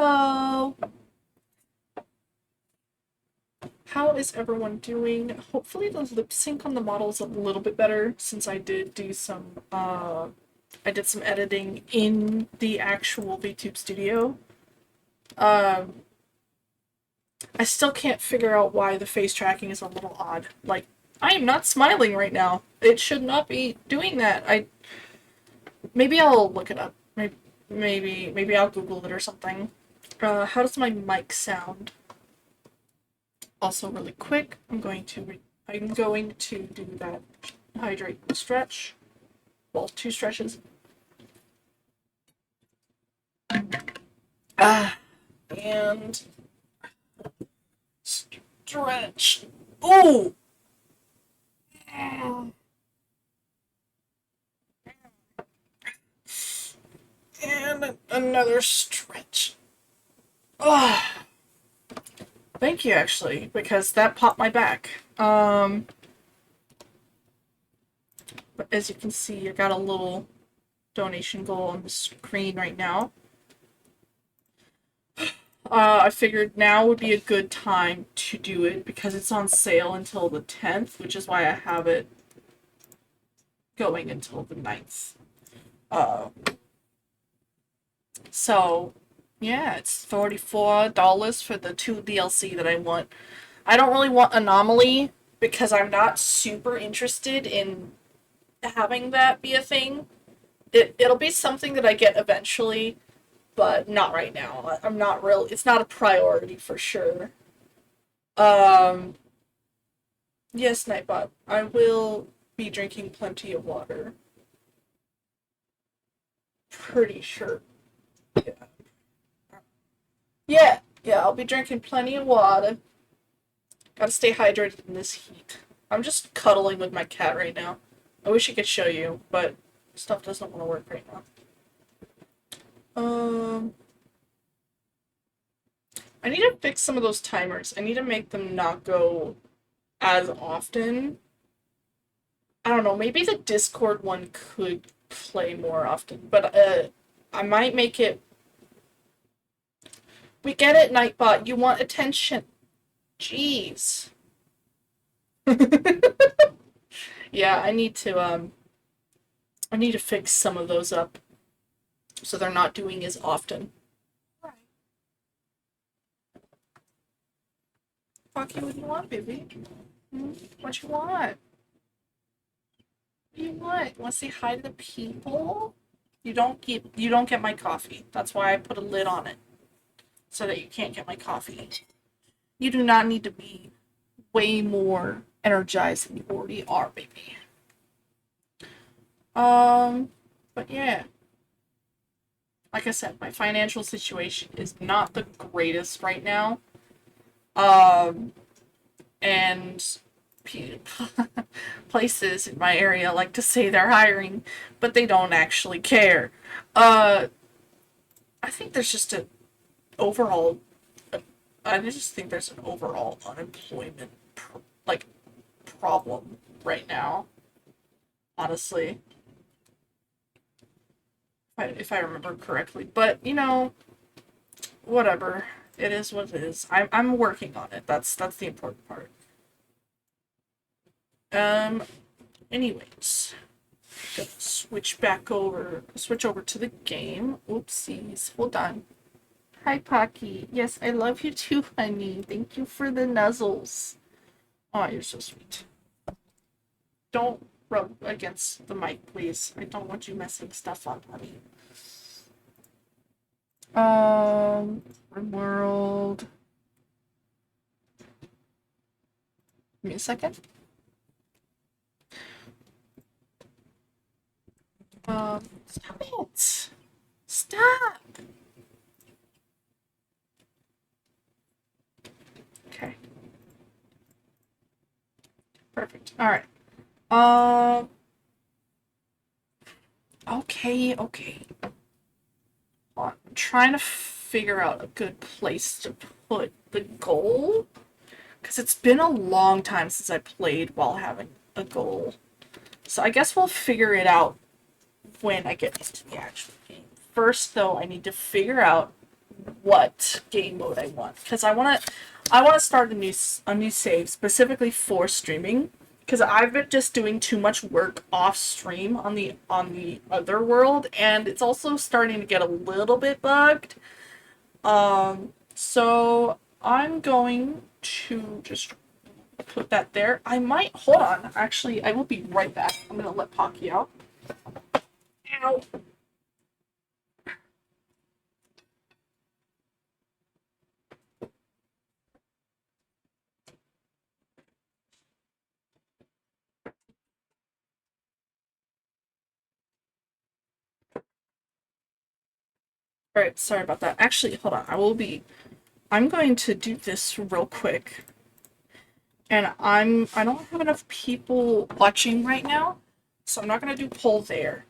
Hello! How is everyone doing? Hopefully the lip sync on the model is a little bit better since I did do some I did some editing in the actual VTube studio. Um I still can't figure out why the face tracking is a little odd. Like, I am not smiling right now. It should not be doing that. Maybe I'll look it up. Maybe I'll Google it or something. How does my mic sound? Also, really quick, I'm going to do that hydrate stretch. Well, two stretches. And stretch. Ooh. And another stretch. Oh, thank you, actually, because that popped my back. But as you can see, I got a little donation goal on the screen right now. I figured now would be a good time to do it because it's on sale until the 10th, which is why I have it going until the 9th. So, yeah, it's $44 for the 2 DLC that I want. I don't really want Anomaly because I'm not super interested in having that be a thing. It'll be something that I get eventually, but not right now. I'm not real. It's not a priority for sure. Um, yes, Nightbot. I will be drinking plenty of water. Pretty sure. Yeah. Yeah, I'll be drinking plenty of water. Gotta stay hydrated in this heat. I'm just cuddling with my cat right now. I wish I could show you, but stuff doesn't want to work right now. I need to fix some of those timers. I need to make them not go as often. I don't know, maybe the Discord one could play more often, but I might make it. We get it, Nightbot. You want attention. Jeez. Yeah, I need to fix some of those up so they're not doing as often. Right. Fuck you, what you want, baby? What you want? What do you want? You want to say hi to the people? You don't get my coffee. That's why I put a lid on it. So that you can't get my coffee. You do not need to be way more energized than you already are, baby. But yeah. Like I said, my financial situation is not the greatest right now. And places in my area like to say they're hiring, but they don't actually care. I think there's just an overall, I just think there's an overall unemployment like problem right now. Honestly, if I remember correctly, but you know, whatever. It is what it is. I'm working on it. That's the important part. Um. Anyways, gonna switch over to the game. Oopsies. Hold on. Hi, Pocky. Yes, I love you too, honey. Thank you for the nuzzles. Oh, you're so sweet. Don't rub against the mic, please. I don't want you messing stuff up, honey. Rimworld. Give me a second. Stop it. Stop. Okay. Perfect. All right. Okay. I'm trying to figure out a good place to put the goal. Because it's been a long time since I played while having a goal. So I guess we'll figure it out when I get into the actual game. First, though, I need to figure out what game mode I want, because I want to start a new save specifically for streaming, because I've been just doing too much work off stream on the other world, and it's also starting to get a little bit bugged. So I'm going to just put that there. I might hold on. Actually, I will be right back. I'm gonna let Pocky out. Ow. All right, sorry about that. Actually, hold on. I'm going to do this real quick. And I don't have enough people watching right now, so I'm not gonna do poll there.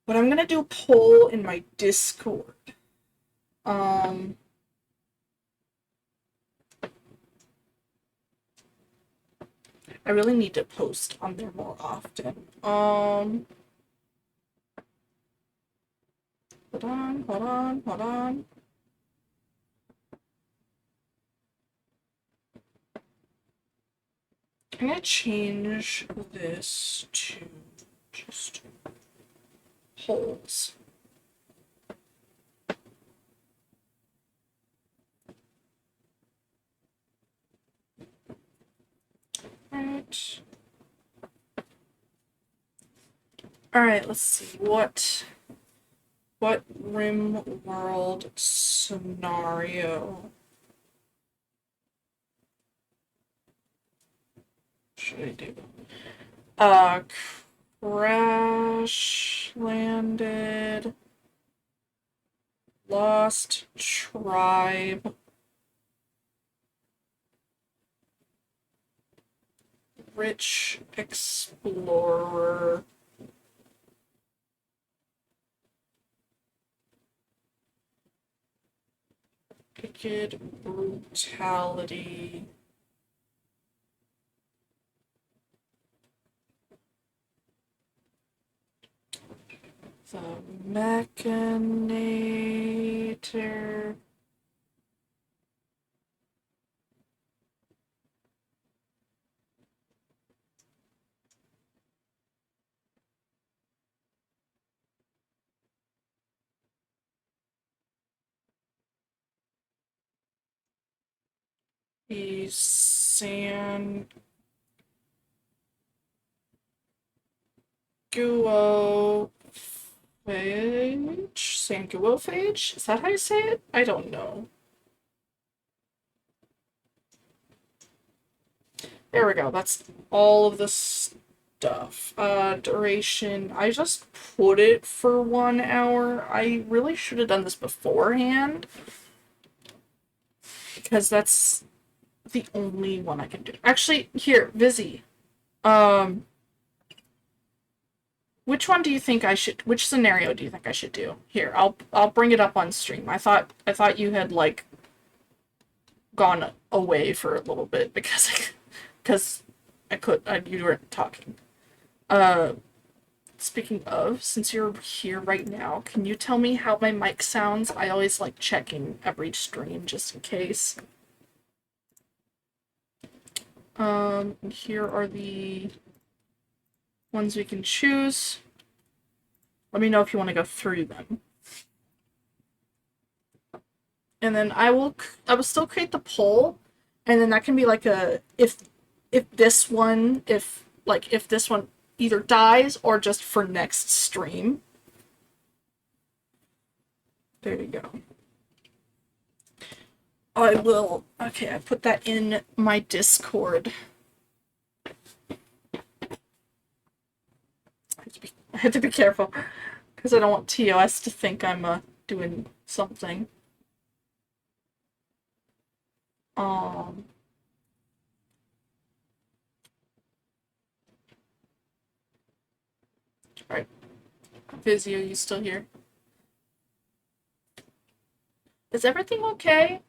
But I'm gonna do poll in my Discord. Um I really need to post on there more often. Hold on. I'm gonna change this to just polls. Right. Alright, let's see. What Rimworld scenario should I do? Uh, Crash landed, lost tribe, rich explorer, wicked brutality, the machinator. The Sanguophage? Sanguophage? Is that how you say it? I don't know. There we go. That's all of the stuff. Duration. I just put it for 1 hour. I really should have done this beforehand, because that's the only one I can do. Actually, here, Vizzy. Um, which one do you think I should? Which scenario do you think I should do? Here, I'll bring it up on stream. I thought you had like gone away for a little bit because you weren't talking. Uh, Speaking of, since you're here right now, can you tell me how my mic sounds? I always like checking every stream just in case. And here are the ones we can choose. Let me know if you want to go through them. And then I will still create the poll, and then that can be like a if this one either dies or just for next stream. There you go. I will. Okay, I put that in my Discord. I have to be careful because I don't want TOS to think I'm doing something. Um. Alright. Vizzy, are you still here? Is everything okay?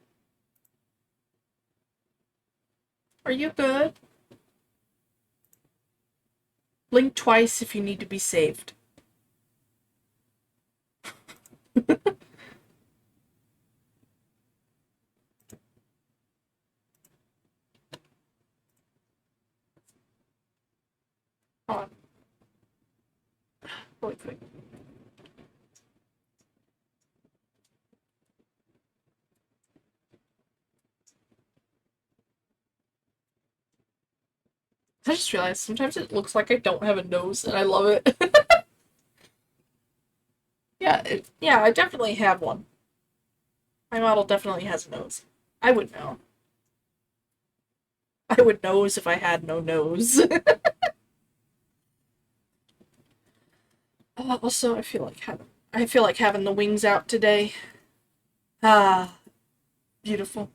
Are you good? Blink twice if you need to be saved. on really quick. I just realized sometimes it looks like I don't have a nose, and I love it. Yeah, yeah, I definitely have one. My model definitely has a nose. I would know. I would nose if I had no nose. Also, I feel like having the wings out today. Ah, beautiful.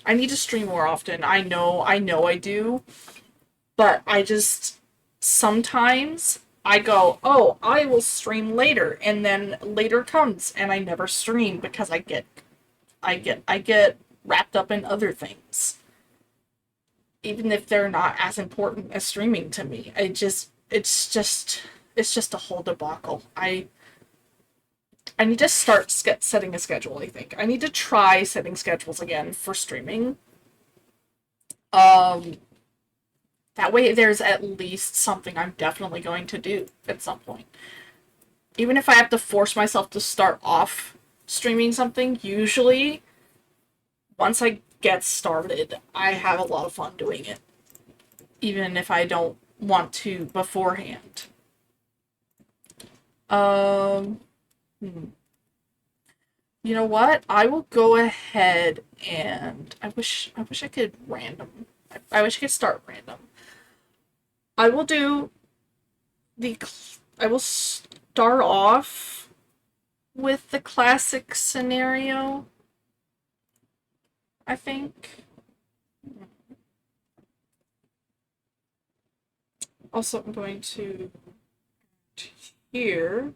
I need to stream more often. I know I do, but I just sometimes I go, "Oh, I will stream later," and then later comes and I never stream because I get wrapped up in other things. Even if they're not as important as streaming to me. It's just a whole debacle. I need to start setting a schedule, I think. I need to try setting schedules again for streaming. Um, that way there's at least something I'm definitely going to do at some point. Even if I have to force myself to start off streaming something, usually once I get started, I have a lot of fun doing it. Even if I don't want to beforehand. Um, hmm. You know what? I will go ahead and I wish I could random. I wish I could start random. I will do the I will start off with the classic scenario, I think. Also, I'm going to here.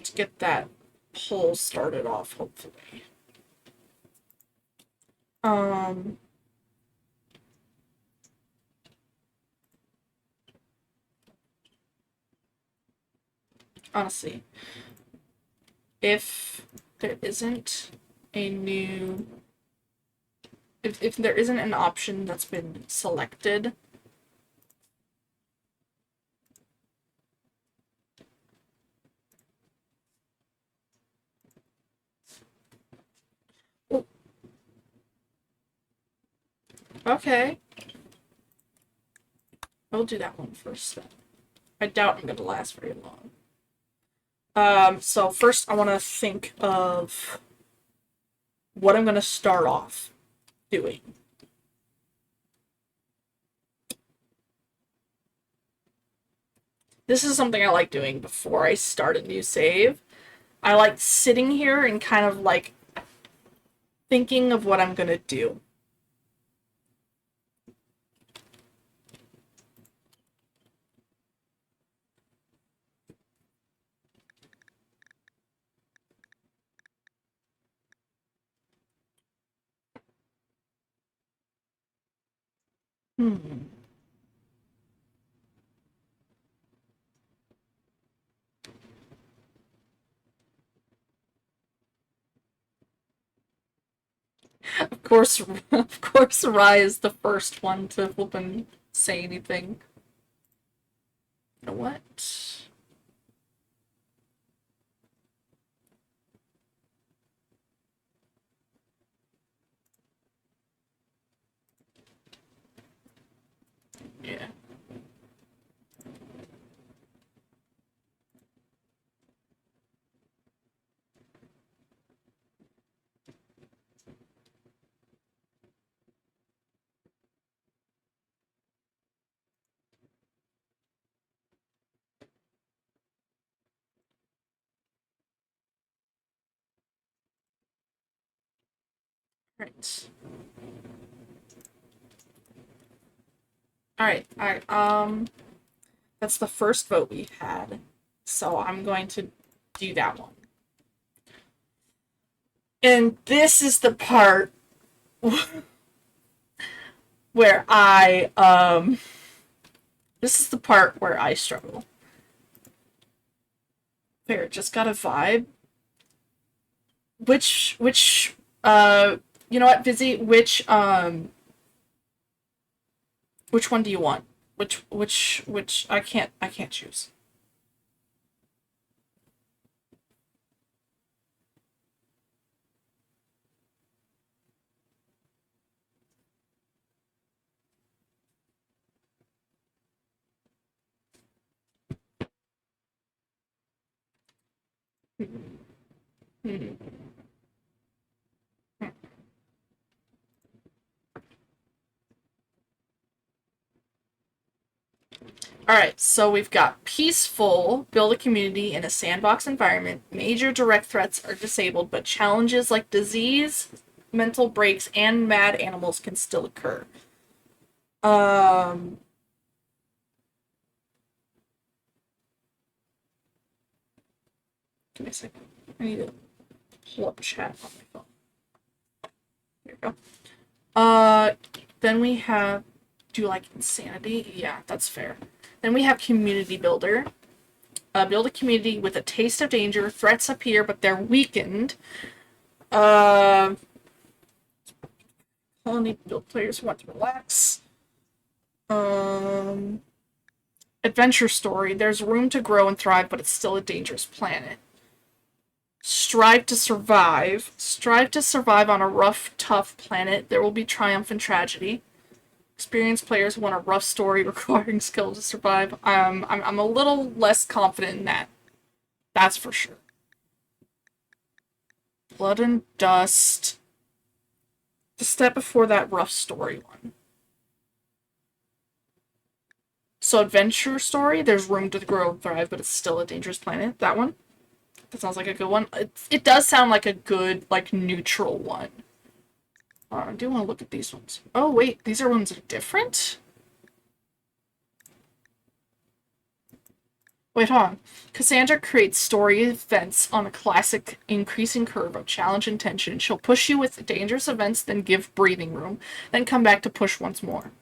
To get that poll started off, hopefully. Um, Honestly, if there isn't a new, if there isn't an option that's been selected, oh, okay, I'll do that one first then. I doubt I'm gonna last very long. So first I want to think of what I'm gonna start off doing. This is something I like doing before I start a new save. I like sitting here and kind of like thinking of what I'm gonna do. Hmm. Of course, of course, Rye is the first one to flip and say anything. You know what? Yeah. Right. All right. That's the first vote we had, so I'm going to do that one. And this is the part where this is the part where I struggle. Fair, just got a vibe. Which You know what, Vizzy? Which one do you want? Which I can't choose. All right, so we've got peaceful, build a community in a sandbox environment. Major direct threats are disabled, but challenges like disease, mental breaks, and mad animals can still occur. Um, Give me a second. I need to pull up chat on my phone. Here we go. Then we have, do you like insanity? Yeah, that's fair. Then we have community builder. Build a community with a taste of danger. Threats appear, but they're weakened. Uh, Colony build players who want to relax. Um, Adventure story. There's room to grow and thrive, but it's still a dangerous planet. Strive to survive. Strive to survive on a rough, tough planet. There will be triumph and tragedy. Experienced players want a rough story requiring skill to survive. I'm a little less confident in that. That's for sure. Blood and Dust. The step before that rough story one. So adventure story, there's room to grow and thrive, but it's still a dangerous planet. That one. That sounds like a good one. It does sound like a good, like, neutral one. I do want to look at these ones. Oh, wait, these are ones that are different? Wait, hold on. Cassandra creates story events on a classic increasing curve of challenge and tension. She'll push you with dangerous events, then give breathing room, then come back to push once more.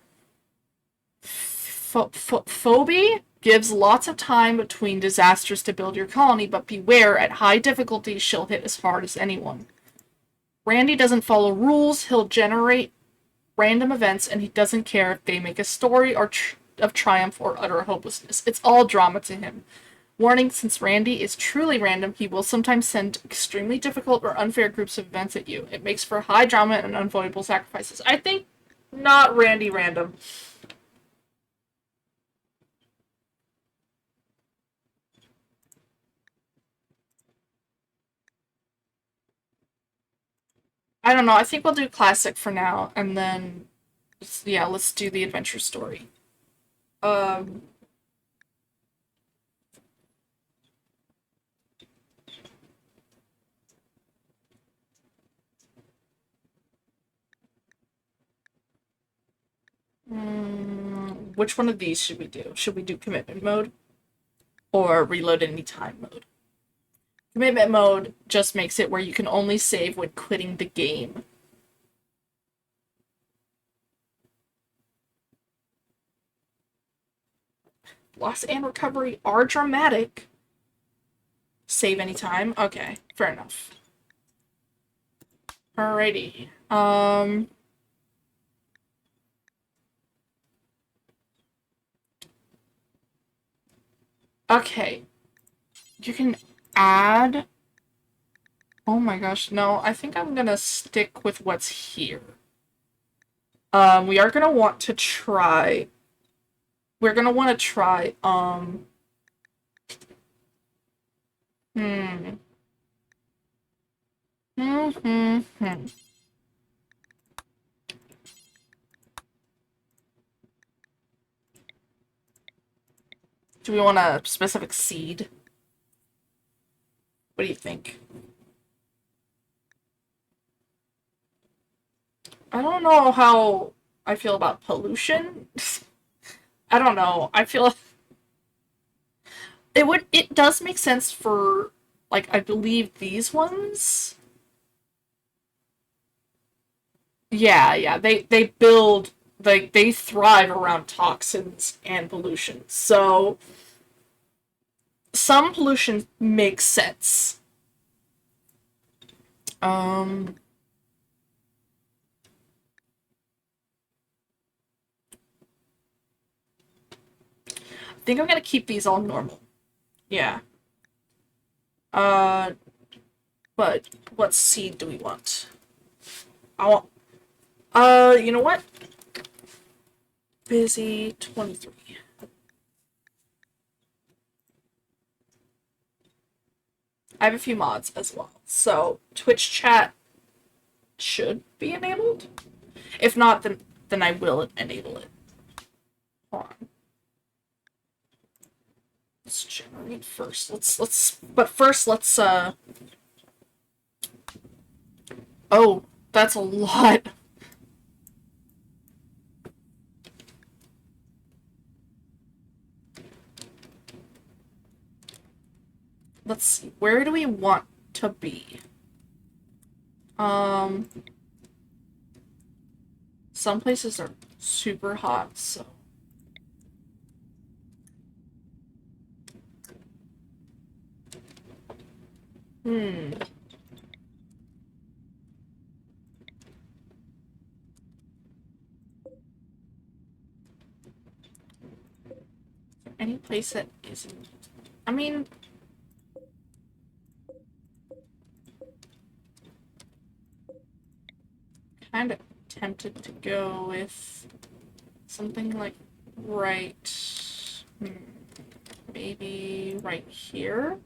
Phobie gives lots of time between disasters to build your colony, but beware, at high difficulty, she'll hit as hard as anyone. Randy doesn't follow rules, he'll generate random events, and he doesn't care if they make a story of triumph or utter hopelessness. It's all drama to him. Warning, since Randy is truly random, he will sometimes send extremely difficult or unfair groups of events at you. It makes for high drama and unavoidable sacrifices. I think not Randy random. I don't know. I think we'll do classic for now, and then yeah, let's do the adventure story. Um, which one of these should we do? Should we do commitment mode or reload anytime mode? Commitment mode just makes it where you can only save when quitting the game. Loss and recovery are dramatic. Save anytime. Okay, fair enough. Alrighty. Okay. You can add. Oh my gosh, no, I think I'm gonna stick with what's here. We are gonna want to try. We're gonna want to try. Hmm. Hmm. Hmm. Hmm. Do we want a specific seed? What do you think? I don't know how I feel about pollution. I don't know. I feel it does make sense for, like, I believe these ones. Yeah, yeah. They build, like, they thrive around toxins and pollution. So some pollution makes sense. Um think I'm gonna keep these all normal. Yeah. Uh, but what seed do we want? I want. You know what? Busy 23. I have a few mods as well. So Twitch chat should be enabled. If not, then I will enable it. Hold on. Let's generate first. But first let's oh, that's a lot. Let's see. Where do we want to be? Some places are super hot, so hmm. Any place that isn't. I mean, kind of tempted to go with something like right. Maybe right here.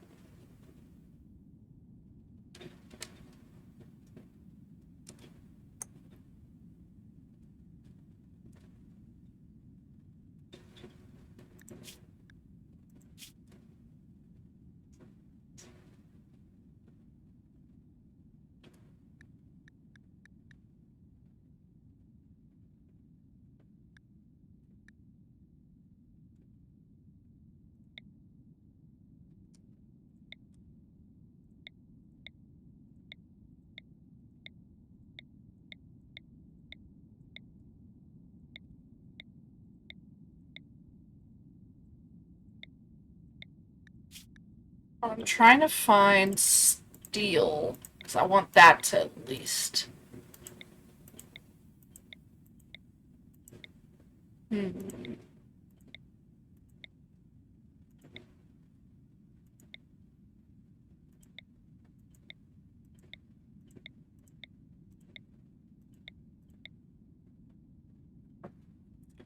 I'm trying to find steel because I want that to at least.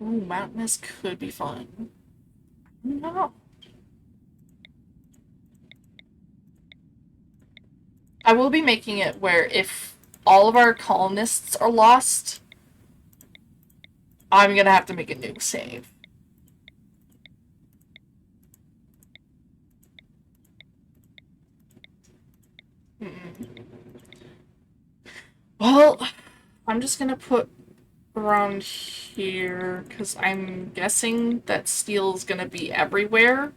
Ooh, mountainous could be fun. No. I will be making it where if all of our colonists are lost, I'm gonna have to make a new save. Well, I'm just gonna put around here because I'm guessing that steel is gonna be everywhere.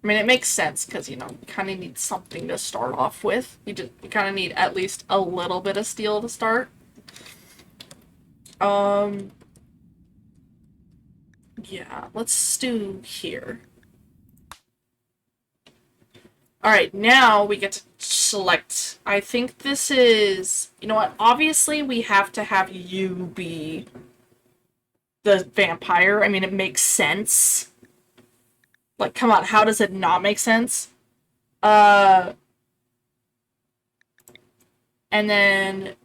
I mean, it makes sense because you kind of need something to start off with. You kind of need at least a little bit of steel to start. Yeah, let's do here. All right, now we get to select. I think this is, you know what? Obviously, we have to have you be the vampire. I mean, it makes sense. Like, come on, how does it not make sense? And then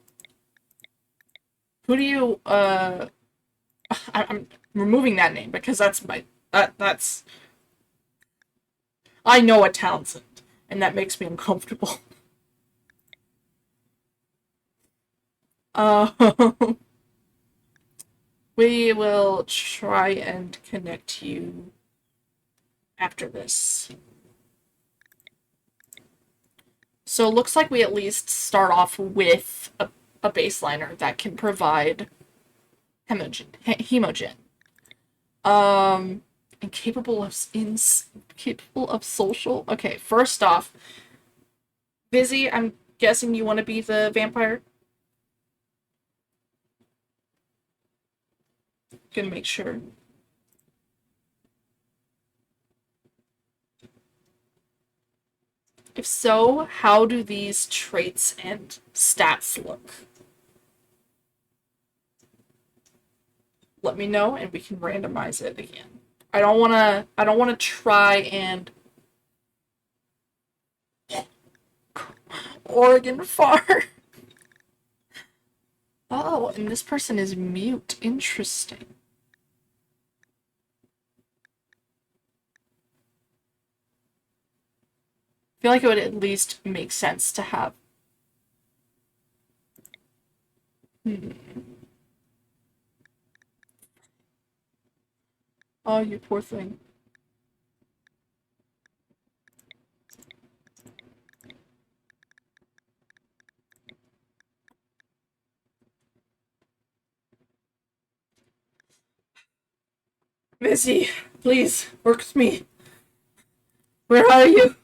who do you I'm removing that name because that's I know a Townsend, and that makes me uncomfortable. Uh, we will try and connect you after this. So it looks like we at least start off with a baseliner that can provide hemogen. And capable of social. Okay, first off, Vizzy, I'm guessing you want to be the vampire. Gonna make sure. If so, how do these traits and stats look? Let me know and we can randomize it again. I don't wanna try and Oregon far. Oh, and this person is mute. Interesting. I feel like it would at least make sense to have. Hmm. Oh, you poor thing. Missy, please, work with me. Where are you?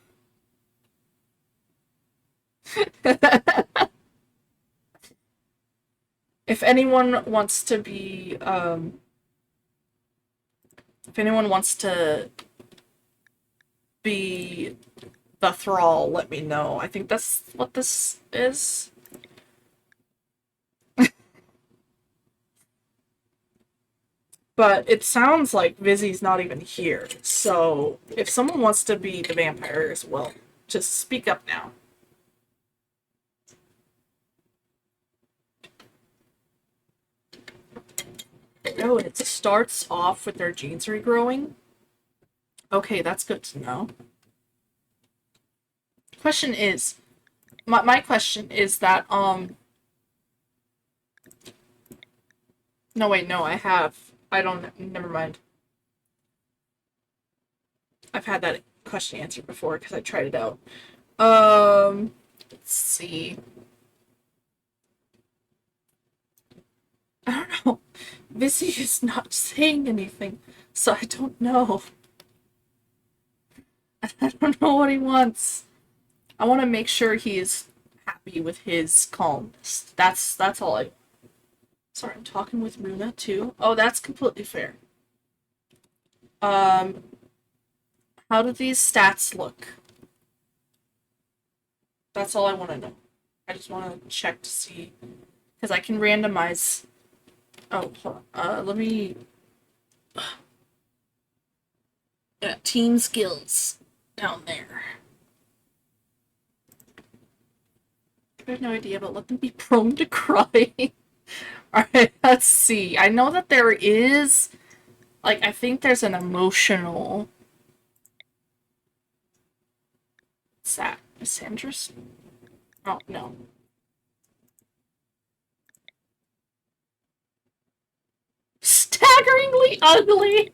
If anyone wants to be, if anyone wants to be the thrall, let me know. I think that's what this is. But it sounds like Vizzy's not even here. So if someone wants to be the vampire as well, just speak up now. Oh, and it starts off with their genes regrowing. Okay, that's good to know. Question is, my question is that, no wait, no, I don't, never mind. I've had that question answered before because I tried it out. Let's see. I don't know. Vizzy is not saying anything, so I don't know. I don't know what he wants. I want to make sure he is happy with his calmness. That's all I. Sorry, I'm talking with Runa too. Oh, that's completely fair. Um, how do these stats look? That's all I want to know. I just want to check to see because I can randomize. Oh, hold on. Let me. Team skills down there. I have no idea, but let them be prone to crying. Alright, let's see. I know that there is, like, I think there's an emotional. What's that? Misandrous? Oh, no. Staggeringly ugly!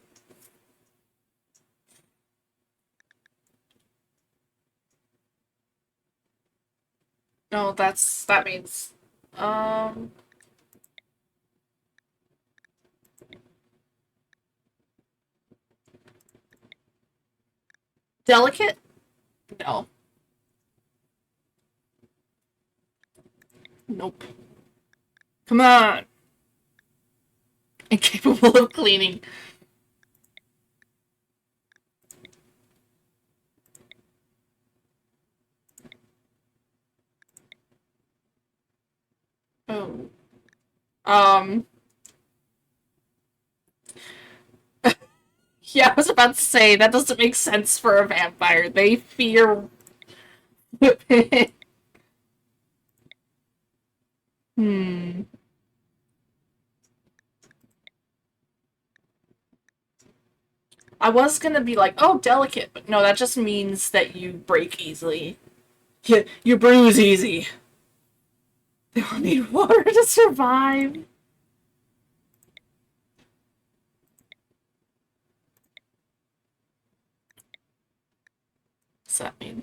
No, that means, um, delicate? No. Nope. Come on! Incapable of cleaning. Oh. Um, yeah, I was about to say, that doesn't make sense for a vampire. They fear women. Hmm. I was gonna be like, oh, delicate, but no, that just means that you break easily. You bruise easy. They will need water to survive. What's that mean?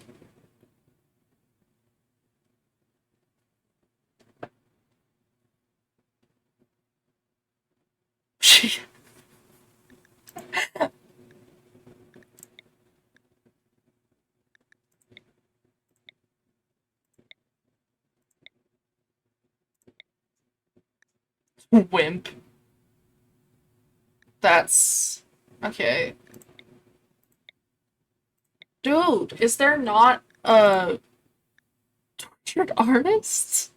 Wimp. That's okay. Dude, is there not a tortured artist?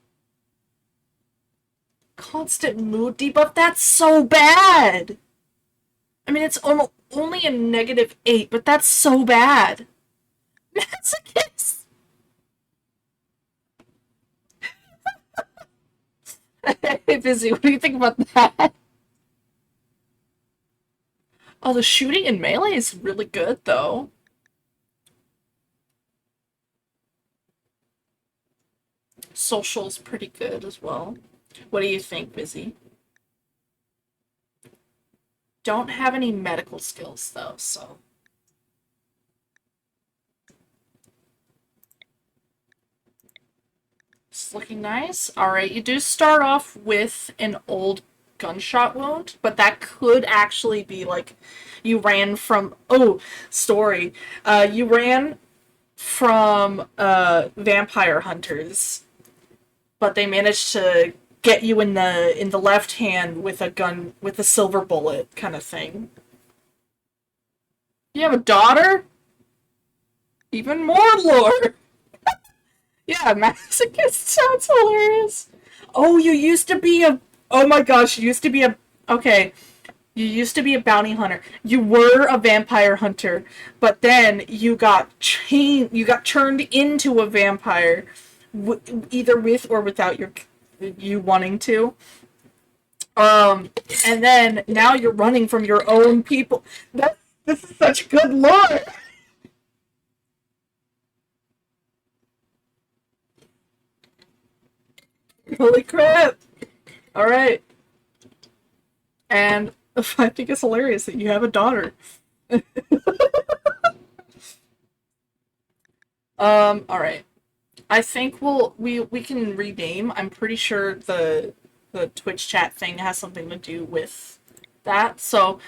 Constant mood debuff? That's so bad! I mean, it's almost. only a -8, but that's so bad. Masochist! Hey, Busy, what do you think about that? Oh, the shooting in Melee is really good, though. Social's pretty good as well. What do you think, Busy? Don't have any medical skills, though, so. It's looking nice. Alright, you do start off with an old gunshot wound, but that could actually be like you ran from. Oh, story. You ran from vampire hunters, but they managed to get you in the left hand with a gun with a silver bullet kind of thing. You have a daughter? Even more lore. Yeah, masochist sounds hilarious. Oh, you used to be a. Oh my gosh, you used to be a. Okay, you used to be a bounty hunter. You were a vampire hunter, but then You got turned into a vampire, either with or without you wanting to. Um, and then now you're running from your own people. This is such good lore. Holy crap! All right, and I think it's hilarious that you have a daughter. All right. I think we can rename. I'm pretty sure the Twitch chat thing has something to do with that. So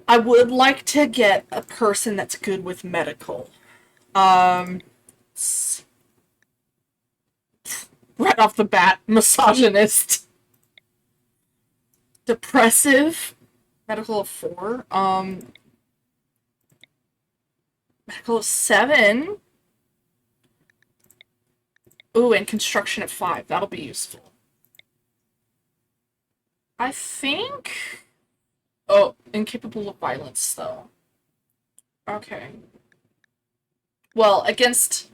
I would like to get a person that's good with medical. Um, right off the bat, misogynist, depressive, medical of 4, medical of 7. Ooh, and construction at 5. That'll be useful. I think. Oh, incapable of violence, though. Okay. Well, against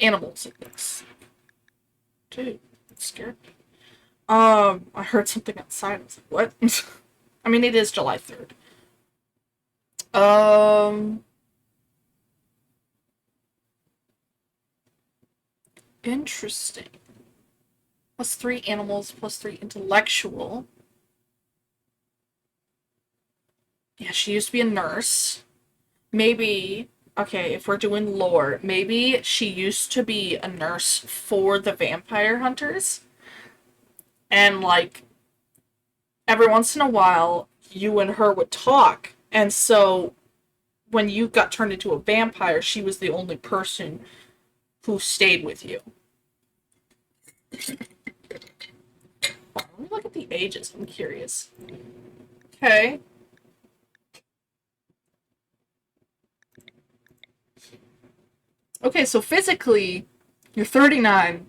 animals, it looks. Dude, that scared me. I heard something outside. I was like, what? I mean, it is July 3rd. Um, Interesting. +3 animals, +3 intellectual. Yeah, she used to be a nurse. Maybe, okay, if we're doing lore, maybe she used to be a nurse for the vampire hunters. And, like, every once in a while, you and her would talk. And so, when you got turned into a vampire, she was the only person who stayed with you. Let me look at the ages. I'm curious. Okay. Okay, so physically, you're 39.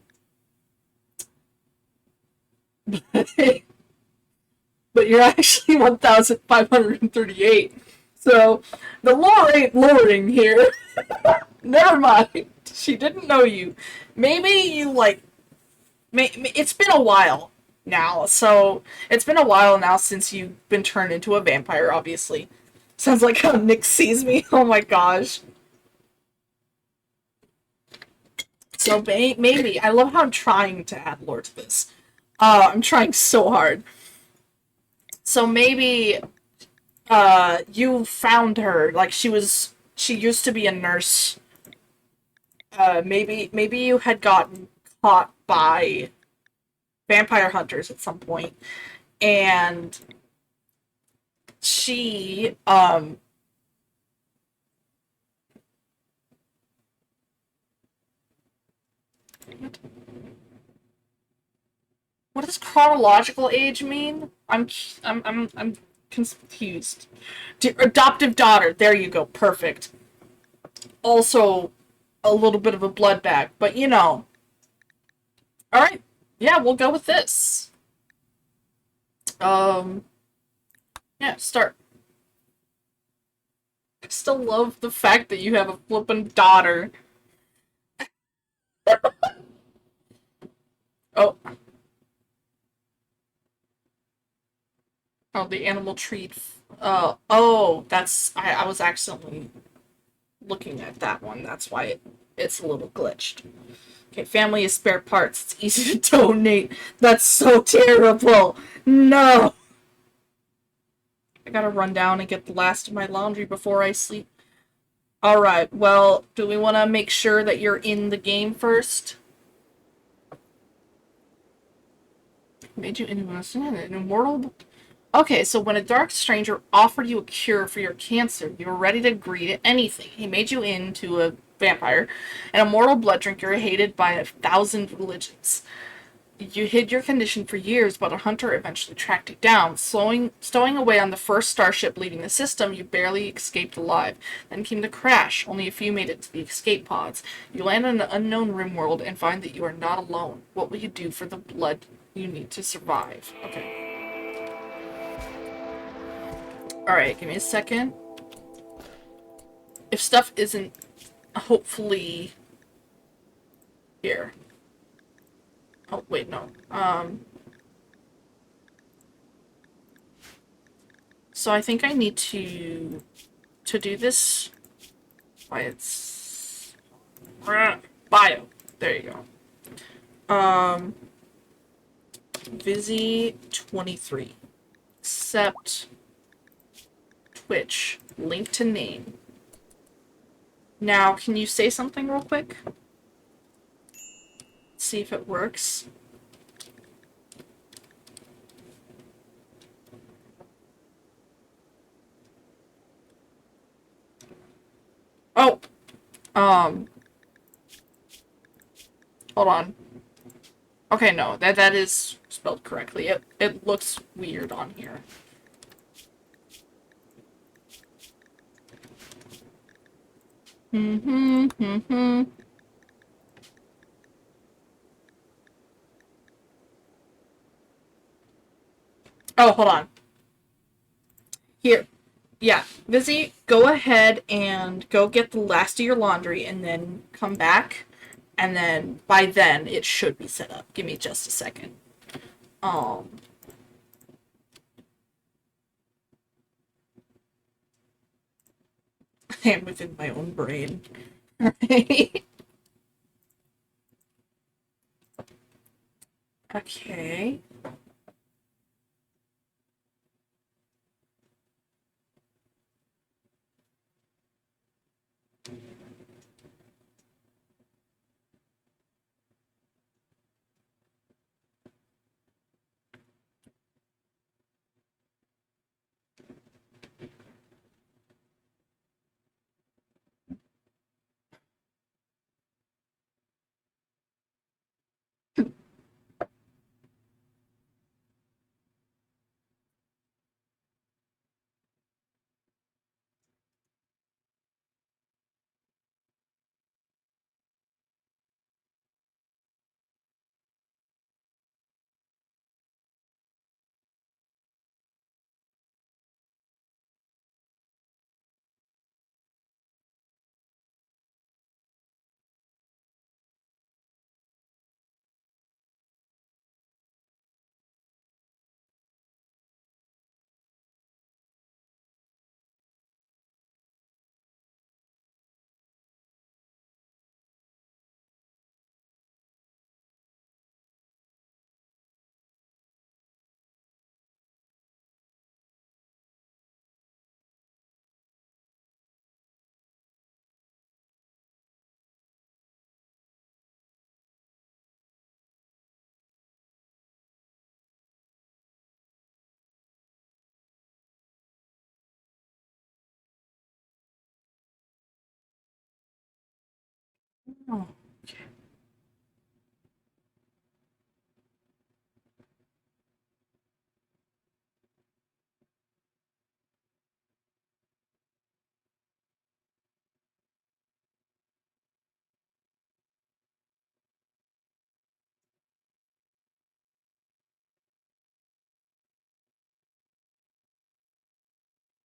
But you're actually 1,538. So the lore ain't lording here. Never mind. She didn't know you. Maybe you like. It's been a while now. So it's been a while now since you've been turned into a vampire. Obviously, sounds like how Nick sees me. Oh my gosh. So maybe I love how I'm trying to add lore to this. I'm trying so hard. So maybe you found her like she used to be a nurse. Maybe you had gotten caught by vampire hunters at some point, and she what does chronological age mean? I'm confused. Adoptive daughter. There you go. Perfect. Also, a little bit of a blood bag, but you know. All right. Yeah, we'll go with this. Um, yeah, start. Still love the fact that you have a flippin' daughter. Oh, oh, the animal treat. Oh, I was accidentally looking at that one. That's why it's a little glitched. Okay, family is spare parts. It's easy to donate. That's so terrible. No. I gotta run down and get the last of my laundry before I sleep. Alright, well, do we want to make sure that you're in the game first? Made you innocent, an immortal. Okay, so when a dark stranger offered you a cure for your cancer, you were ready to agree to anything. He made you into a vampire, an immortal blood drinker hated by 1,000 religions. You hid your condition for years, but a hunter eventually tracked you down. Stowing away on the first starship leaving the system, you barely escaped alive. Then came the crash. Only a few made it to the escape pods. You land in an unknown Rimworld and find that you are not alone. What will you do for the blood you need to survive? Okay. Alright, give me a second. If stuff isn't hopefully here. Oh, wait, no. So I think I need to do this by its bio. There you go. Vizzy 23. Accept Twitch. Link to name. Now, can you say something real quick? See if it works. Oh! Hold on. Okay, no, that is spelled correctly. It looks weird on here. Oh, hold on. Here. Yeah, Vizzy, go ahead and go get the last of your laundry and then come back. And then by then it should be set up. Give me just a second. Um I am within my own brain. Okay. Oh.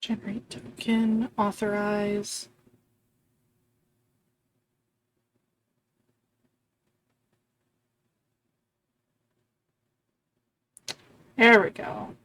Generate token, authorize. There we go.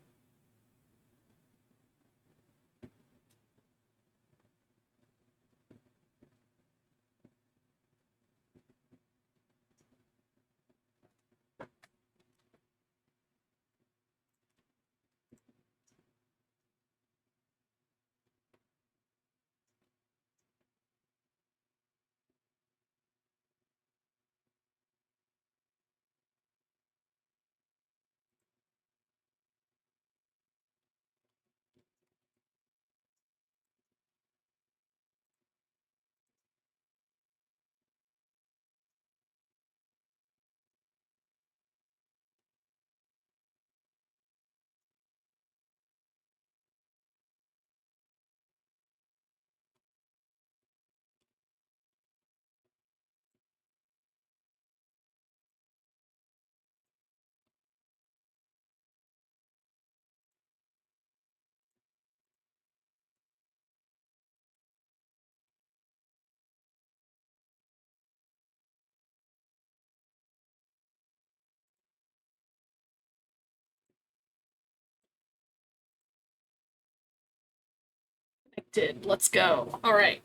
Connected. Let's go. All right.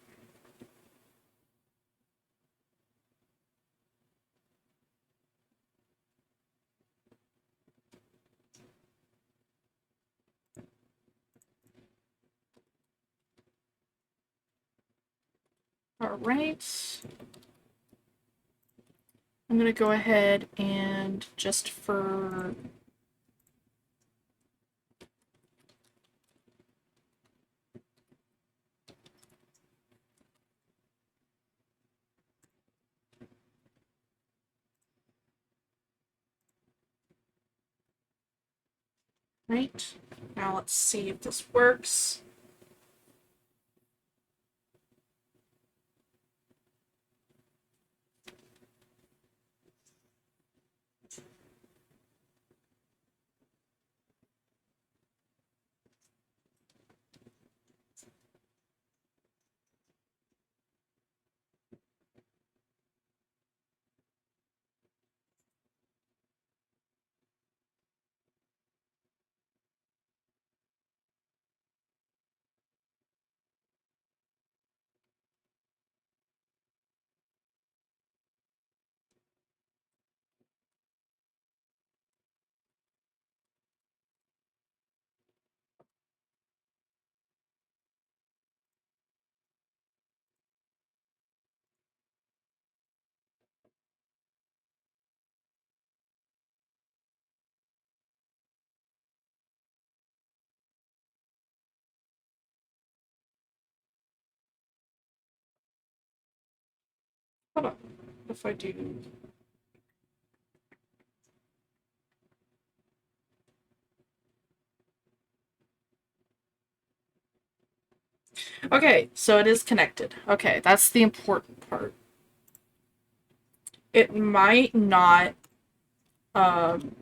All right. I'm going to go ahead and just for right. Now let's see if this works. Hold on. If I do. Okay, so it is connected. Okay, that's the important part. It might not um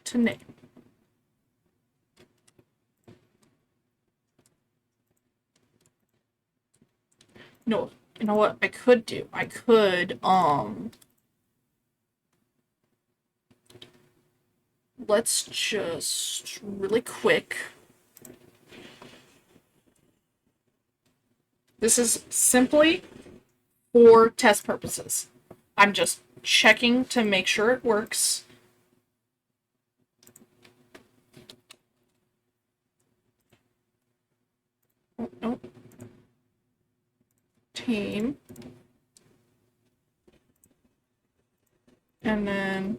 to name. No, you know what I could do? I could let's just really quick. This is simply for test purposes. I'm just checking to make sure it works. Oh, no. Team. And then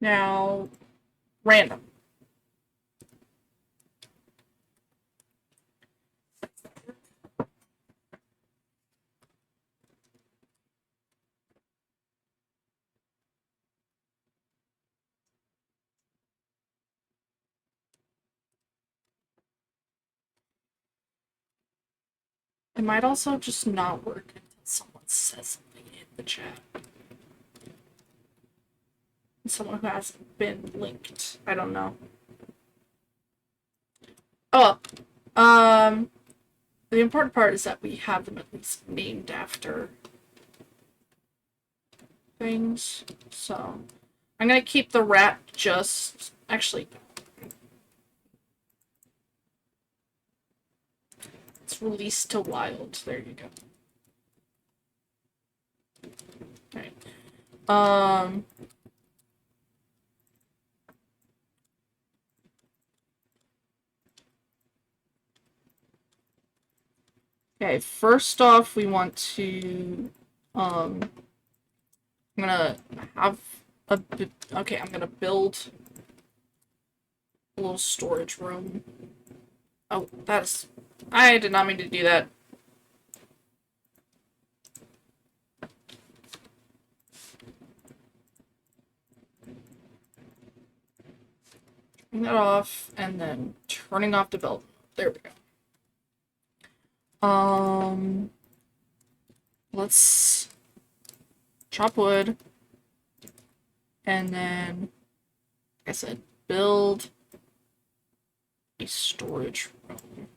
now random. It might also just not work until someone says something in the chat. Someone who hasn't been linked. I don't know. Oh, the important part is that we have them at least named after things. So I'm gonna keep the rat just actually. It's released to wild. There you go. Alright. Okay, first off we want to I'm gonna have a okay, I'm gonna build a little storage room. Oh, that's I did not mean to do that. Turning that off and then turning off development. There we go. Let's chop wood and then, like I said, build a storage room.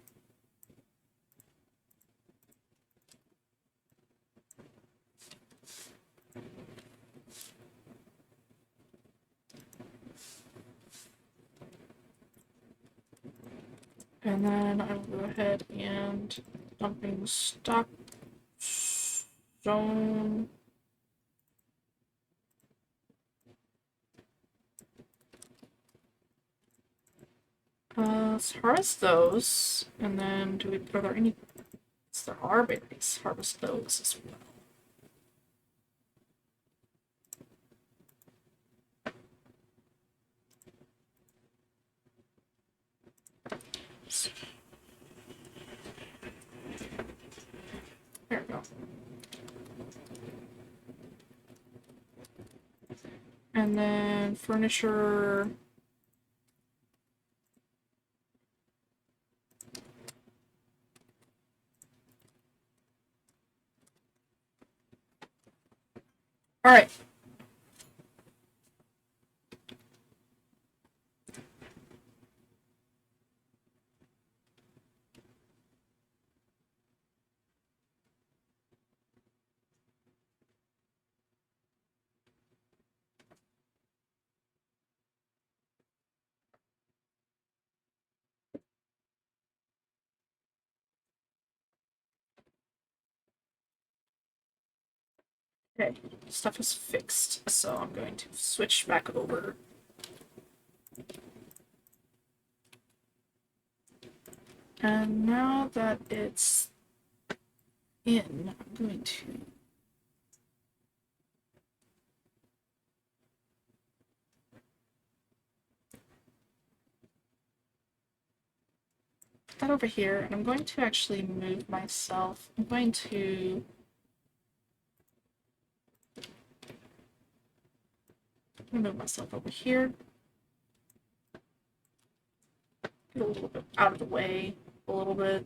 And then I will go ahead and dumping stock stone. Let's harvest those, and then are there any? Yes, there are berries. Harvest those as well. There we go. And then furniture. All right. Okay, stuff is fixed, so I'm going to switch back over. And now that it's in, I'm going to put that over here, and I'm going to actually move myself. I'm going to move myself over here. Get a little bit out of the way, a little bit.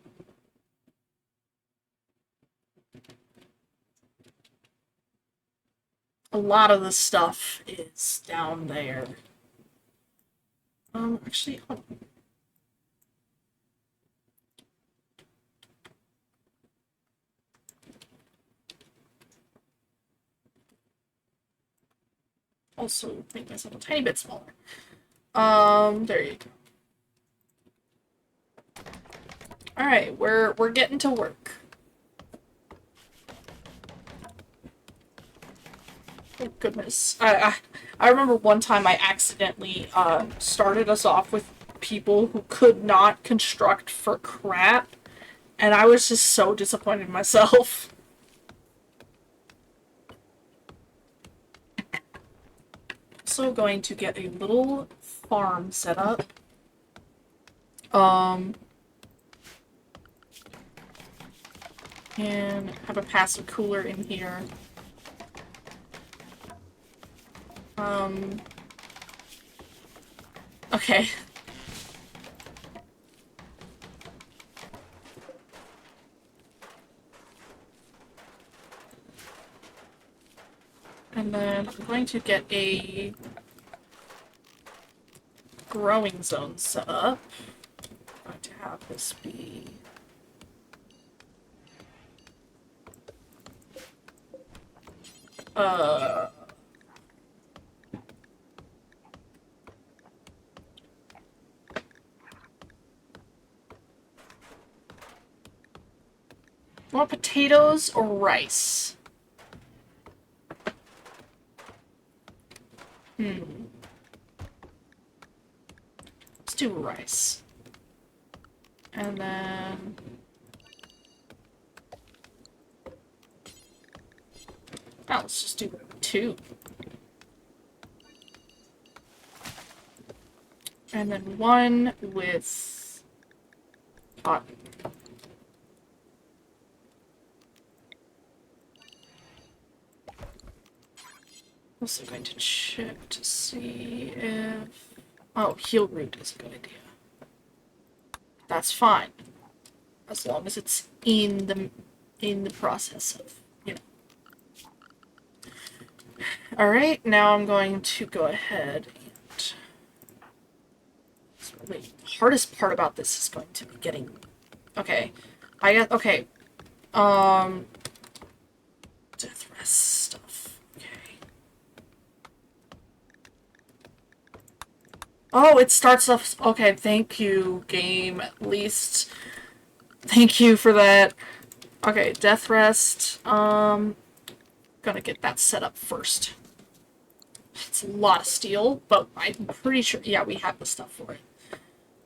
A lot of the stuff is down there. Actually, hold on. Also make myself a tiny bit smaller. There you go. All right, we're getting to work. Oh goodness, I remember one time I accidentally started us off with people who could not construct for crap, and I was just so disappointed in myself. Also going to get a little farm set up. And have a passive cooler in here. Okay. And then I'm going to get a growing zone set up. I'm going to have this be... Want potatoes or rice? Let's do rice. And then... Oh, let's just do 2. And then 1 with cotton. Also going to check to see if... Oh, heal root is a good idea. That's fine. As long as it's in the process of, you know. Alright, now I'm going to go ahead and... The hardest part about this is going to be getting... Okay. Okay. Death rest stuff. Okay. Oh, it starts off... Okay, thank you, game, at least. Thank you for that. Okay, death rest. Gonna get that set up first. It's a lot of steel, but I'm pretty sure... Yeah, we have the stuff for it.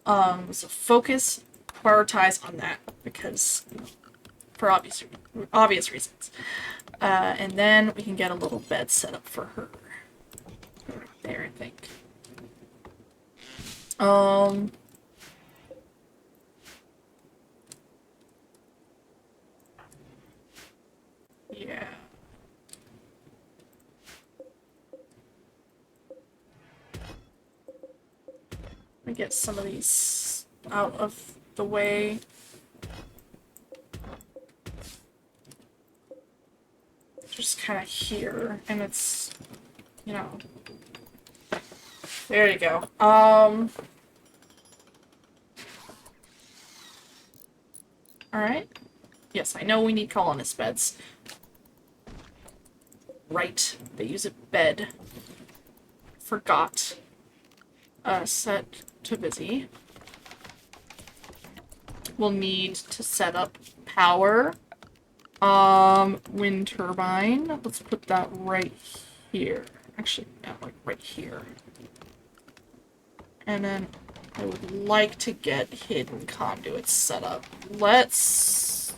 So focus, prioritize on that, because... For obvious reasons. And then we can get a little bed set up for her. Right there, I think. Yeah. Let me get some of these out of the way. Just kind of here, and it's, you know, there you go. Alright. Yes, I know we need colonist beds. Right, they use a bed. Forgot. Set to busy. We'll need to set up power. Wind turbine. Let's put that right here. Actually, yeah, like right here. And then I would like to get hidden conduits set up. Let's...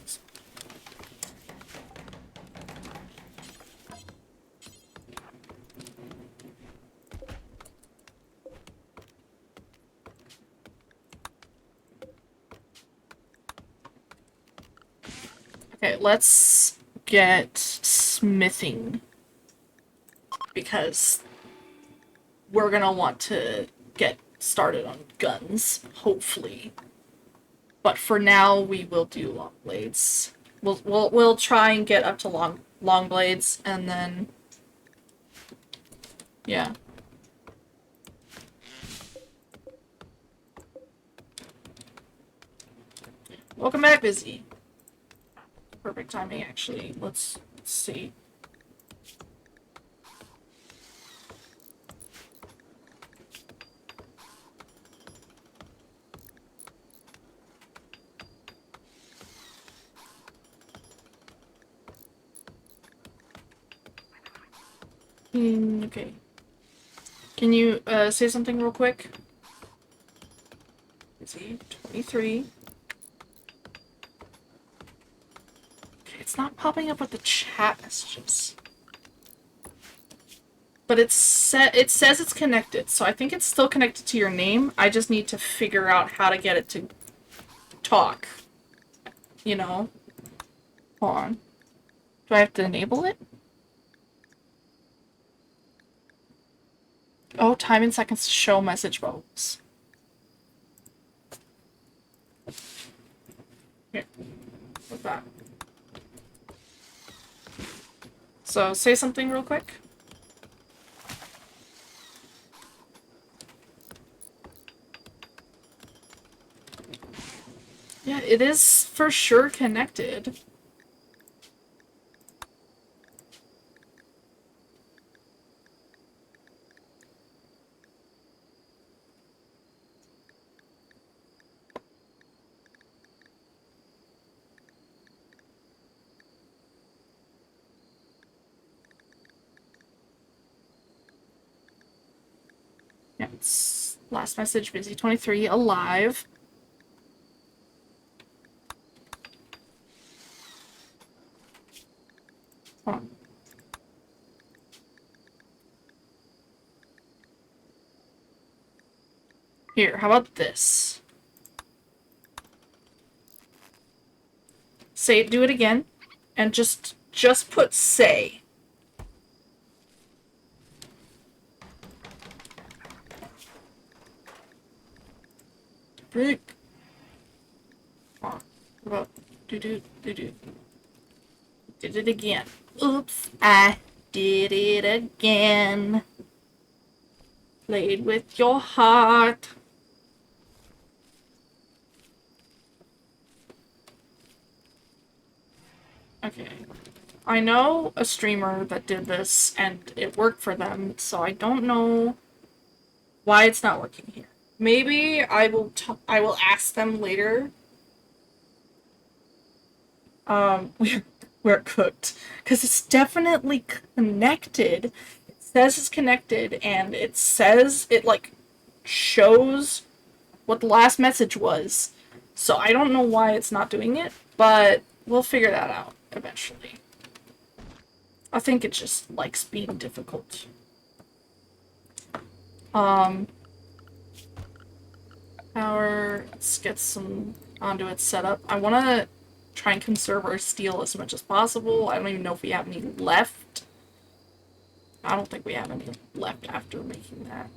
Okay, let's get smithing, because we're gonna want to get started on guns, hopefully. But for now, we will do long blades. We'll try and get up to long blades, and then yeah. Welcome back, Busy. Perfect timing, actually. Let's see. Okay. Can you say something real quick? Busy 23. It's not popping up with the chat messages. But it says it's connected, so I think it's still connected to your name. I just need to figure out how to get it to talk. You know? Hold on. Do I have to enable it? Oh, time in seconds to show message bubbles. Here. What's that? So, say something real quick. Yeah, it is for sure connected. Yeah, it's last message, busy 23, alive. Hold on. Here, how about this? Say it, do it again, and just put say. Brick. Come on. How about do. Did it again. Oops, I did it again. Played with your heart. Okay. I know a streamer that did this and it worked for them, so I don't know why it's not working here. Maybe I will ask them later. We're cooked because it's definitely connected. It says it's connected and it says it like shows what the last message was. So I don't know why it's not doing it, but we'll figure that out eventually. I think it just likes being difficult. Um, Power. Let's get some conduits set up. I want to try and conserve our steel as much as possible. I don't even know if we have any left. I don't think we have any left after making that.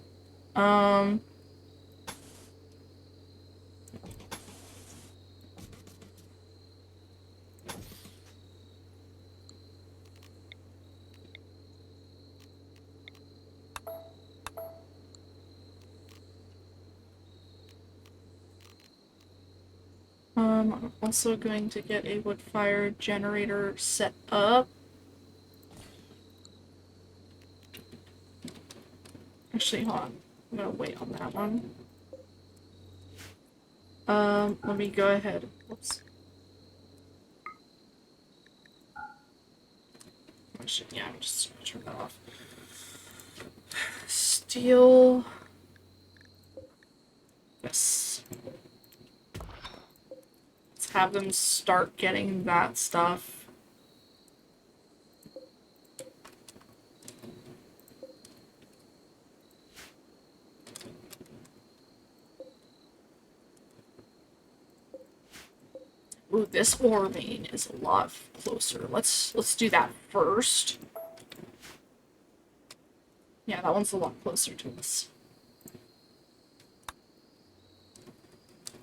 I'm also going to get a wood fire generator set up. Actually, hold on. I'm gonna wait on that one. Let me go ahead. Whoops. Yeah, I'm just gonna turn that off. Steel. Yes. Let's have them start getting that stuff. Ooh, this ore vein is a lot closer. Let's do that first. Yeah, that one's a lot closer to us.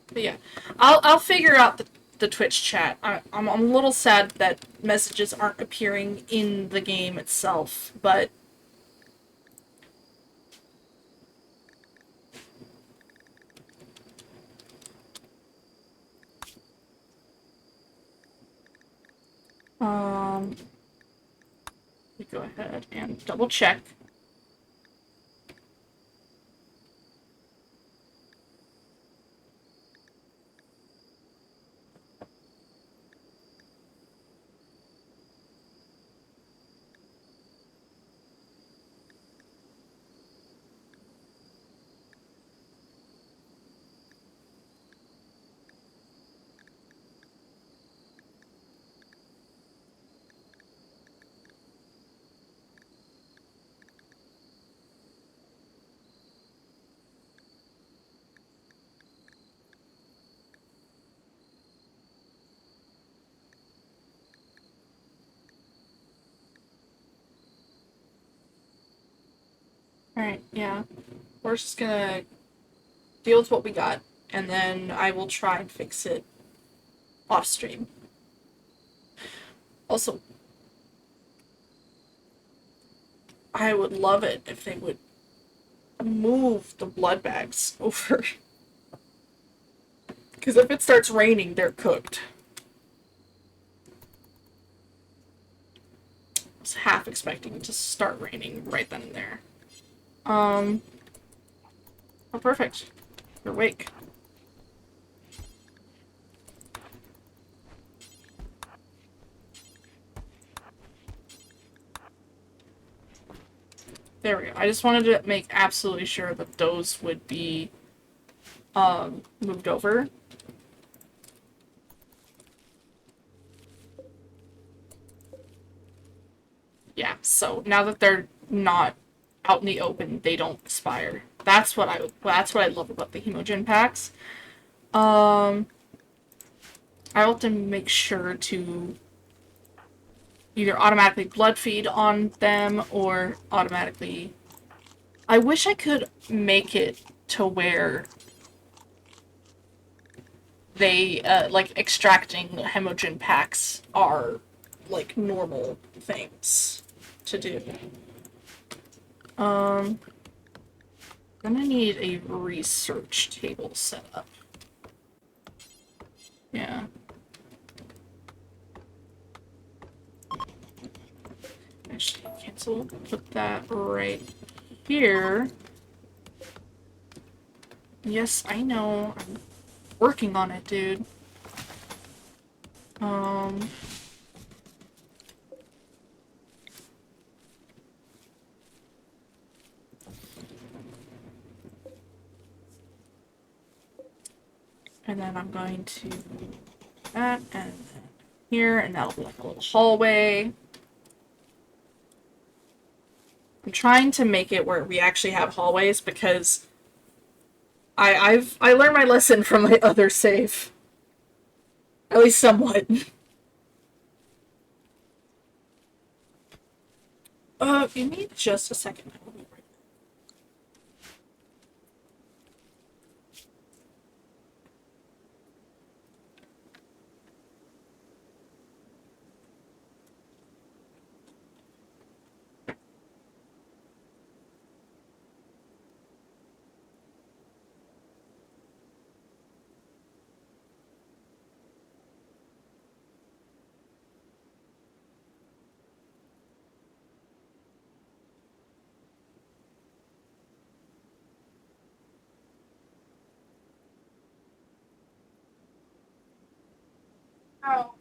But yeah, I'll figure out the Twitch chat. I'm a little sad that messages aren't appearing in the game itself, but we go ahead and double check. Alright, yeah. We're just gonna deal with what we got, and then I will try and fix it off stream. Also, I would love it if they would move the blood bags over. Because if it starts raining, they're cooked. I was half expecting it to start raining right then and there. Oh, perfect. You're awake. There we go. I just wanted to make absolutely sure that those would be moved over. Yeah, so now that they're not out in the open, they don't expire. That's what I love about the hemogen packs. I often make sure to either automatically blood feed on them or automatically. I wish I could make it to where they like extracting hemogen packs are like normal things to do. I'm gonna need a research table set up. Yeah. Actually, cancel. Put that right here. Yes, I know. I'm working on it, dude. Um. And then I'm going to do that and then here, and that'll be like a little hallway. I'm trying to make it where we actually have hallways because I learned my lesson from my other save. At least somewhat. Give me just a second. I will be right back. Oh.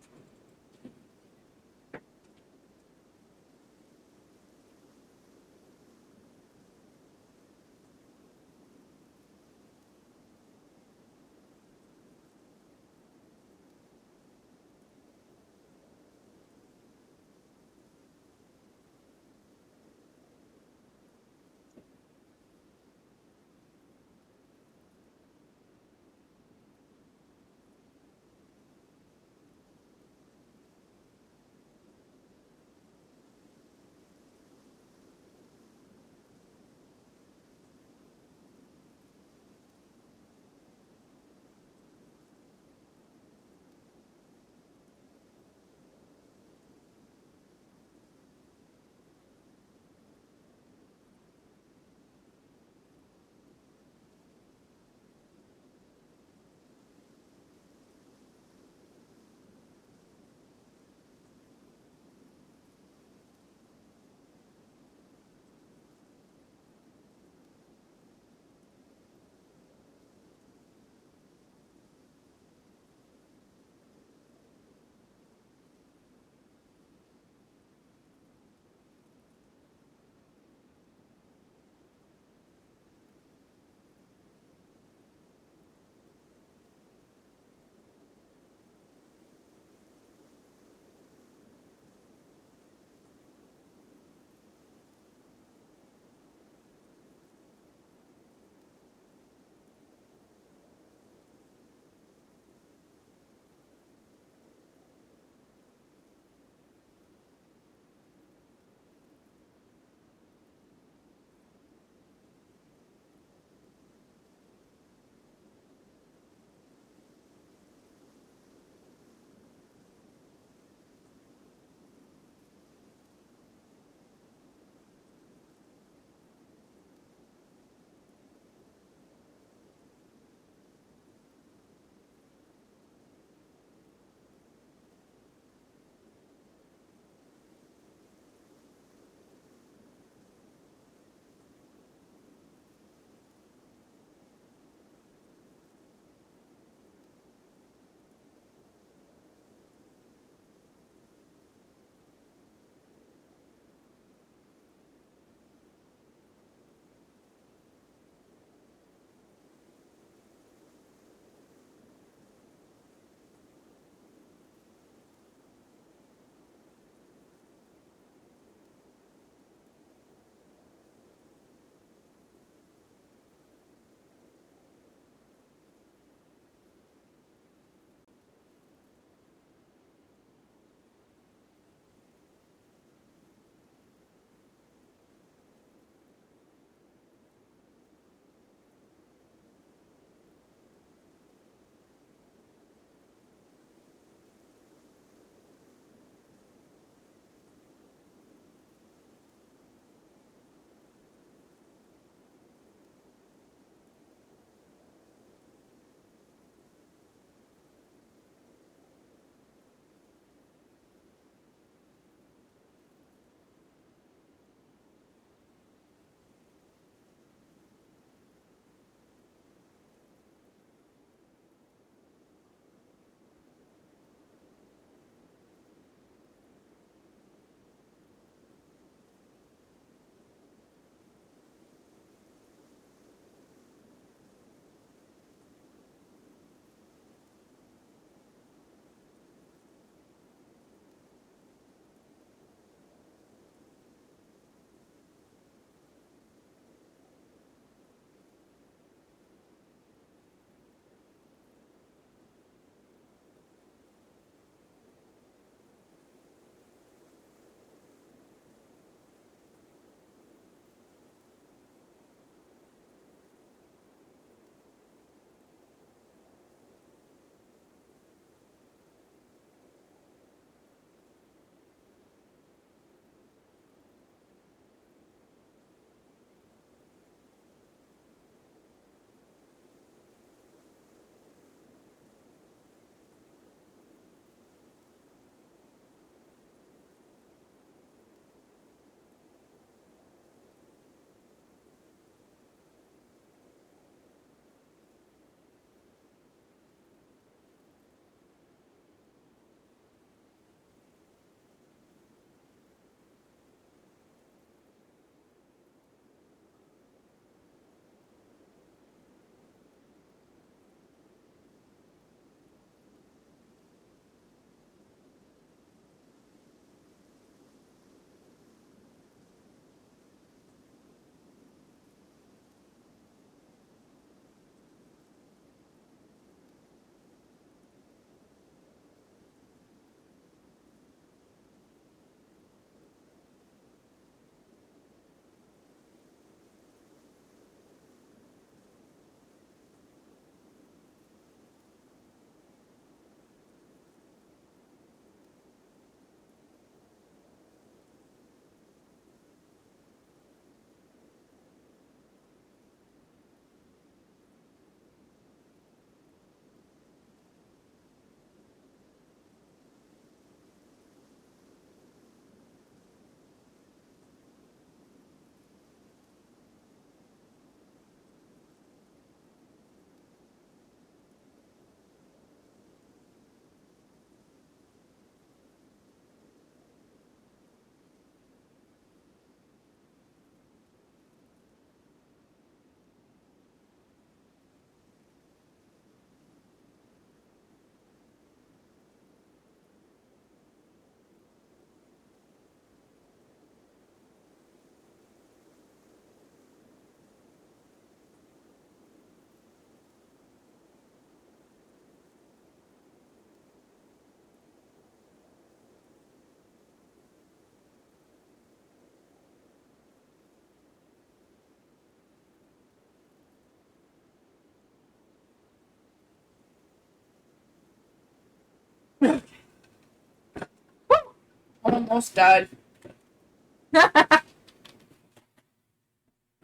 almost died.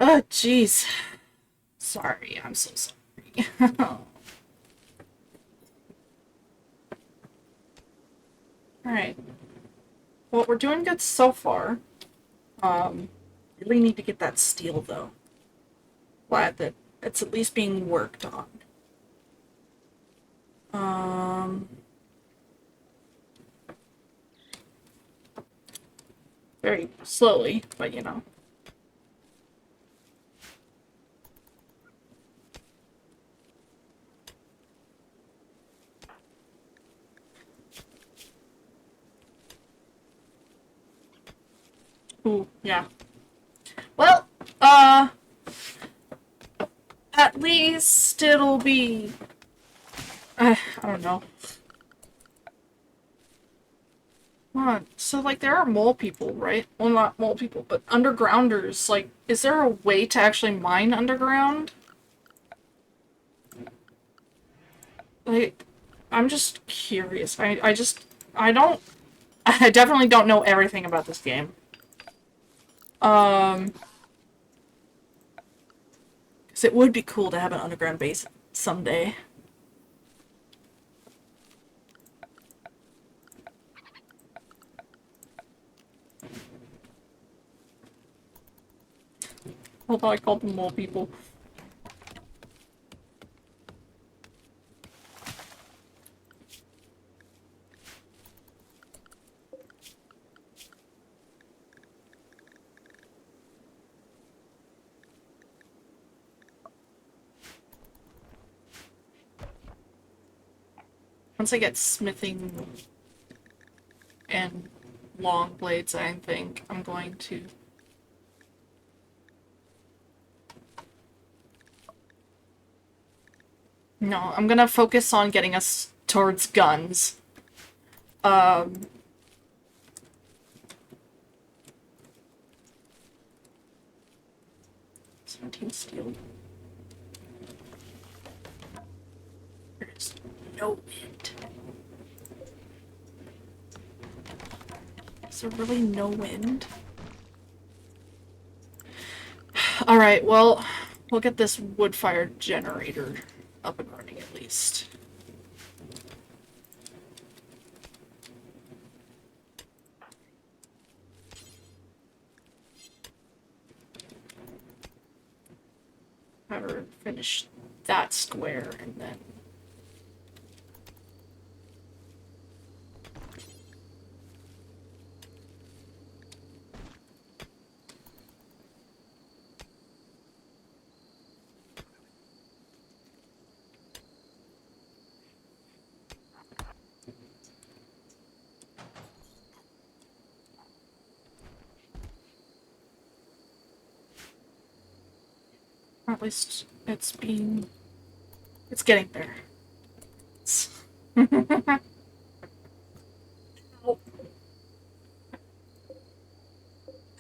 Oh, jeez. Sorry, I'm so sorry. Alright. Well, we're doing good so far. Really need to get that steel, though. Glad that it's at least being worked on. Very slowly, but you know. Ooh, yeah. Well, at least it'll be... I don't know. Come on. So, like, there are mole people, right? Well, not mole people, but undergrounders. Like, is there a way to actually mine underground? Like, I'm just curious. I don't... I definitely don't know everything about this game. Because it would be cool to have an underground base someday. Although I called them mole people. Once I get smithing and long blades, I think I'm going to... No, I'm gonna focus on getting us towards guns. 17 steel. There's no wind. Is there really no wind? Alright, well, we'll get this wood-fired generator up and running at least. Have her finish that square and then... Or at least it's being... It's getting there.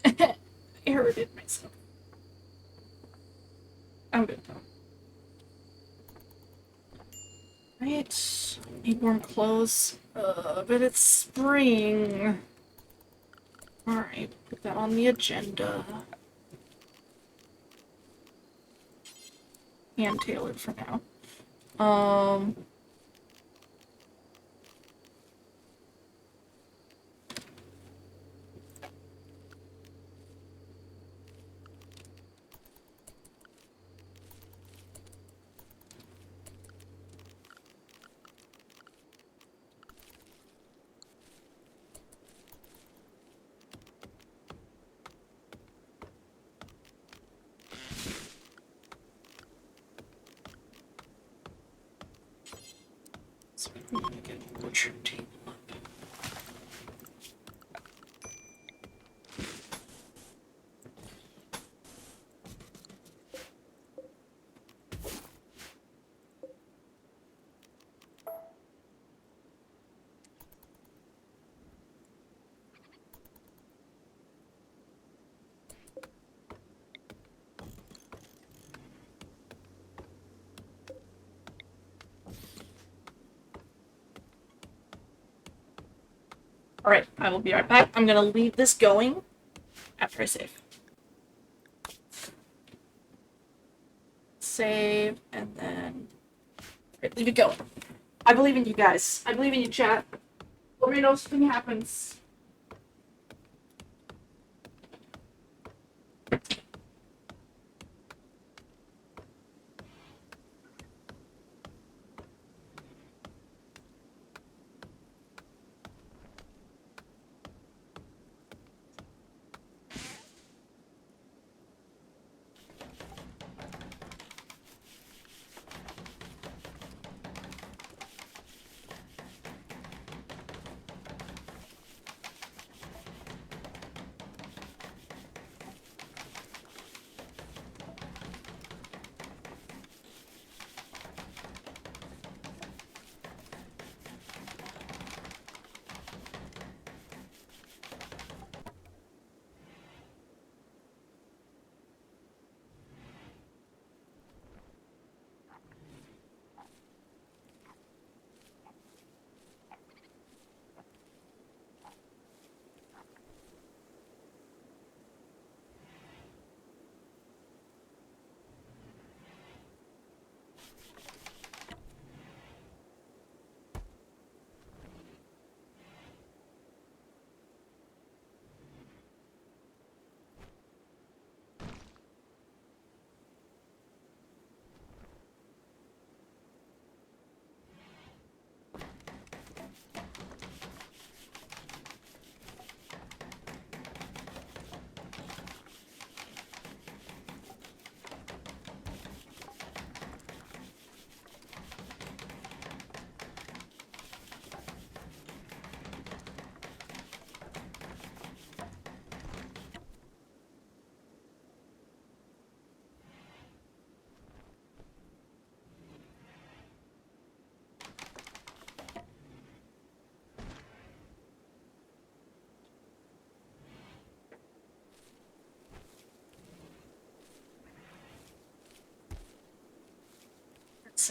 I hurted myself. I'm good though. Right. Need warm clothes. But it's spring. Alright, put that on the agenda. And tailored for now. So I'm gonna get a butcher table up. Alright, I will be right back. I'm gonna leave this going after I save. Save, and then... Alright, leave it going. I believe in you guys. I believe in you, chat. Let me know if something happens.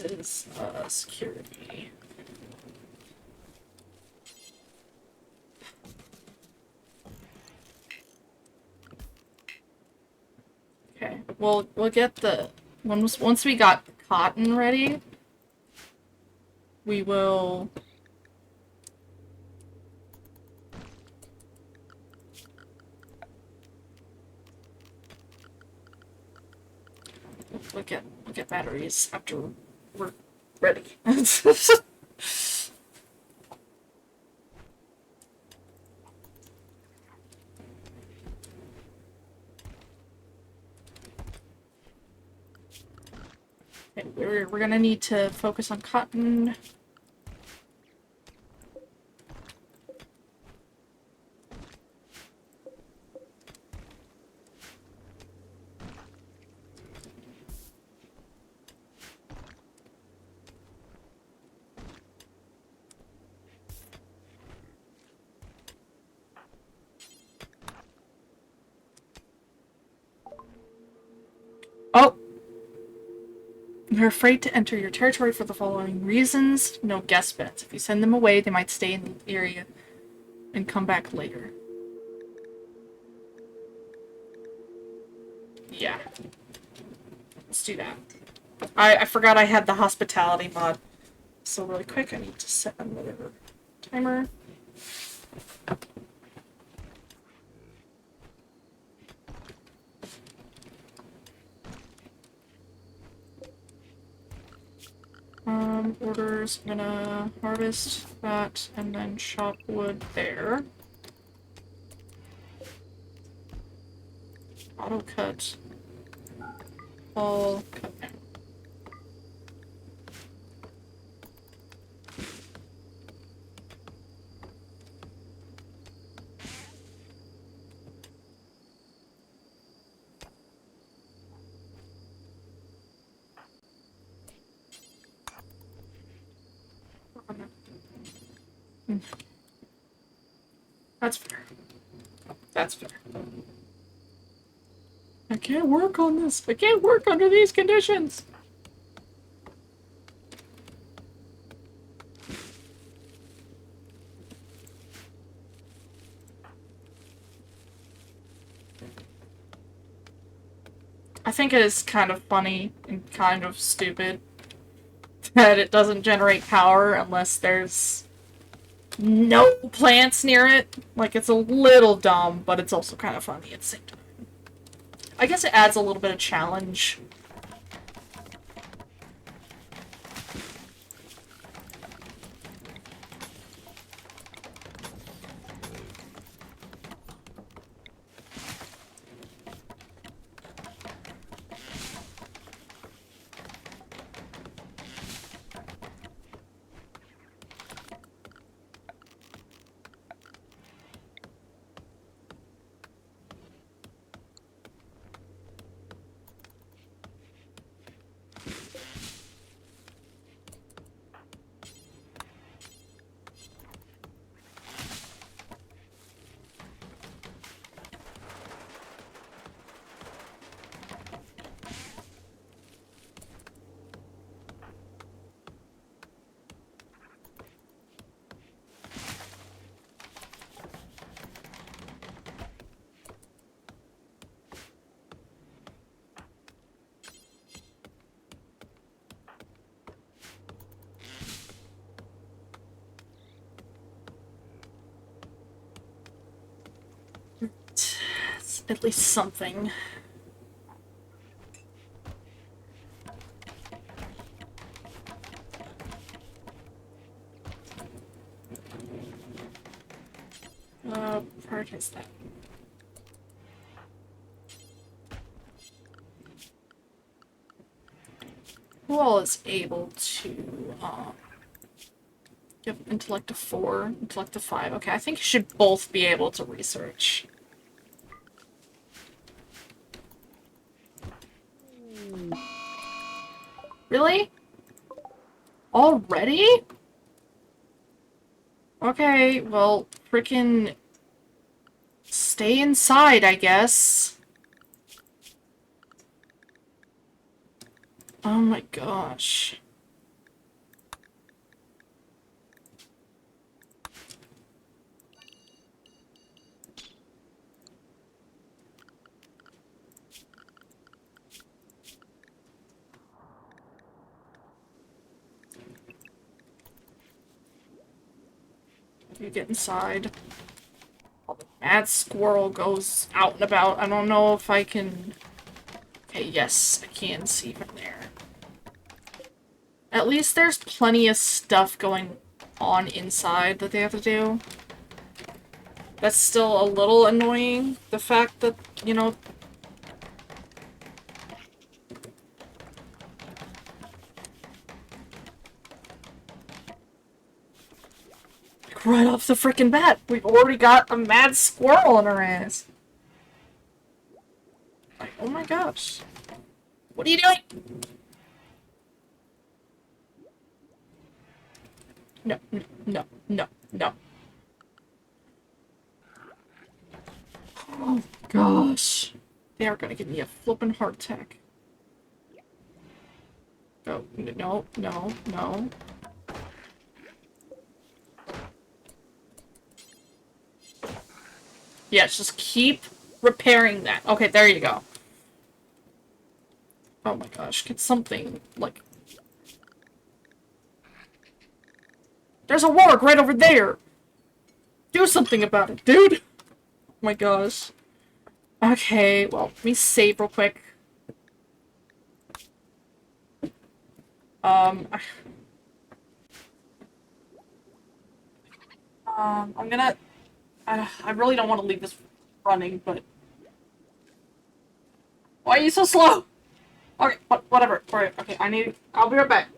This is security. Okay, we'll get the once we got cotton ready, we will we'll get batteries after we're ready. Okay, we're gonna need to focus on cotton. Oh! You're afraid to enter your territory for the following reasons. No guest beds. If you send them away, they might stay in the area and come back later. Yeah. Let's do that. I forgot I had the hospitality mod. So really quick, I need to set another timer. Orders, I'm gonna harvest that and then chop wood there. Auto cut. All cut now. That's fair. That's fair. I can't work on this. I can't work under these conditions. think it is kind of funny and kind of stupid that it doesn't generate power unless there's no plants near it. Like, it's a little dumb, but it's also kind of funny at the same time. I guess it adds a little bit of challenge. It's at least something. Prioritize that. Who all is able to, give intellect of 4, intellect of 5? Okay, I think you should both be able to research. Really? Already? Okay, well, frickin' stay inside, I guess. Oh my gosh. You get inside. Oh, the mad squirrel goes out and about. I don't know if I can... Okay, yes, I can see from there. At least there's plenty of stuff going on inside that they have to do. That's still a little annoying. The fact that, you know... Right off the frickin' bat, we've already got a mad squirrel on our ass. Like, oh my gosh. What are you doing? No, no, no, no. Oh gosh. They are gonna give me a flippin' heart attack. Oh, no, no, no. Yes, just keep repairing that. Okay, there you go. Oh my gosh, get something, like... There's a warg right over there! Do something about it, dude! Oh my gosh. Okay, well, let me save real quick. I'm gonna... I really don't want to leave this running, but... Why are you so slow? Okay, whatever. Alright, okay, I'll be right back.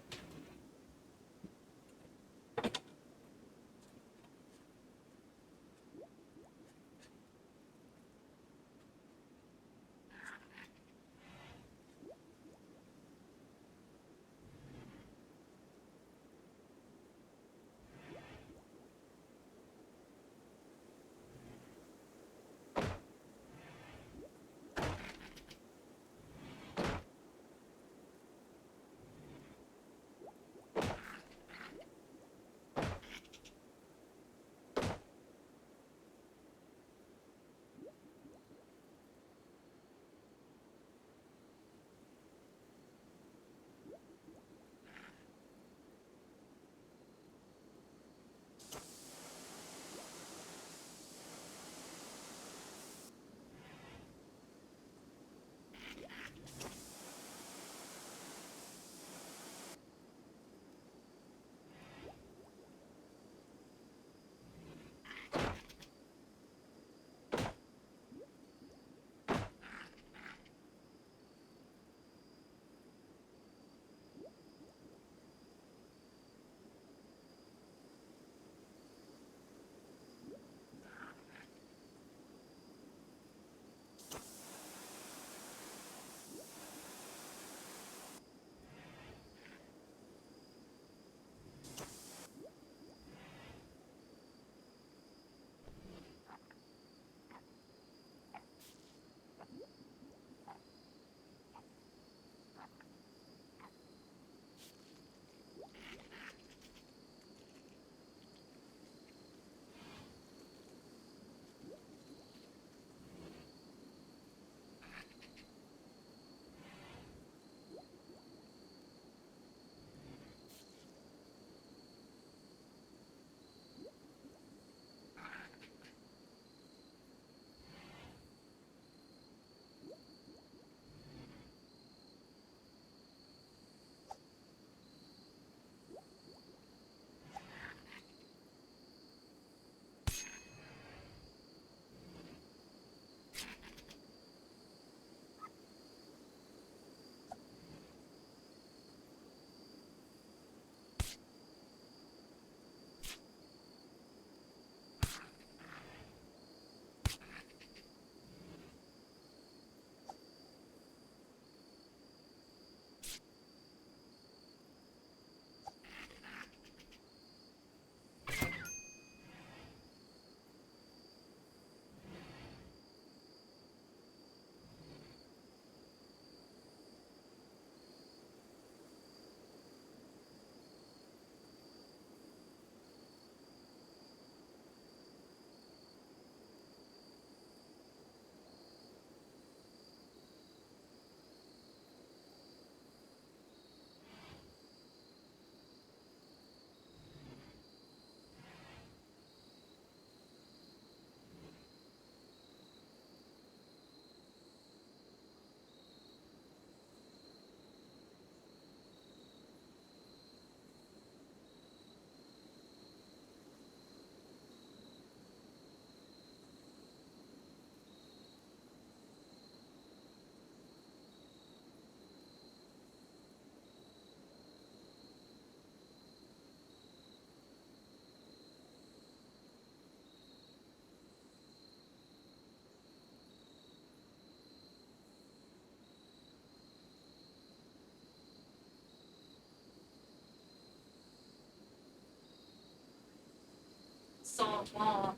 mom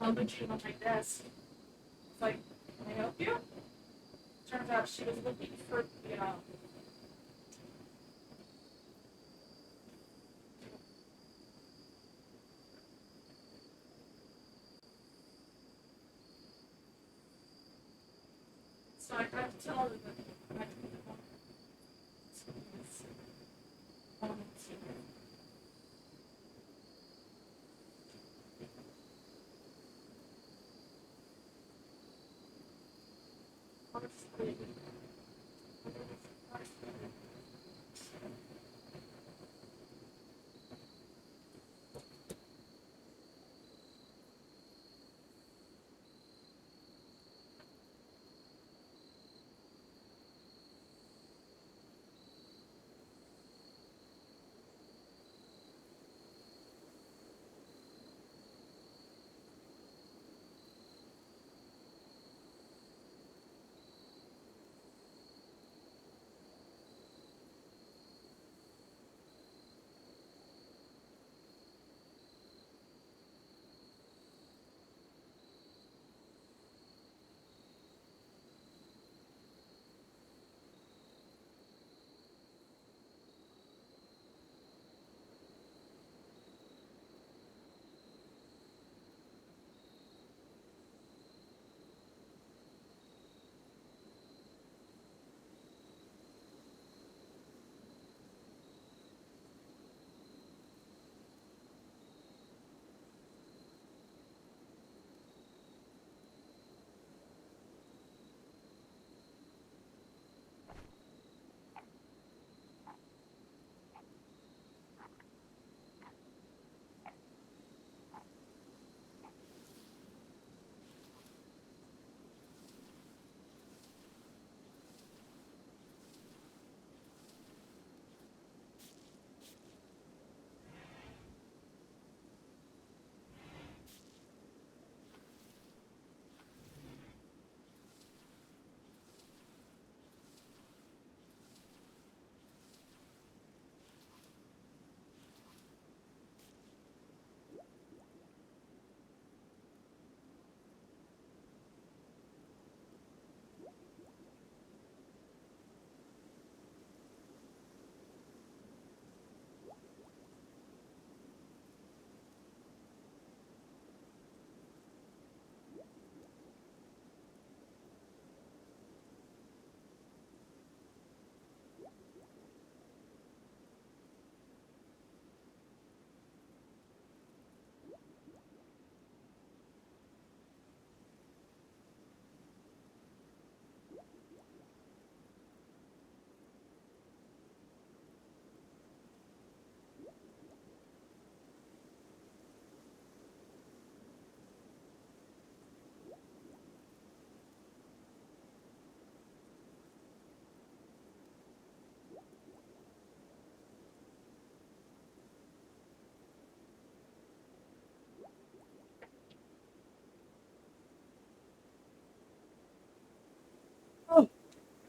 rummaging on my desk. It's like, can I help you? Turns out she was looking for the so I got to tell her that I didn't want to. Honestly,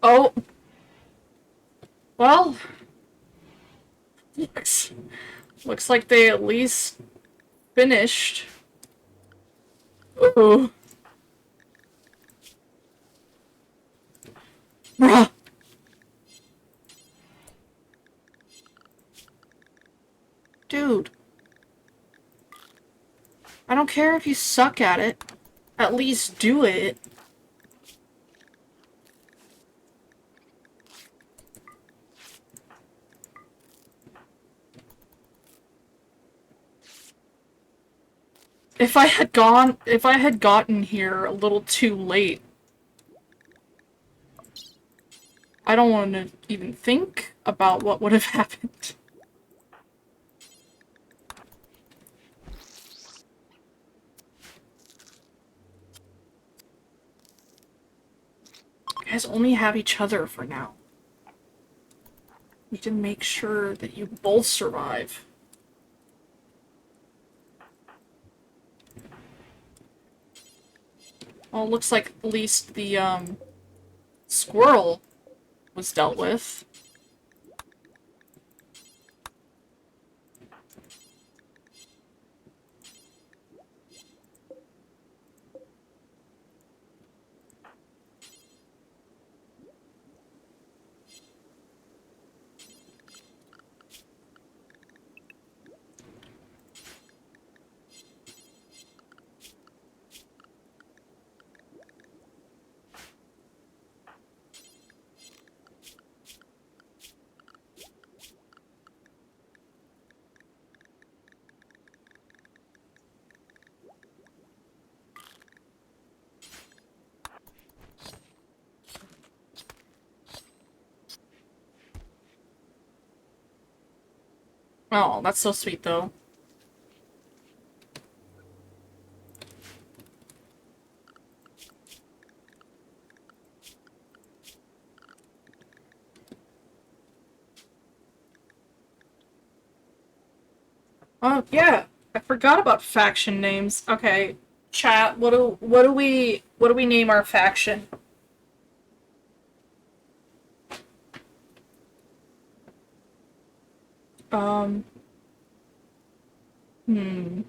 oh, well, looks like they at least finished. Ooh. Bruh. Dude, I don't care if you suck at it. At least do it. If I had gotten here a little too late, I don't want to even think about what would have happened. You guys only have each other for now. We need to make sure that you both survive. Well, it looks like at least the, squirrel was dealt with. Oh, that's so sweet, though. Oh, yeah. I forgot about faction names. Okay, chat, what do we name our faction? Um, hmm.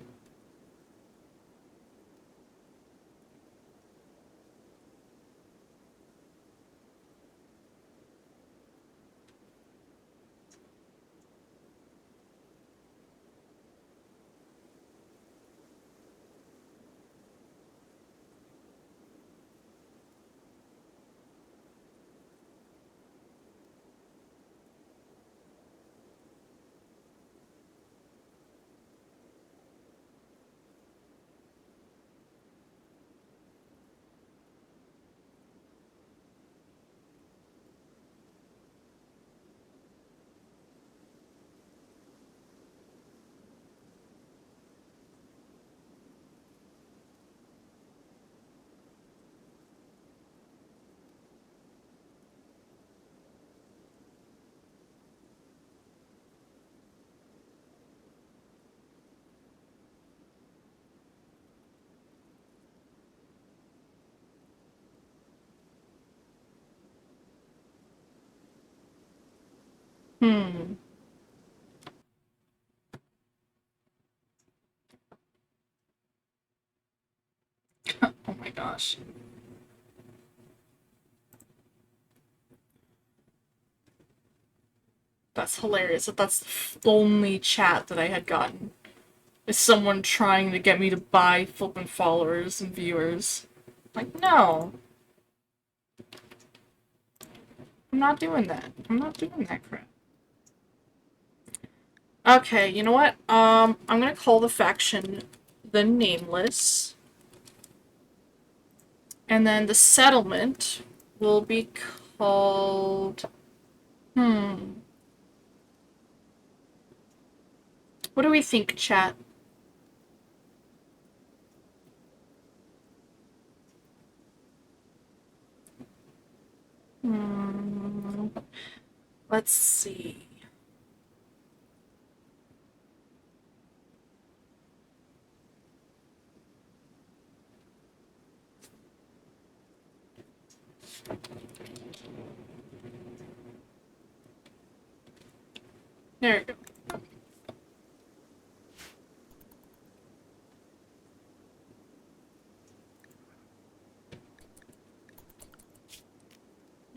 Hmm. Oh my gosh. That's hilarious that that's the only chat that I had gotten. Is someone trying to get me to buy flippin' followers and viewers. Like, no. I'm not doing that. I'm not doing that crap. Okay, you know what? I'm gonna call the faction the Nameless. And then the settlement will be called... Hmm. What do we think, chat? Hmm. Let's see. There you go.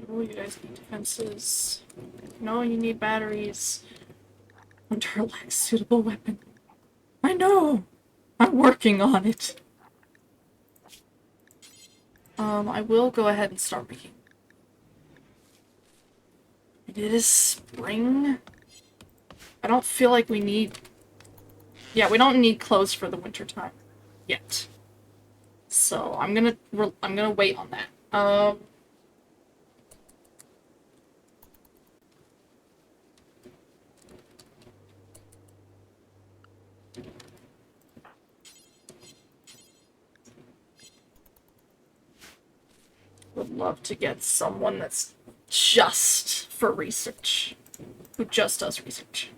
Oh, you guys need defenses. No, you need batteries. Hunter lacks suitable weapon. I know! I'm working on it. I will go ahead and start making. It is spring. I don't feel like we need... Yeah, we don't need clothes for the winter time. Yet. So, I'm gonna wait on that. Would love to get someone that's just for research. Who just does research.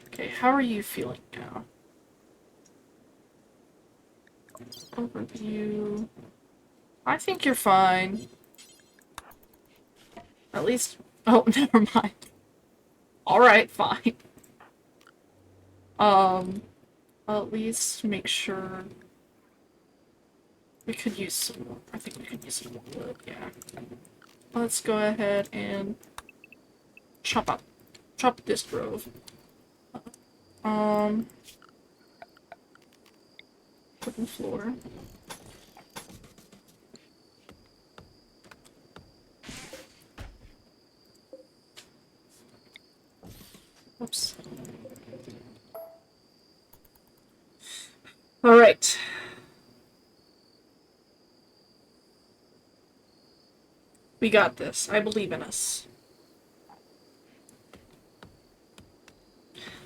Okay, how are you feeling now? Overview. I think you're fine. At least... Oh, never mind. Alright, fine. I'll at least make sure... We could use some more. I think we could use some more wood, yeah. Let's go ahead and chop this grove. Um, wooden floor. Oops. All right. We got this. I believe in us.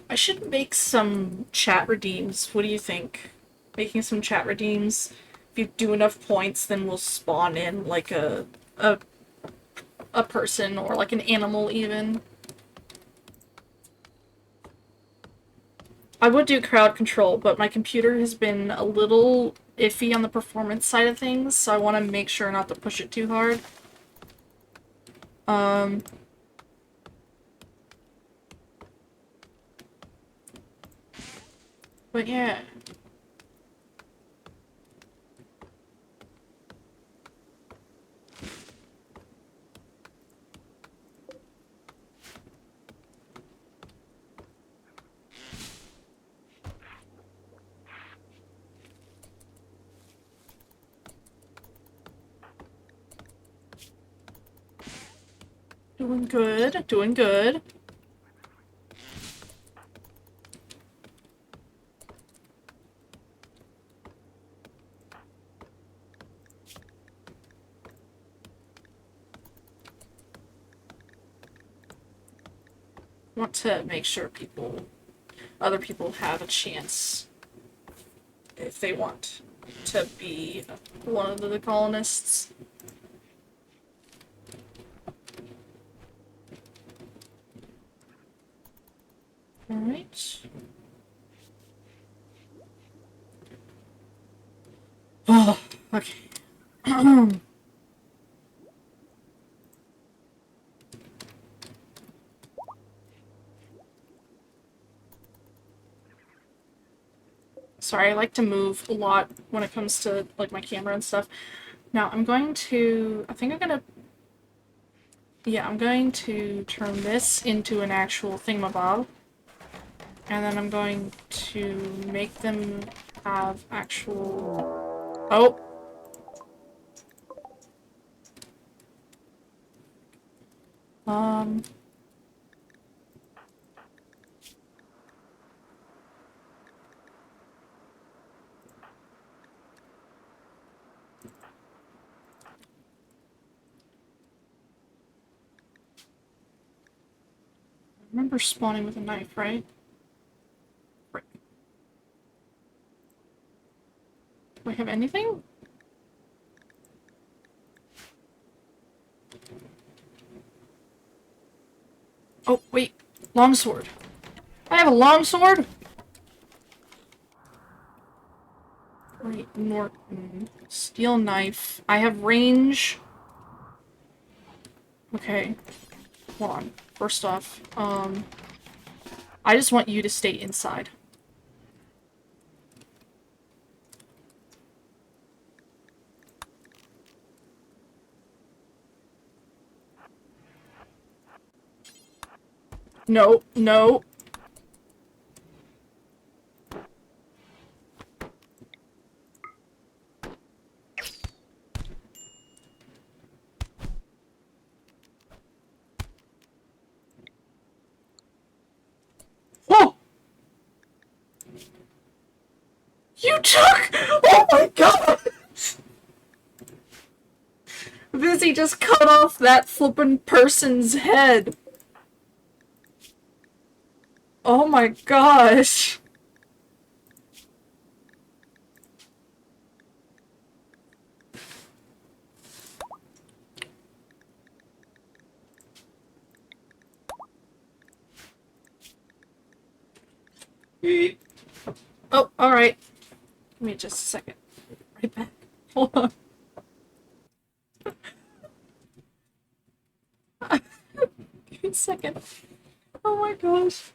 I should make some chat redeems. What do you think? Making some chat redeems. If you do enough points, then we'll spawn in like a a person or like an animal even. I would do crowd control, but my computer has been a little iffy on the performance side of things, so I want to make sure not to push it too hard. Um, but yeah. Doing good, doing good. Want to make sure other people have a chance if they want to be one of the colonists. Alright. Oh, okay. Sorry, I like to move a lot when it comes to like my camera and stuff. Now I'm going to, I'm going to turn this into an actual thingamabob. And then I'm going to make them have actual, oh. Um, remember spawning with a knife, right? Right. Do I have anything? Oh, wait. Longsword. I have a longsword? Great Norton. Steel knife. I have range. Okay. Hold on. First off, I just want you to stay inside. No, no. Oh! You took! Oh my god! Vizzy just cut off that flippin' person's head. Oh my gosh. Oh, alright. Give me just a second. Right back. Hold on. Give me a second. Oh my gosh.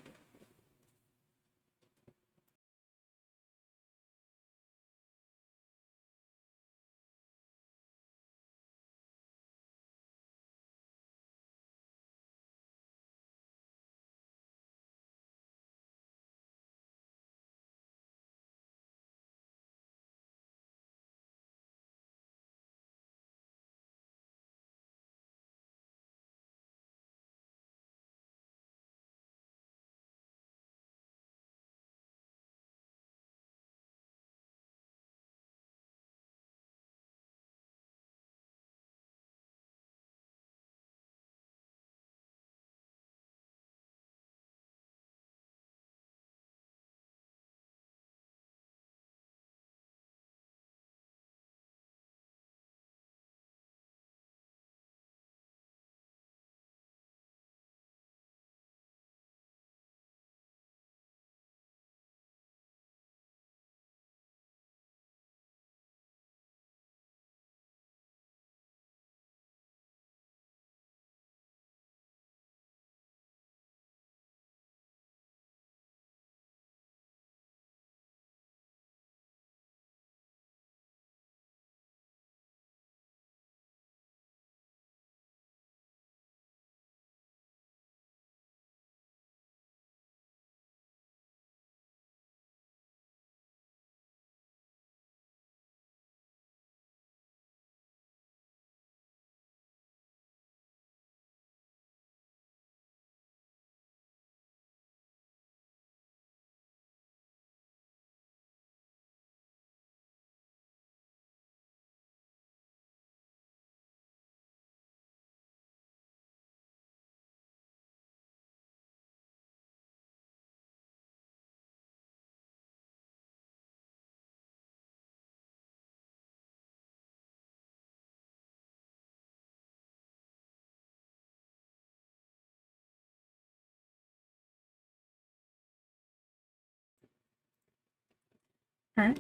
Alright.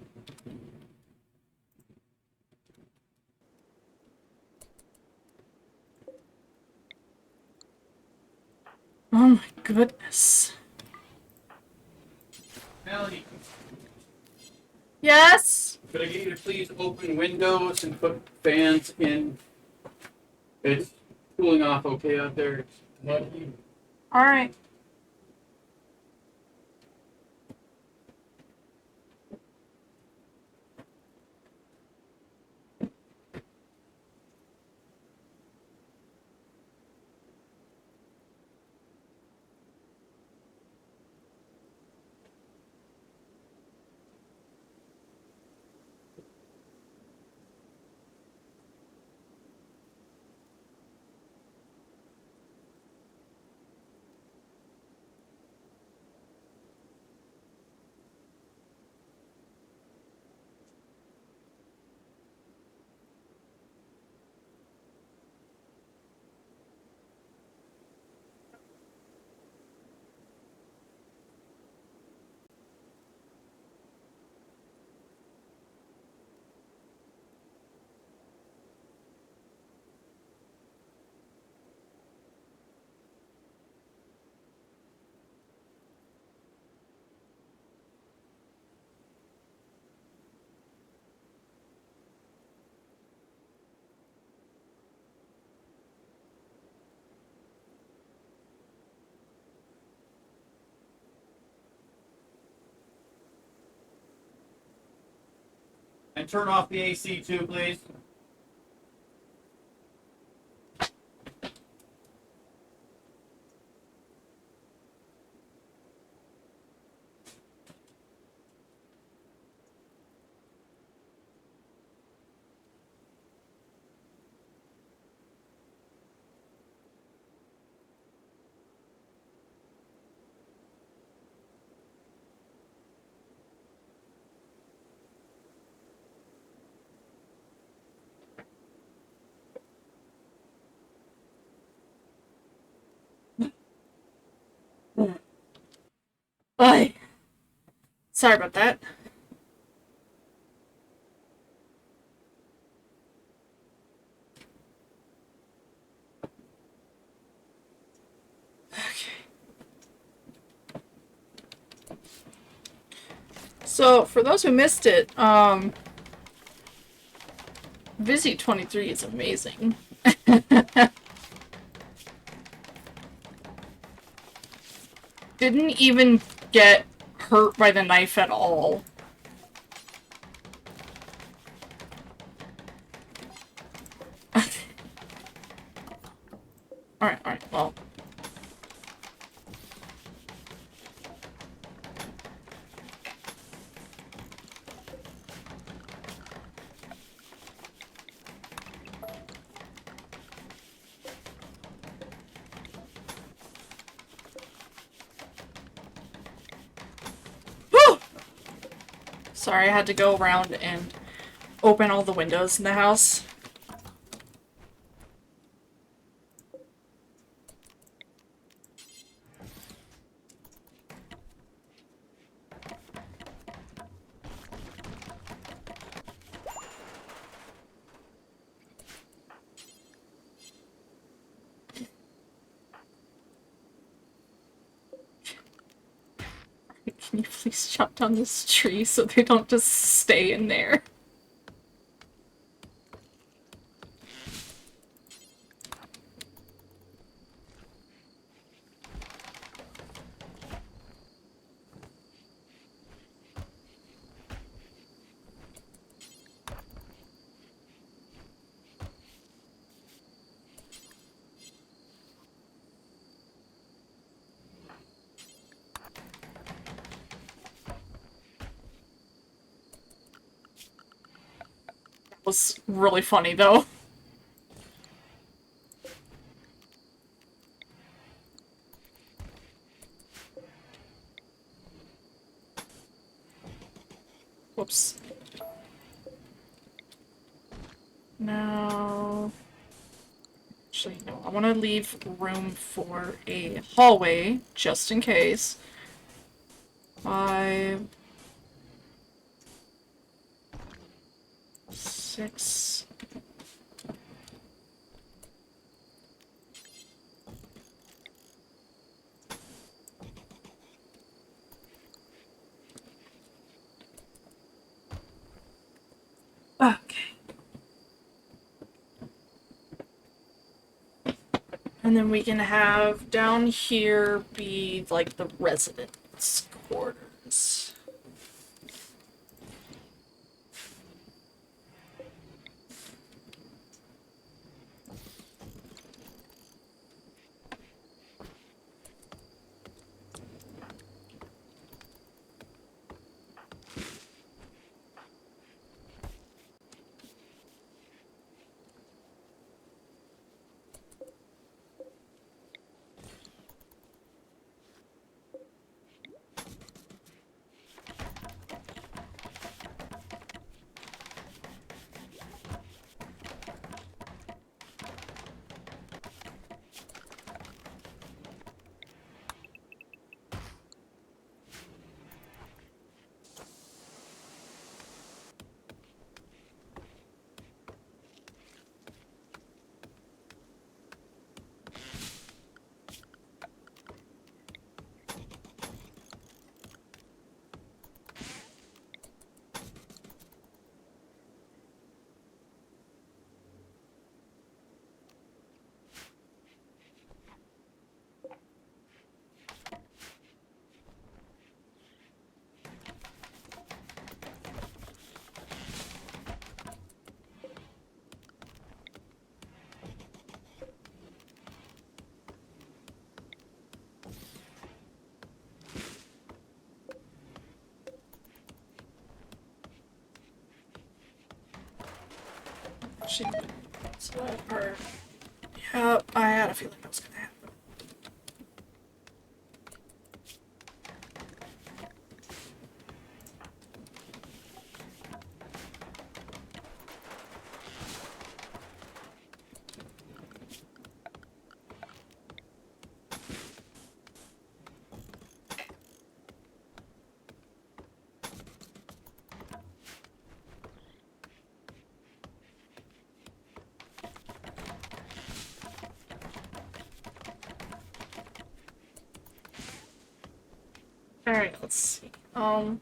Oh my goodness. Melanie, Yes? could I get you to please open windows and put fans in? It's cooling off okay out there. It's muggy. Alright. And turn off the AC too, please. Bye. Sorry about that. Okay. So, for those who missed it, Visi 23 is amazing. Didn't even get hurt by the knife at all. Alright, well. Sorry, I had to go around and open all the windows in the house. Can you please chop down this tree so they don't just stay in there? That was really funny, though. Whoops. Now... Actually, no. I want to leave room for a hallway, just in case. 5... 6. Okay. And then we can have down here be like the residence quarters. Actually, so that part. Yep, I had a feeling that was gonna happen. Alright, let's see. Oh,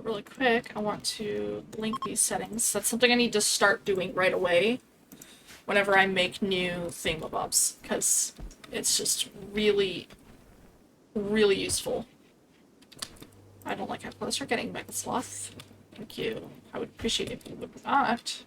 really quick, I want to link these settings. That's something I need to start doing right away whenever I make new thingamabobs, because it's just really, really useful. I don't like how close you're getting, Mega Sloth. Thank you. I would appreciate it if you would not.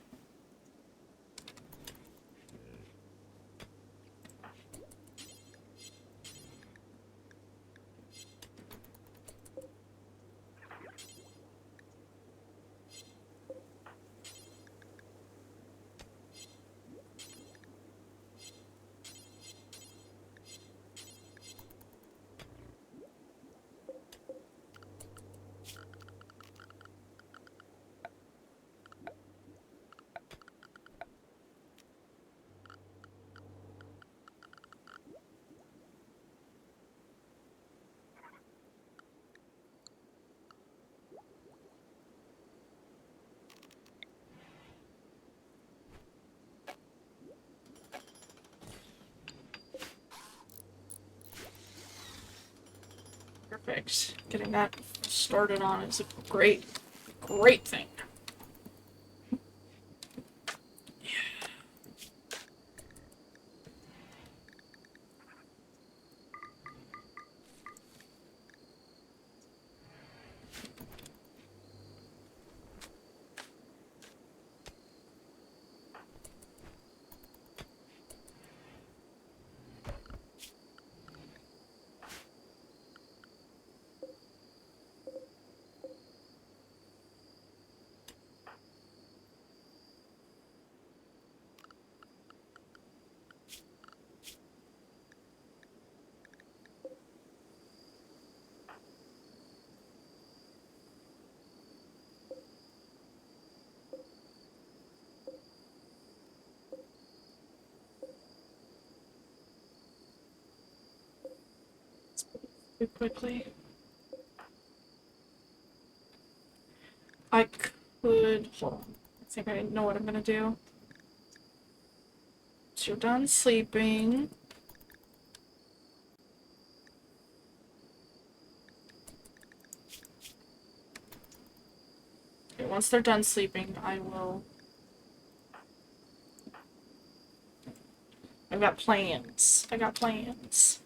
Perfect. Getting that started on is a great, great thing. quickly. I could, hold on. I think I know what I'm gonna do. So you're done sleeping. Okay, once they're done sleeping, I will... I've got plans. I got plans.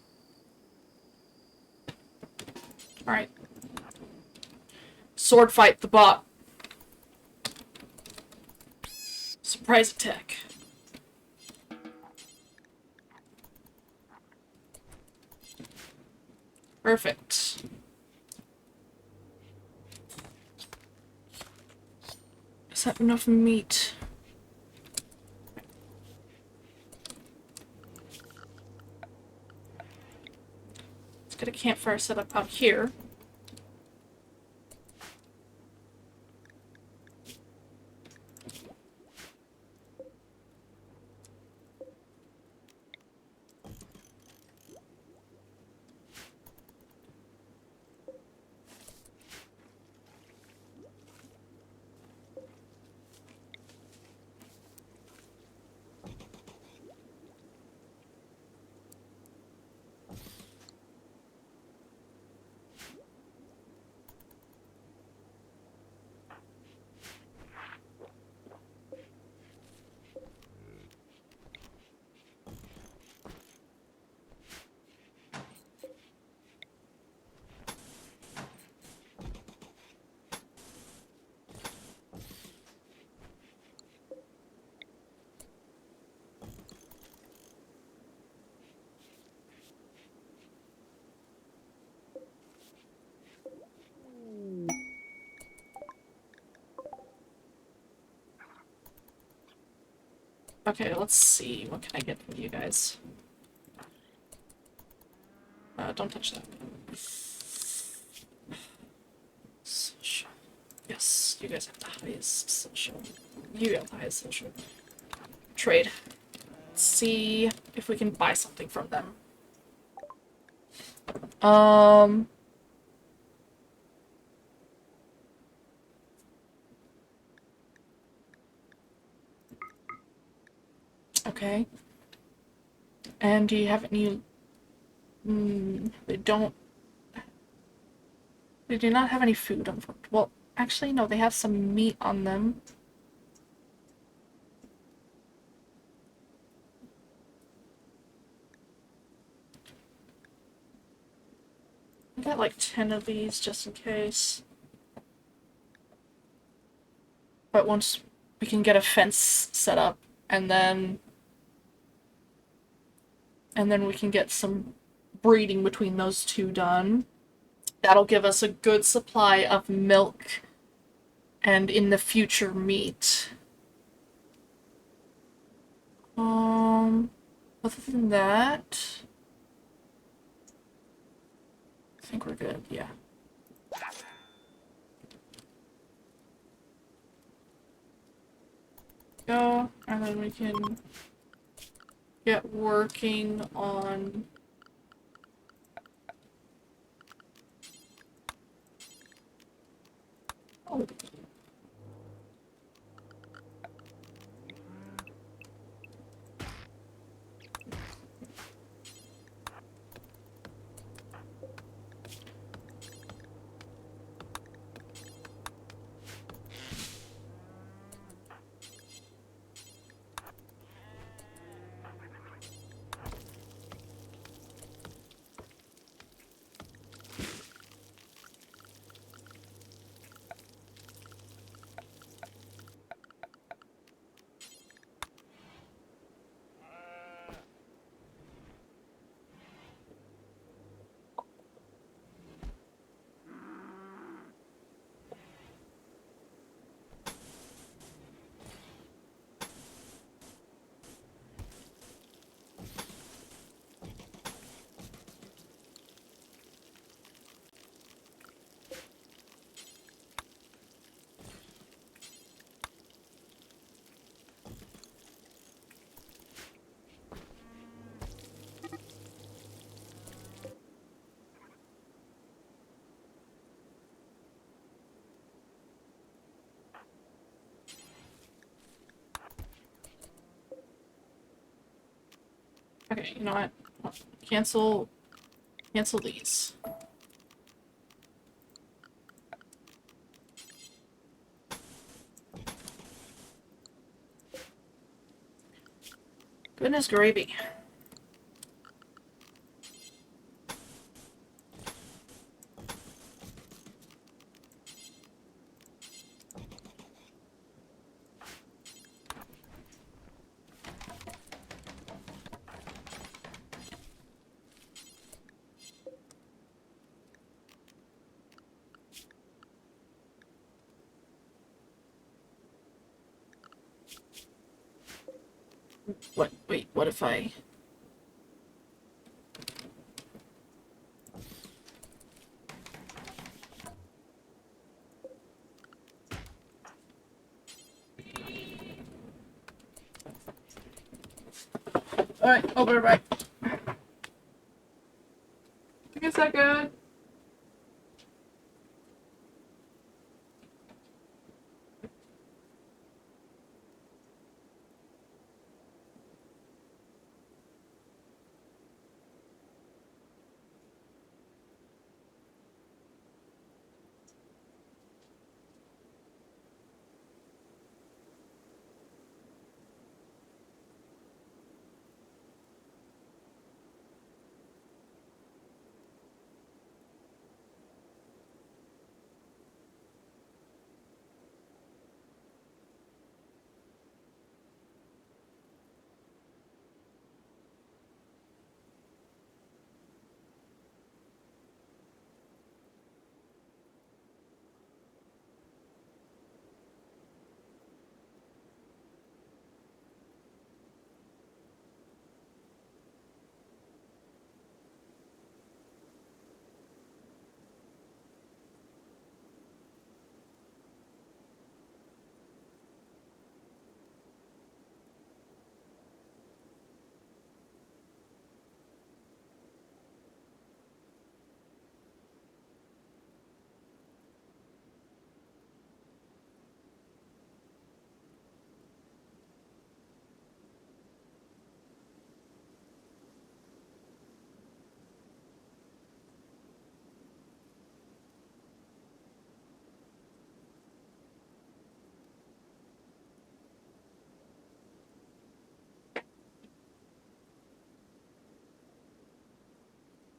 Alright. Sword fight the bot. Surprise attack. Perfect. Is that enough meat? Let's get a campfire set up out here. Okay, let's see. What can I get from you guys? Don't touch that. Social. Yes, you guys have the highest social. You have the highest social. Trade. Let's see if we can buy something from them. Okay. And do you have any... they don't... They do not have any food, unfortunately. Well, actually, no, they have some meat on them. I got like 10 of these just in case. But once we can get a fence set up, and then we can get some breeding between those two done. That'll give us a good supply of milk and in the future meat. Other than that, I think we're good, yeah. Go, and then we can get working on oh. Okay, you know what? Cancel these. Goodness gravy. What? Wait, what if I... Alright, I'll be right back. I guess that good.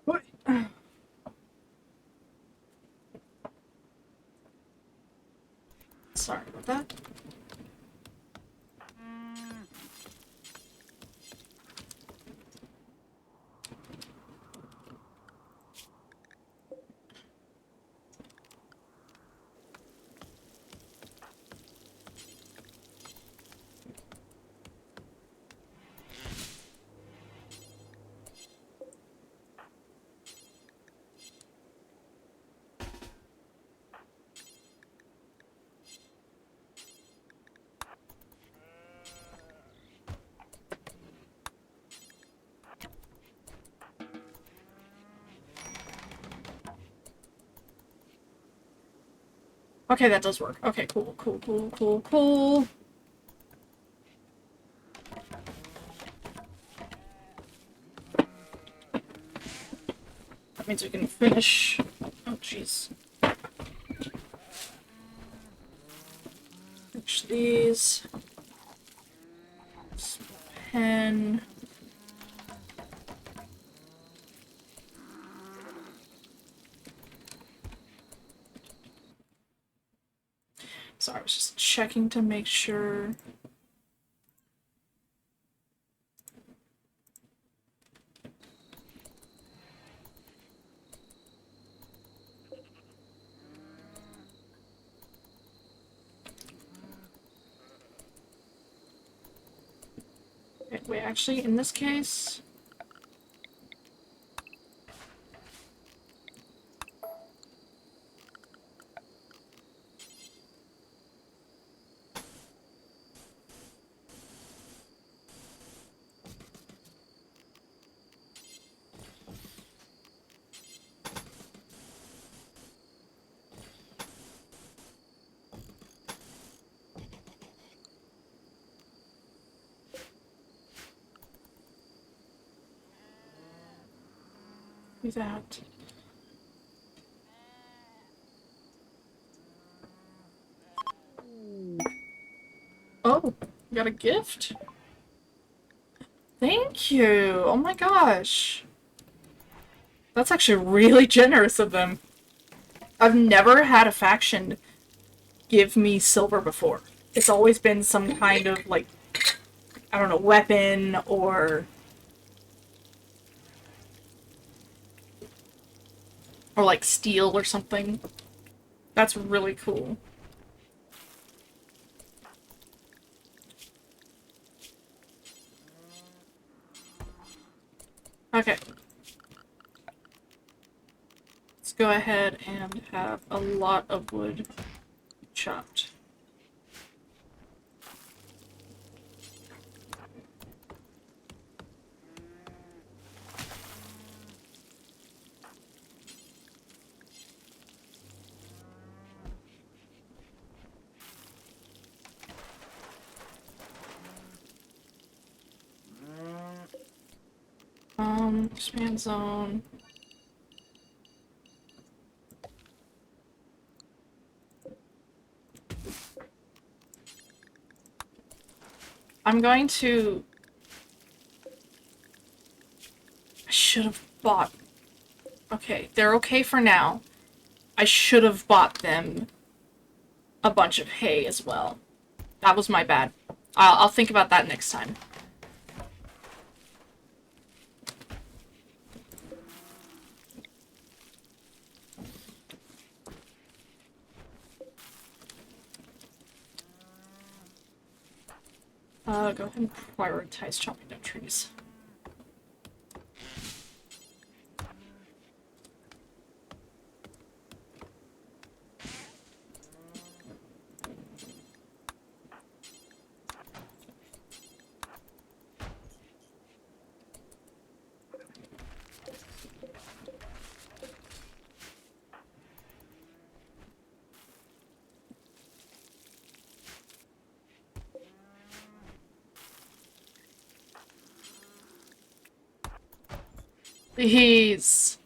What? Sorry about that. Okay, that does work. Okay, cool, cool, cool, cool, cool. That means we can finish. Oh, jeez. Finish these. Pen. Sorry, I was just checking to make sure. Wait, actually, in this case... do that. Oh, got a gift? Thank you! Oh my gosh. That's actually really generous of them. I've never had a faction give me silver before. It's always been some kind of, like, I don't know, weapon or like steel or something. That's really cool. Okay. Let's go ahead and have a lot of wood chopped. Expand zone. I'm going to... I should have bought... Okay, they're okay for now. I should have bought them a bunch of hay as well. That was my bad. I'll think about that next time. Go ahead and prioritize chopping down trees. Please.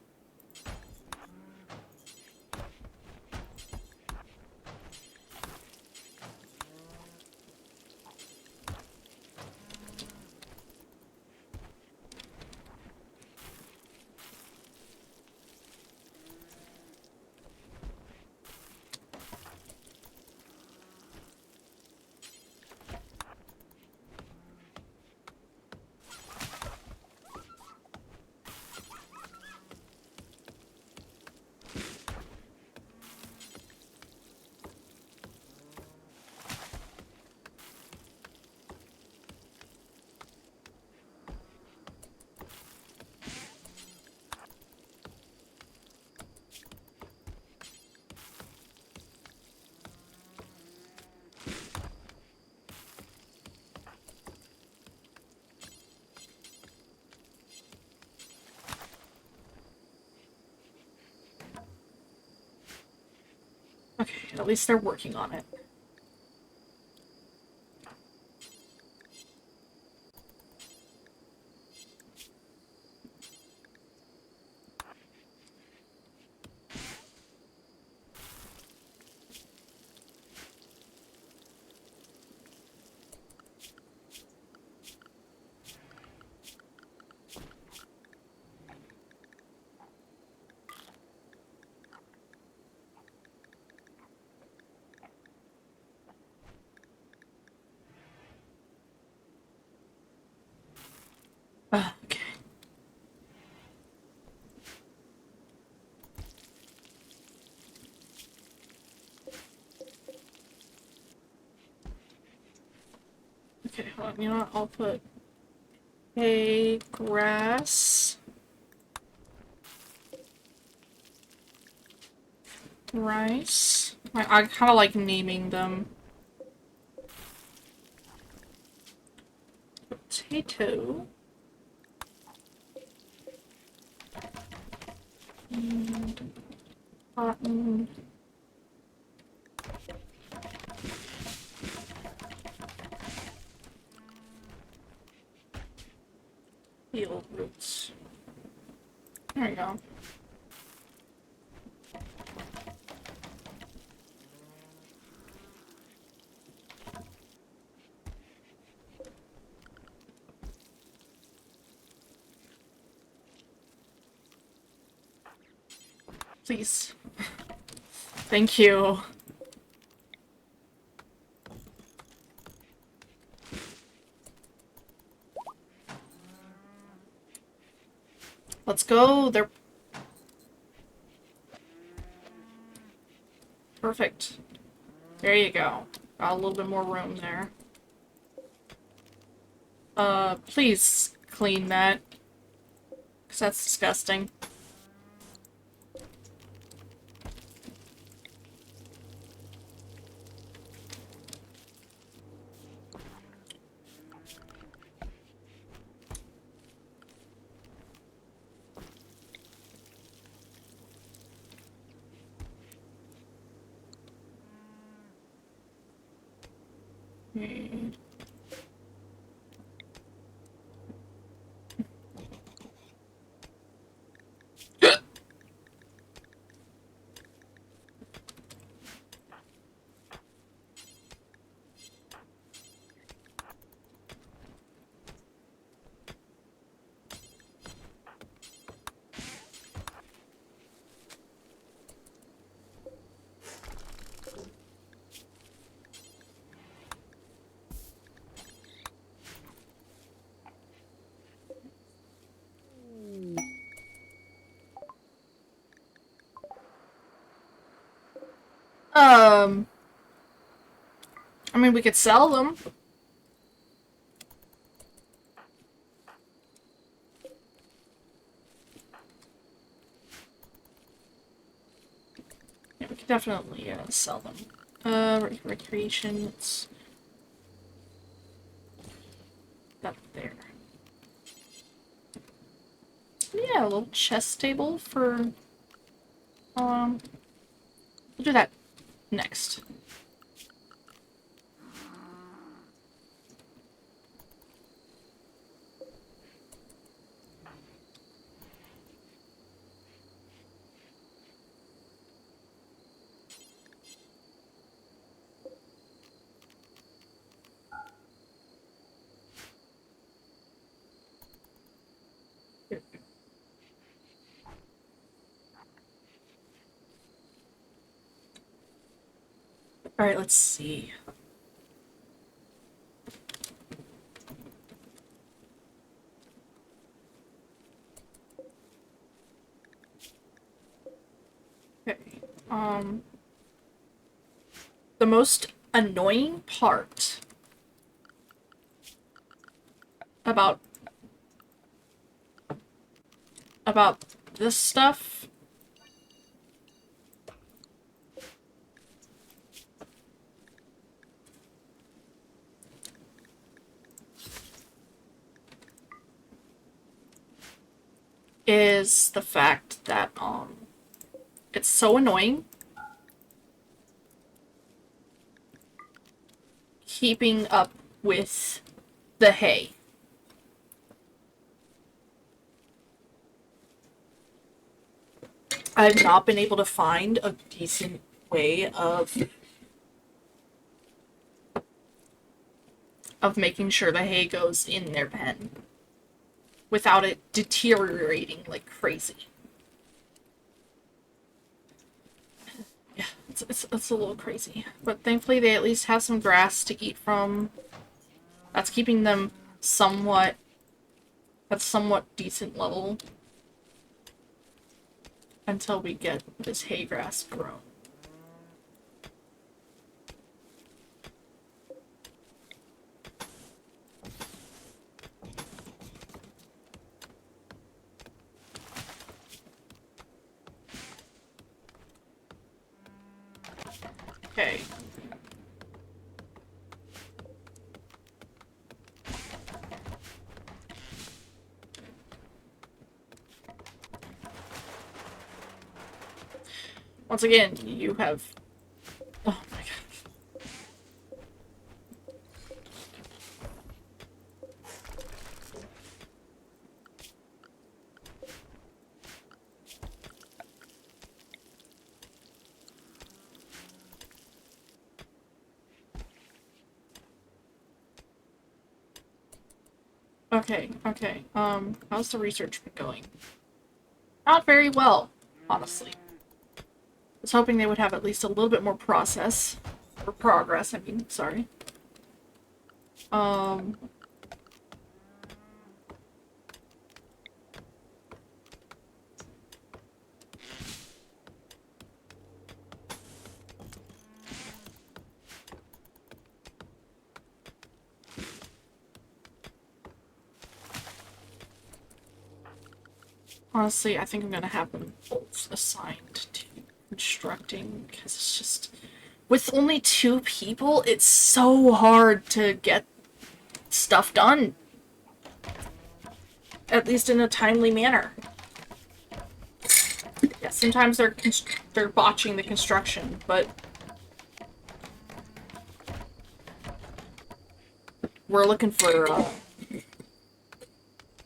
Okay, at least they're working on it. Okay. Okay, hold on. You know what? I'll put hay, grass, rice. I kind of like naming them. Potato. And cotton. Field roots. There you go. please. Thank you. Let's go. They're perfect. There you go. Got a little bit more room there. Please clean that. Because that's disgusting. Hmm. Um, I mean, we could sell them. Yeah, we could definitely sell them. Recreation. It's that there. Yeah, a little chess table for. We'll do that next. Alright, let's see. Okay. The most annoying part about this stuff is the fact that it's so annoying keeping up with the hay. I've not been able to find a decent way of making sure the hay goes in their pen without it deteriorating like crazy. Yeah, it's a little crazy. But thankfully they at least have some grass to eat from. That's keeping them somewhat at somewhat decent level until we get this hay grass grown. Okay. Once again, you have... Oh my god. Okay. How's the research been going? Not very well, honestly. was hoping they would have at least a little bit more process. Or progress, I mean, sorry. Honestly, I think I'm gonna have them both assigned to constructing, because it's just... With only 2 people, it's so hard to get stuff done. At least in a timely manner. Yeah, sometimes they're botching the construction, but we're looking for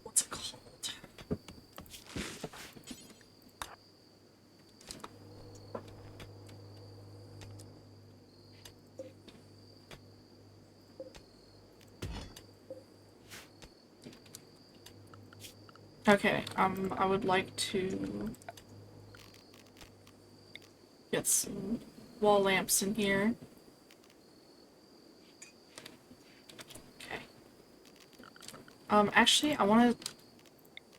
what's it called? Okay, I would like to get some wall lamps in here. Okay. Actually, I want to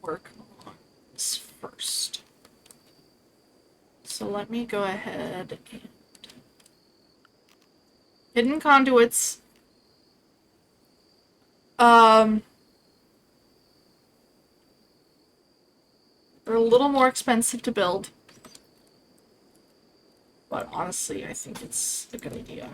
work on this first. So let me go ahead and... Hidden conduits. They're a little more expensive to build. But honestly, I think it's a good idea.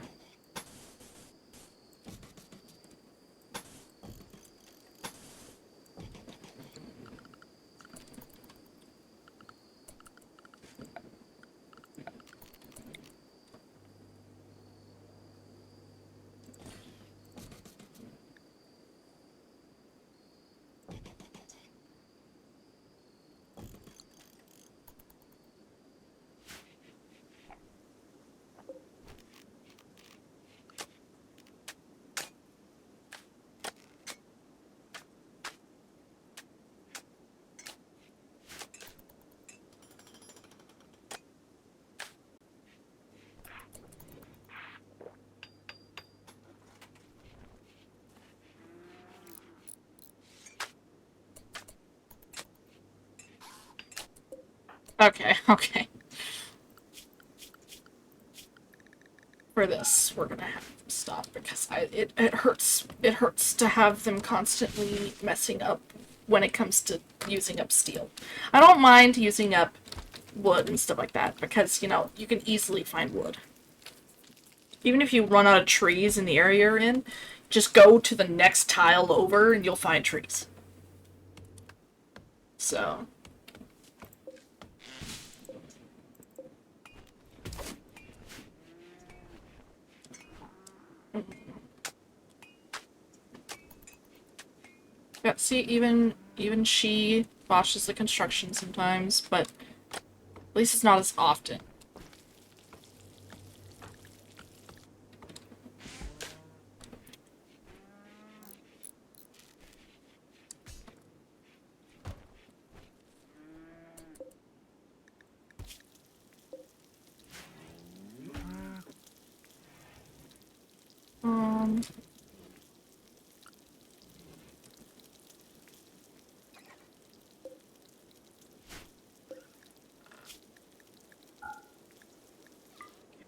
Okay, okay. For this, we're gonna have to stop because it hurts. It hurts to have them constantly messing up when it comes to using up steel. I don't mind using up wood and stuff like that because, you know, you can easily find wood. Even if you run out of trees in the area you're in, just go to the next tile over and you'll find trees. So... Yeah, see, even she botches the construction sometimes, but at least it's not as often. Um...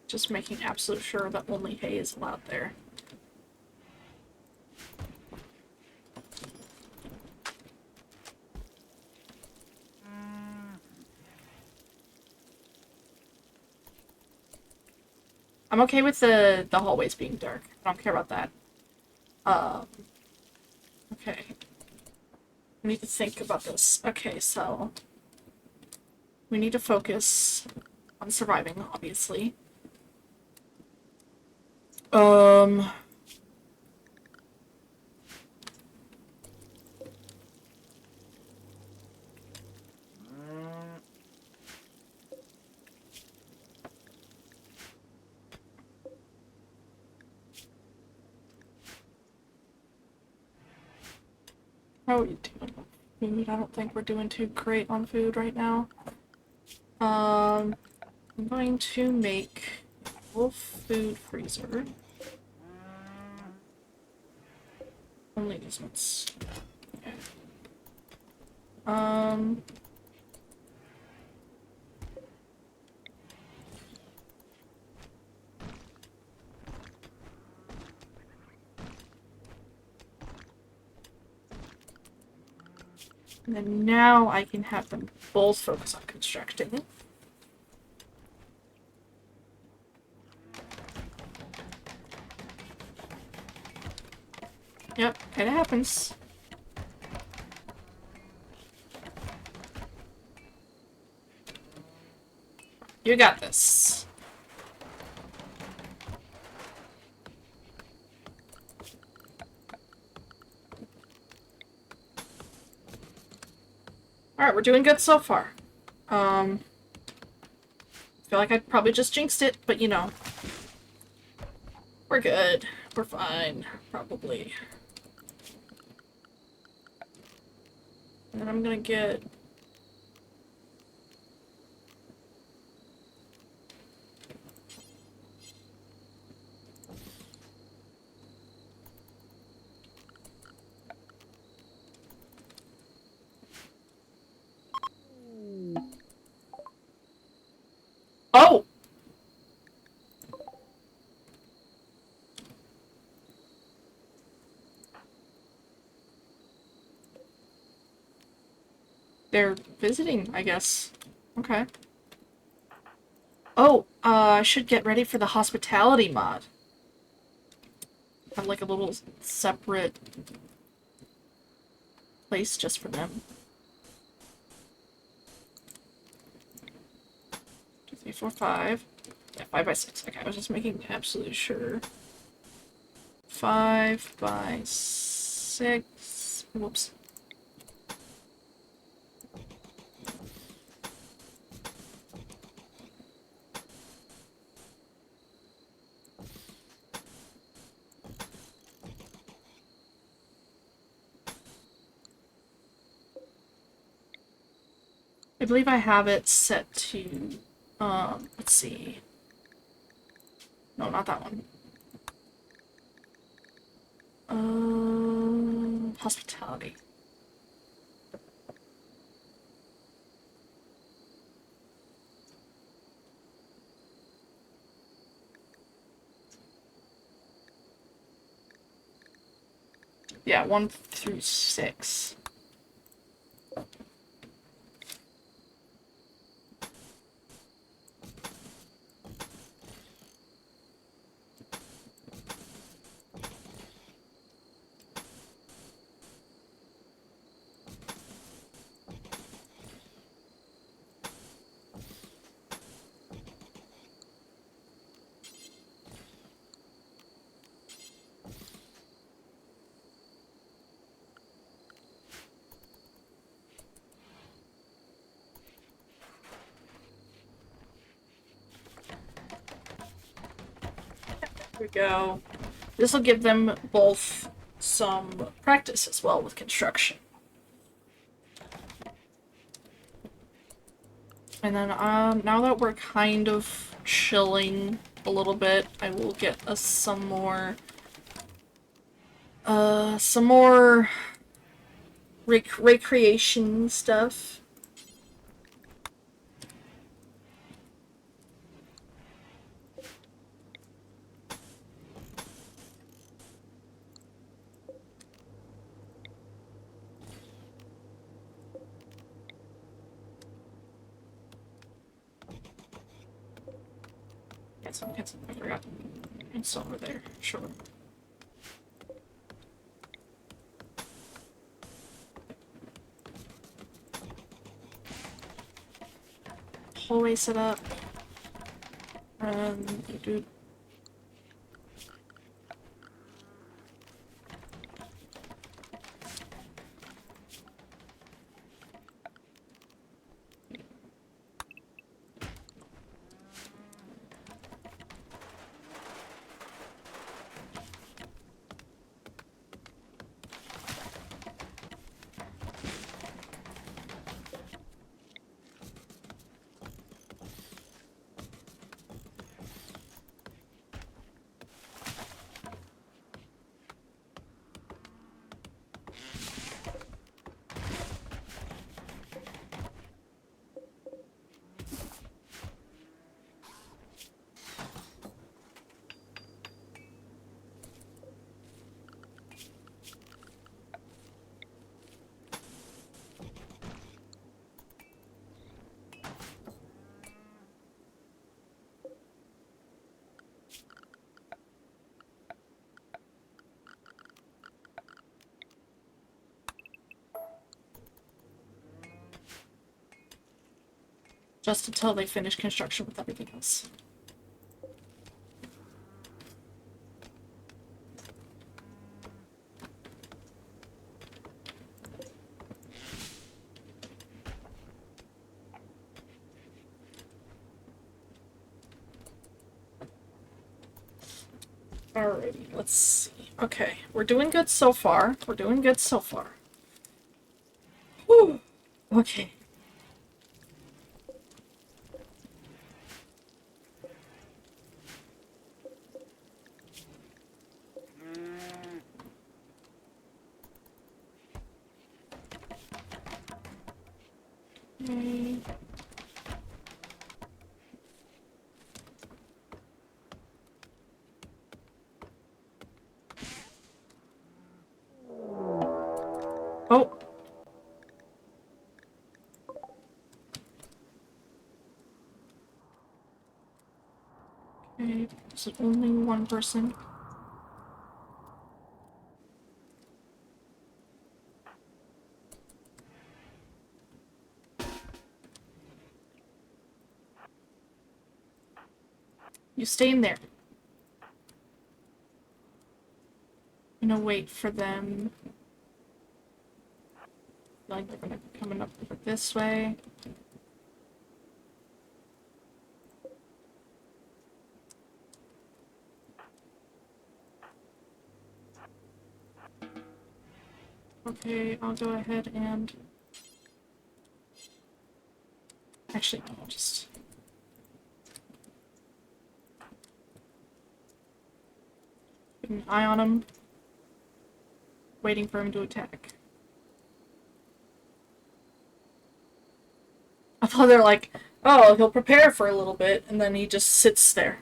Just making absolute sure that only hay is allowed there. I'm okay with the hallways being dark. I don't care about that. Okay. We need to think about this. Okay, so... We need to focus on surviving, obviously. How are you doing on food? I don't think we're doing too great on food right now. I'm going to make a full food freezer. Only these ones. Okay. And then now I can have them both focus on constructing. Yep, kinda happens. You got this. Alright, we're doing good so far. Feel like I probably just jinxed it, but you know. We're good. We're fine. Probably. And then I'm gonna get... Oh! They're visiting, I guess. Okay. Oh, I should get ready for the hospitality mod. Have like a little separate place just for them. 2, 3, 4, 5. Yeah, 5 by 6. Okay, I was just making absolutely sure. 5 by 6. Whoops. I believe I have it set to, let's see. No, not that one. Hospitality. Yeah, 1 through 6. There we go. This will give them both some practice as well with construction. And then, now that we're kind of chilling a little bit, I will get us some more recreation stuff. Cancel. I forgot. It's over there. Sure. Hallway set up. Dude. Just until they finish construction with everything else. Alrighty, let's see. Okay, we're doing good so far. We're doing good so far. Whew. Okay. Okay. Oh. Okay, is it only one person? You stay in there. I'm gonna wait for them. Like they're gonna be coming up this way. Okay, I'll go ahead and... Actually, no, I'll just... Keep an eye on him. Waiting for him to attack. I thought they're like, oh, he'll prepare for a little bit, and then he just sits there.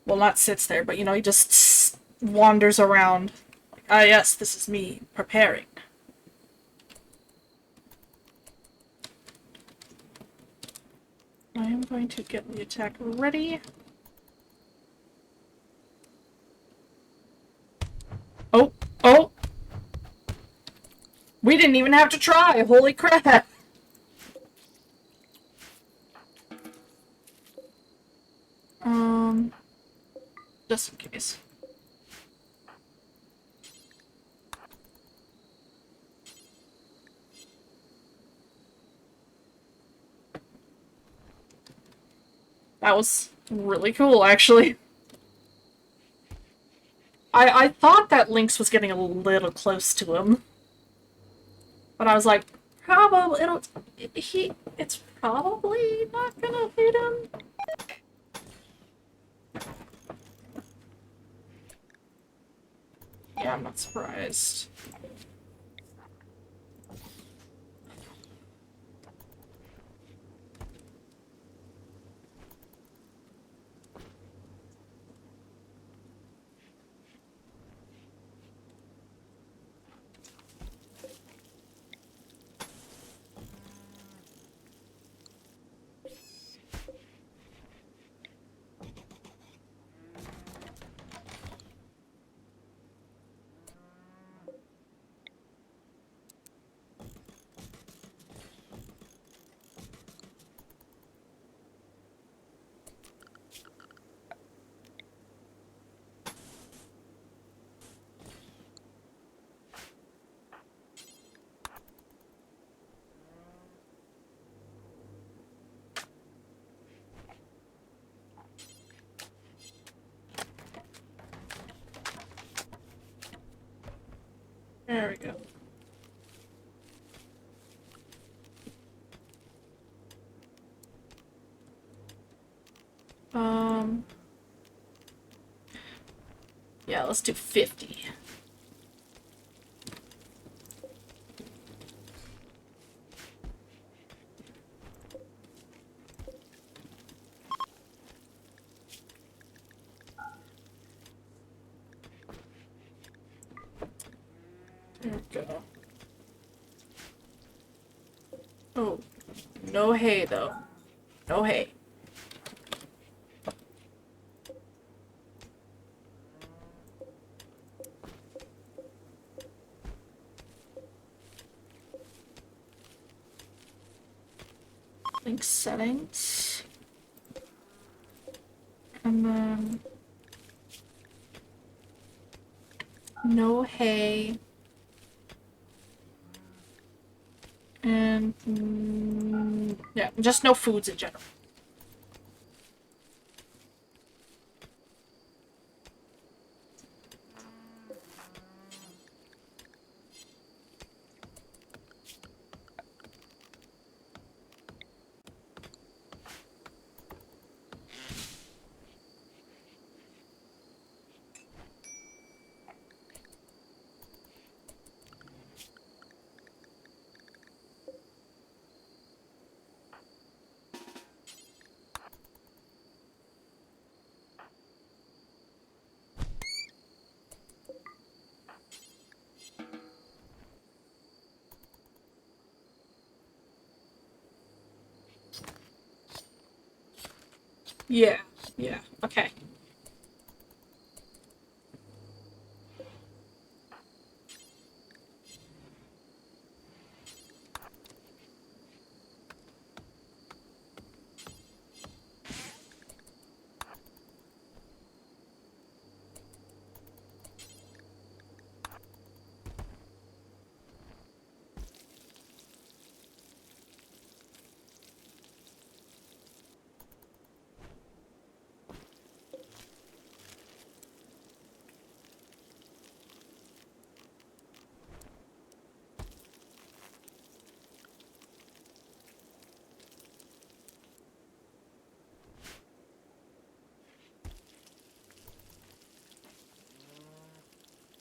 Well, not sits there, but you know, he just wanders around. Like, ah, yes, this is me preparing. I am going to get the attack ready. Oh, oh! We didn't even have to try! Holy crap! Just in case. That was really cool, actually. I thought that Lynx was getting a little close to him. But I was like, probably, it's probably not gonna hit him. Yeah, I'm not surprised. There we go. Yeah, let's do 50. There we go. Oh, no hay though. No hay. link settings. And then no hay. And yeah, just no foods in general. Yeah, yeah, okay.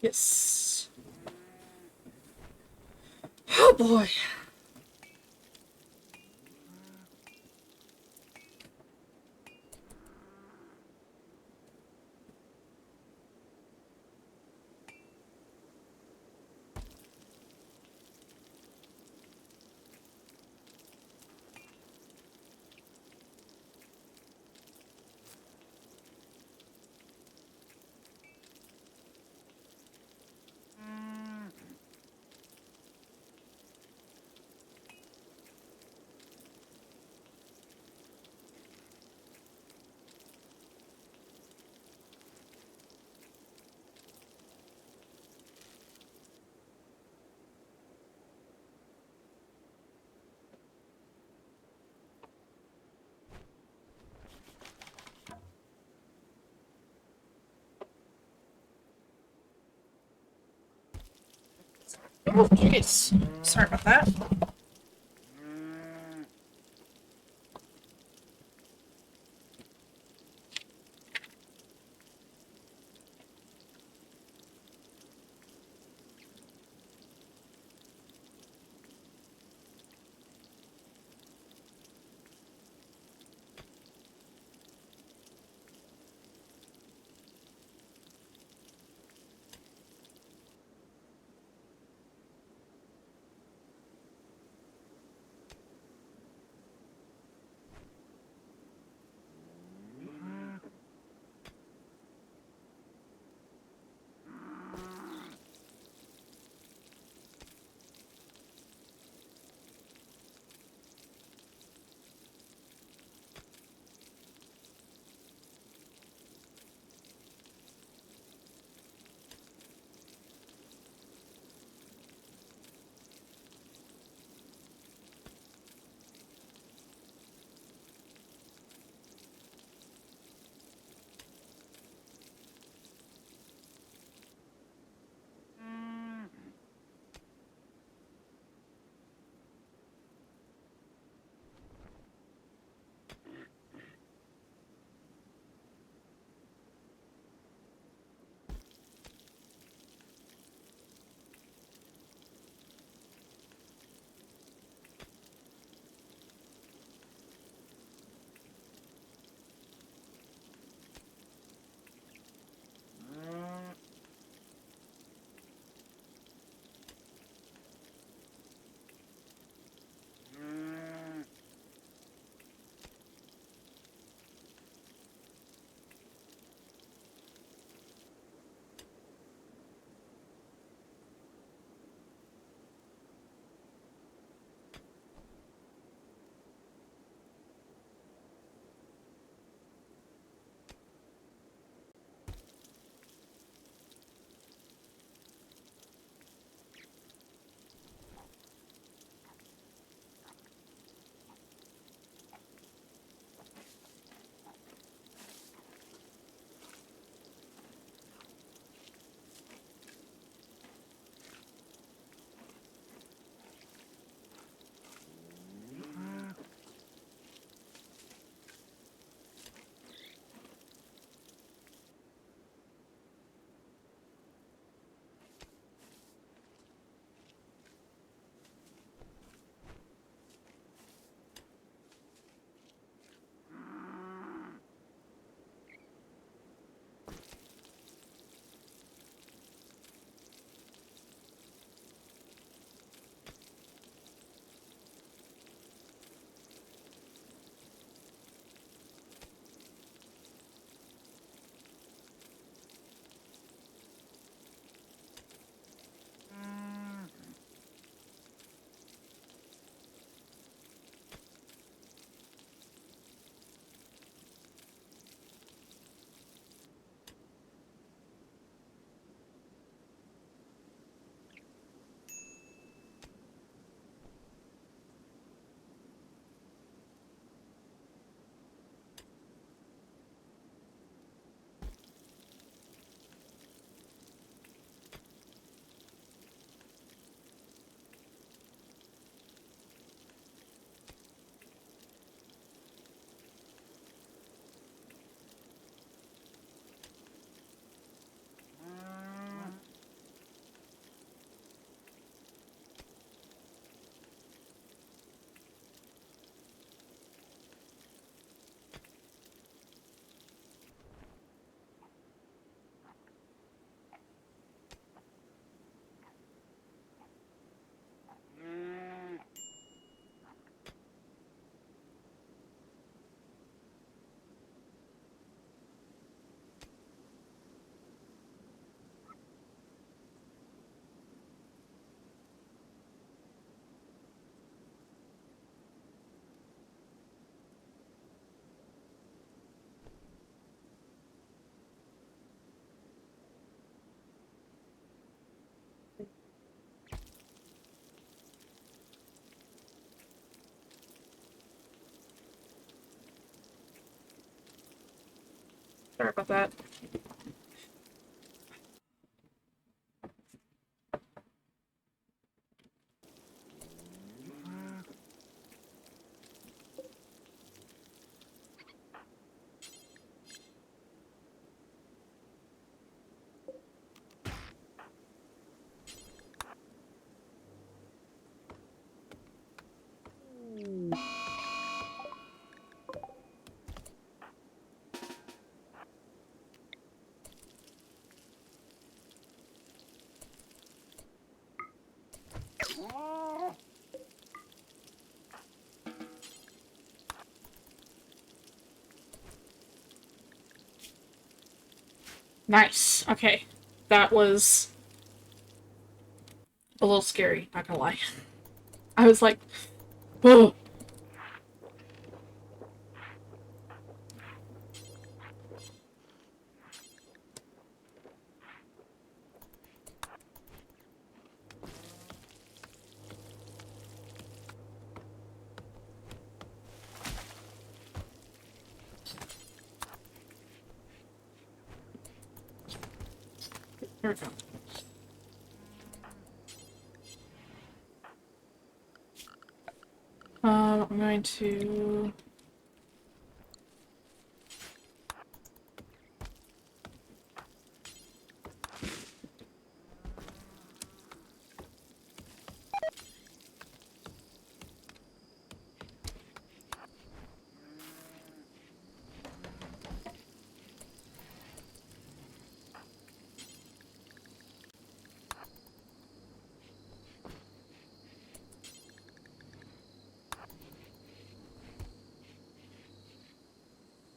Yes. Oh boy. Oh, jeez. Sorry about that. Sorry about that. Nice. Okay. That was a little scary, not gonna lie. I was like, whoa. Here we go. I'm going to...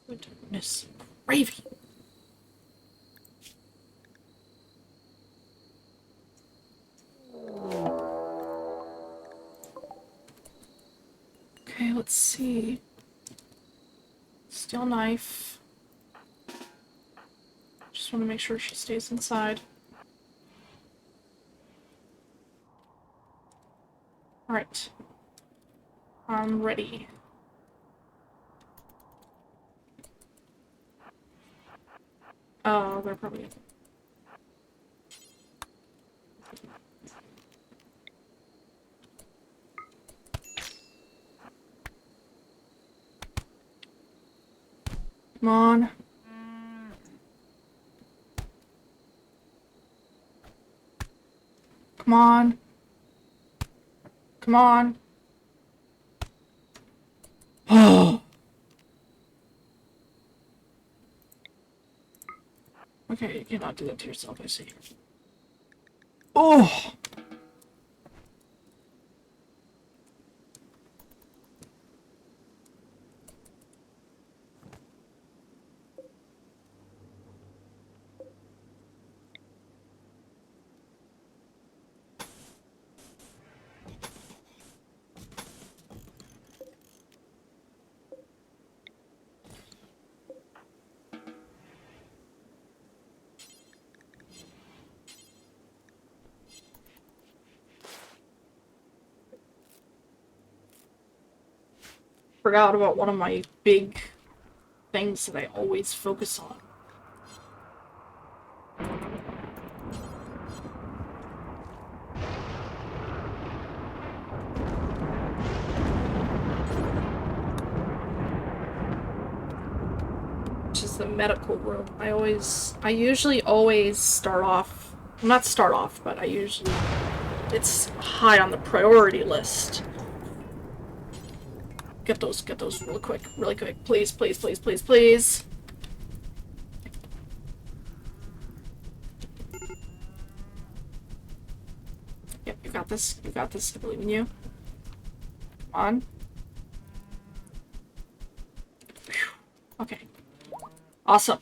Goodness gravy. Okay, let's see. Steel knife. Just want to make sure she stays inside. Alright. I'm ready. Oh, they're probably... Come on. Come on. Come on. Oh. Okay, you cannot do that to yourself, I see. Oh! Forgot about one of my big things that I always focus on. Which is the medical room. I usually always start off, well, not start off, but it's high on the priority list. Get those really quick, please, please, please, please, please. Yep, you got this, I believe in you. Come on. Whew. Okay. Awesome.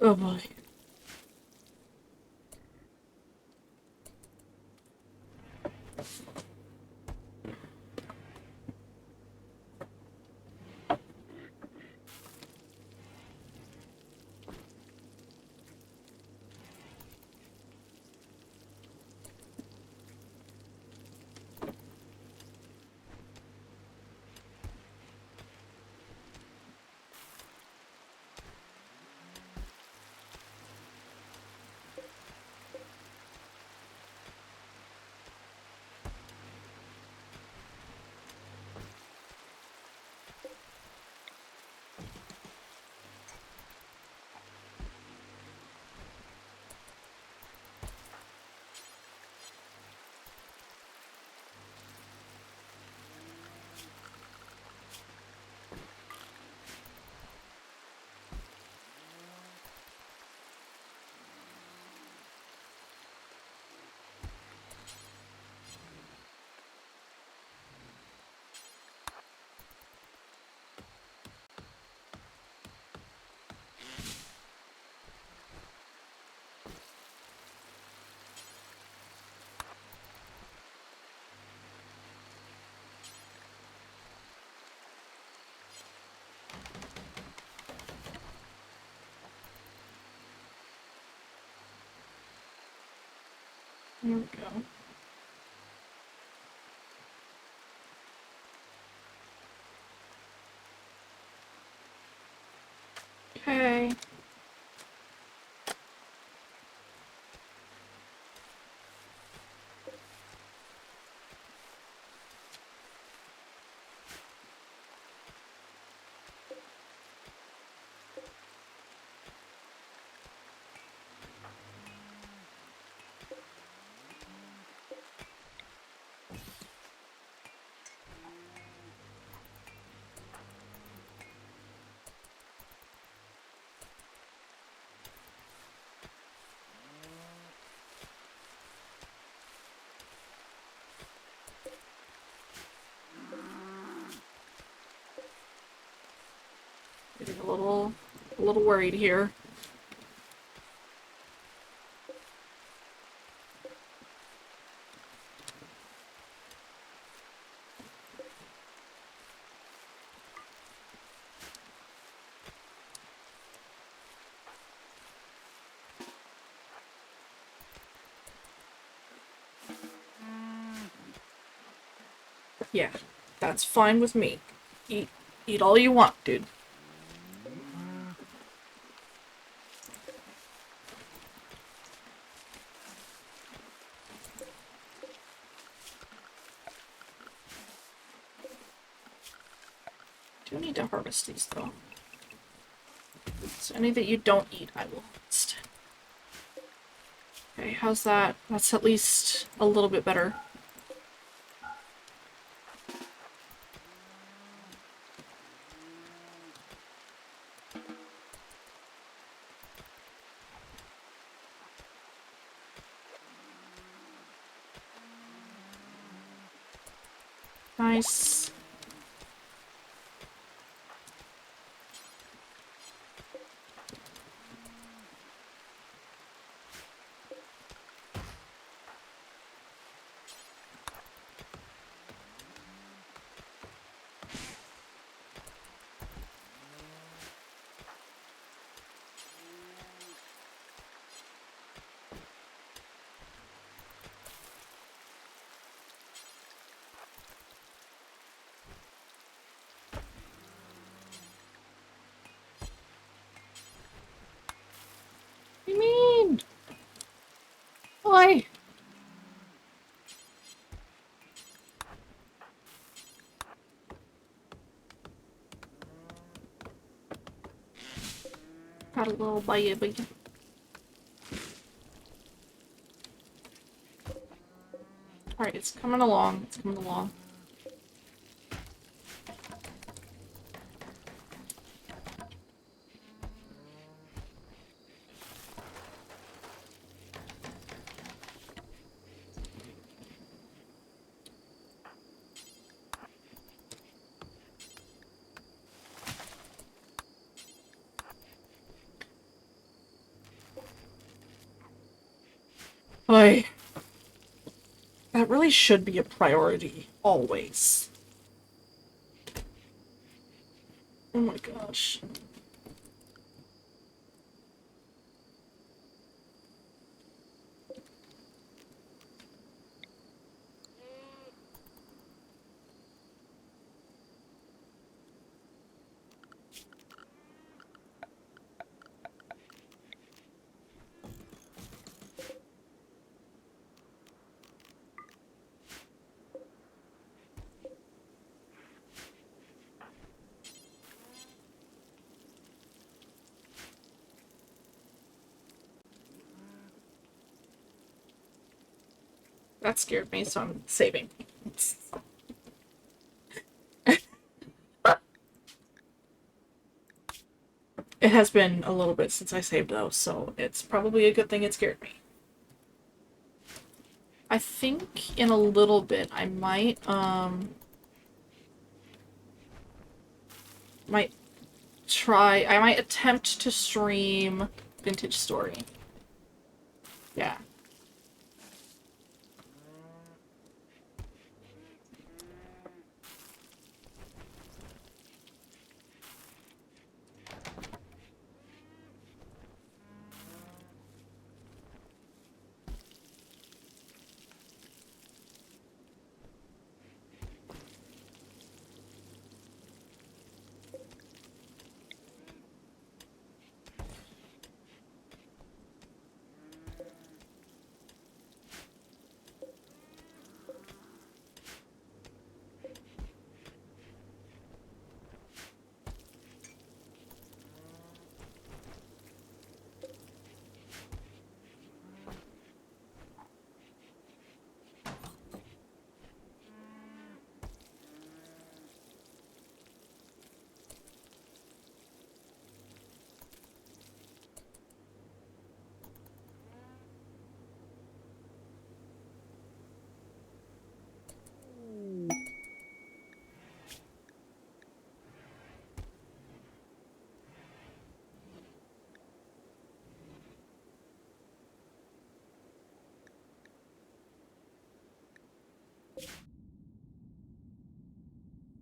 Oh boy. Here we go. Okay. Getting a little worried here. Yeah, that's fine with me. Eat all you want, dude. Do need to harvest these though. So any that you don't eat, I will harvest. Okay, how's that? That's at least a little bit better. Nice. What do you mean? Why? Got a little bite, but alright, it's coming along. It's coming along. That really should be a priority, always. Oh my gosh. That scared me, so I'm saving. It has been a little bit since I saved though, so it's probably a good thing it scared me. I think in a little bit I might I might attempt to stream Vintage Story. Yeah.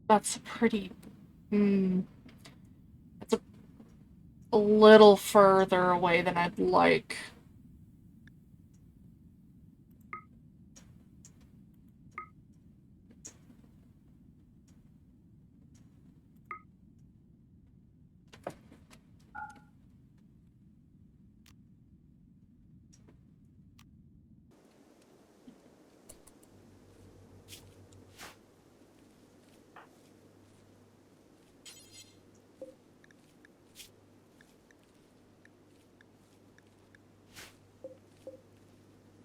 That's pretty. Mm, that's a little further away than I'd like.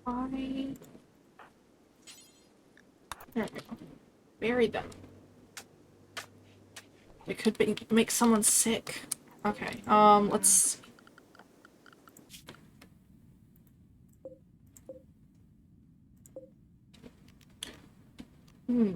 I. There we go. Bury them. It could make someone sick. Okay. Let's. Hmm.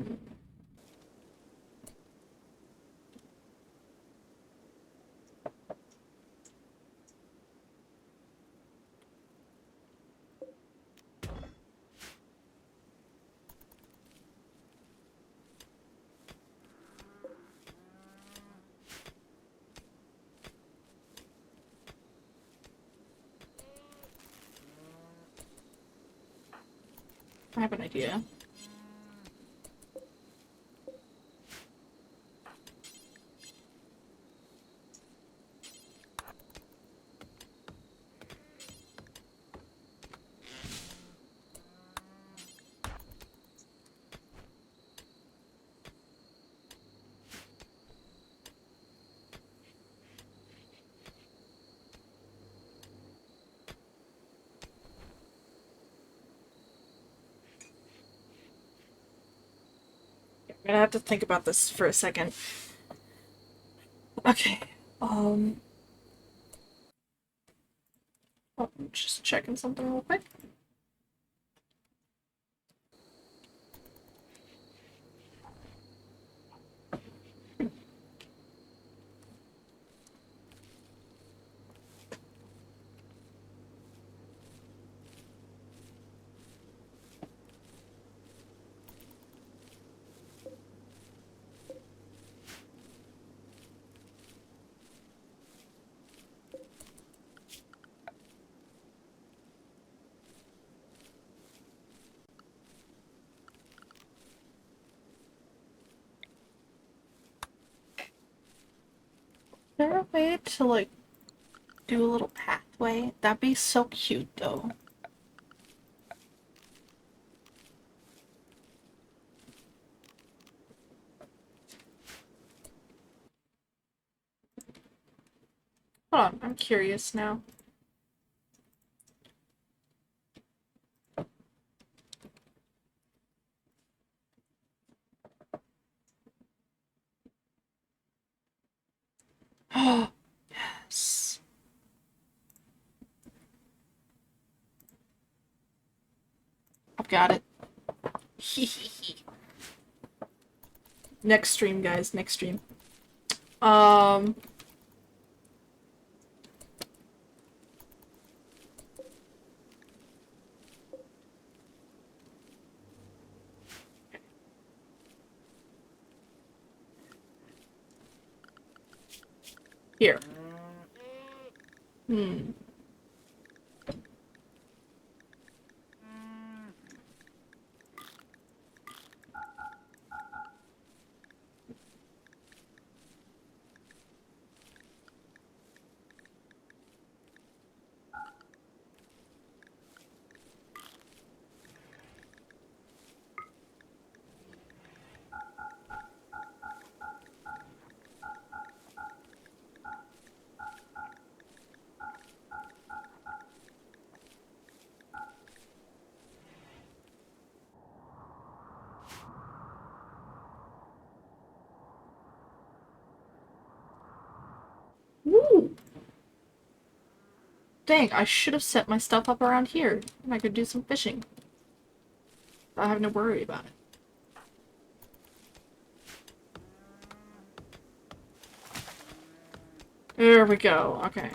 I have an idea. I'm gonna have to think about this for a second. Okay. Um. Oh, I'm just checking something real quick. way to, like, do a little pathway? That'd be so cute, though. Hold on, I'm curious now. Oh, yes. I've got it. Next stream, guys. Next stream. Um. Here. Hmm. Woo! Dang, I should have set my stuff up around here, and I could do some fishing. I have no worry about it. There we go. Okay.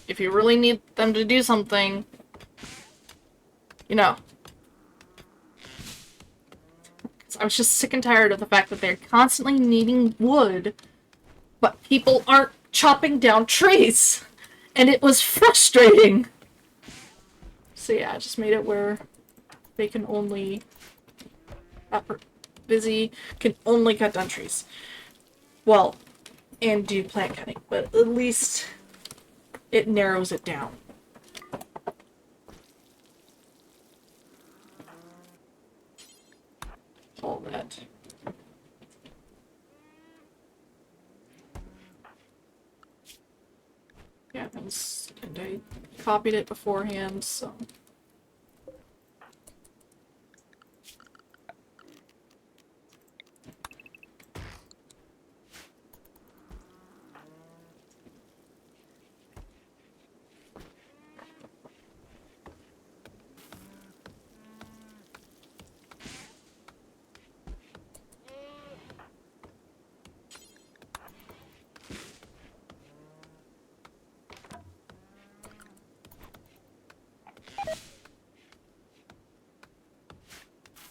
If you really need them to do something, you know. I was just sick and tired of the fact that they're constantly needing wood, but people aren't chopping down trees. And it was frustrating. So yeah, I just made it where they can only... busy can only cut down trees. Well, and do plant cutting, but at least it narrows it down. All that. Yeah, and I copied it beforehand, so...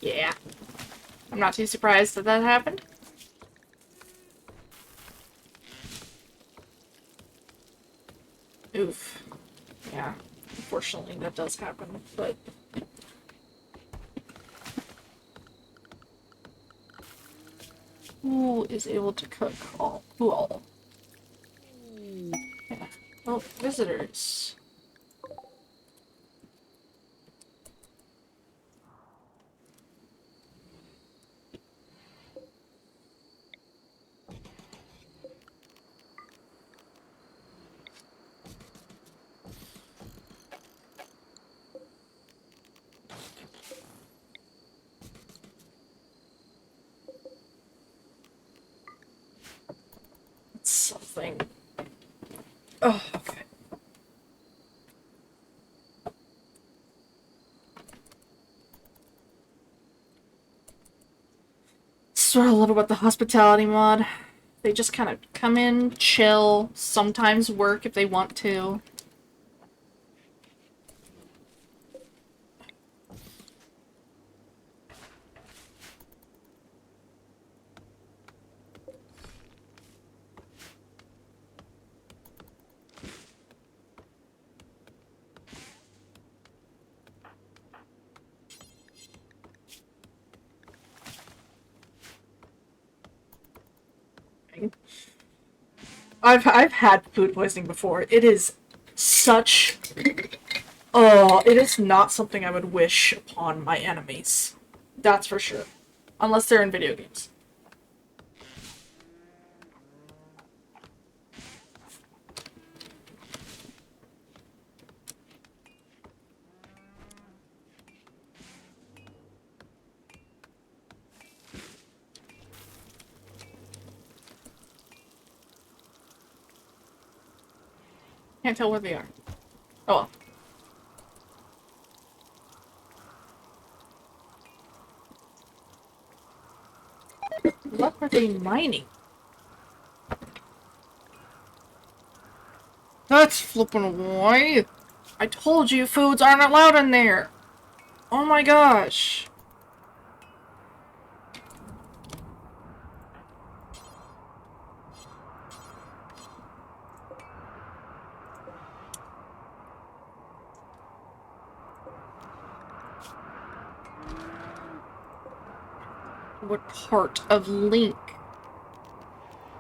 Yeah. I'm not too surprised that that happened. Oof. Yeah. Unfortunately, that does happen, but... Who is able to cook all? Who all? Yeah. Oh, visitors. It's something. Oh, okay. Sort of a little about the hospitality mod. They just kind of come in, chill, sometimes work if they want to. I've had food poisoning before. It is such oh, it is not something I would wish upon my enemies. That's for sure. Unless they're in video games. Can't tell where they are. Oh well. What are they mining? That's flipping away. I told you foods aren't allowed in there. Oh my gosh. What part of link?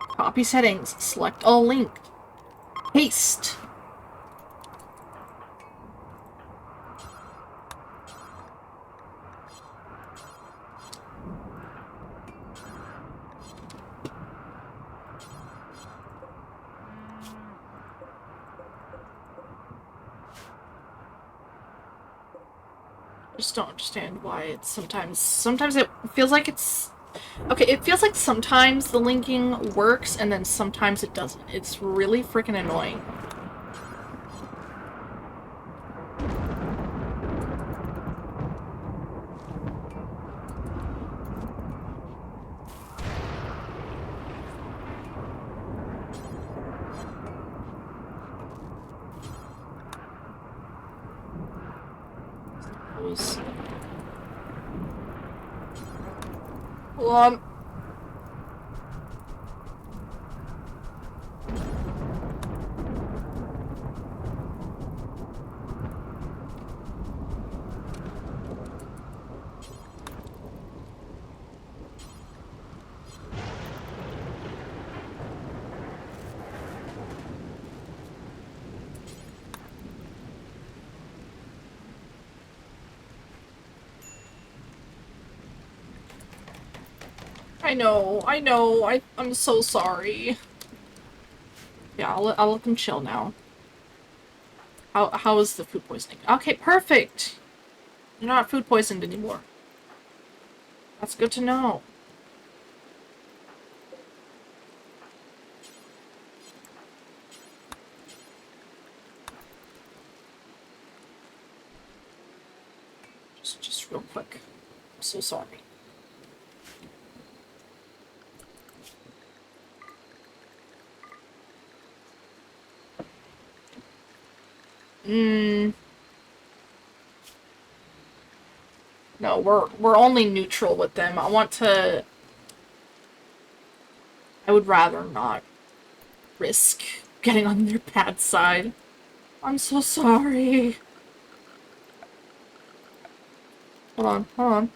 Copy settings. Select all link. Paste. Just don't understand why it's sometimes it feels like it's okay, it feels like sometimes the linking works and then sometimes it doesn't. It's really freaking annoying. Hold on. I'm so sorry. Yeah, I'll let them chill now. How is the food poisoning? Okay, perfect. You're not food poisoned anymore. That's good to know. Just real quick. I'm so sorry. No, we're only neutral with them. I would rather not risk getting on their bad side. I'm so sorry. Hold on.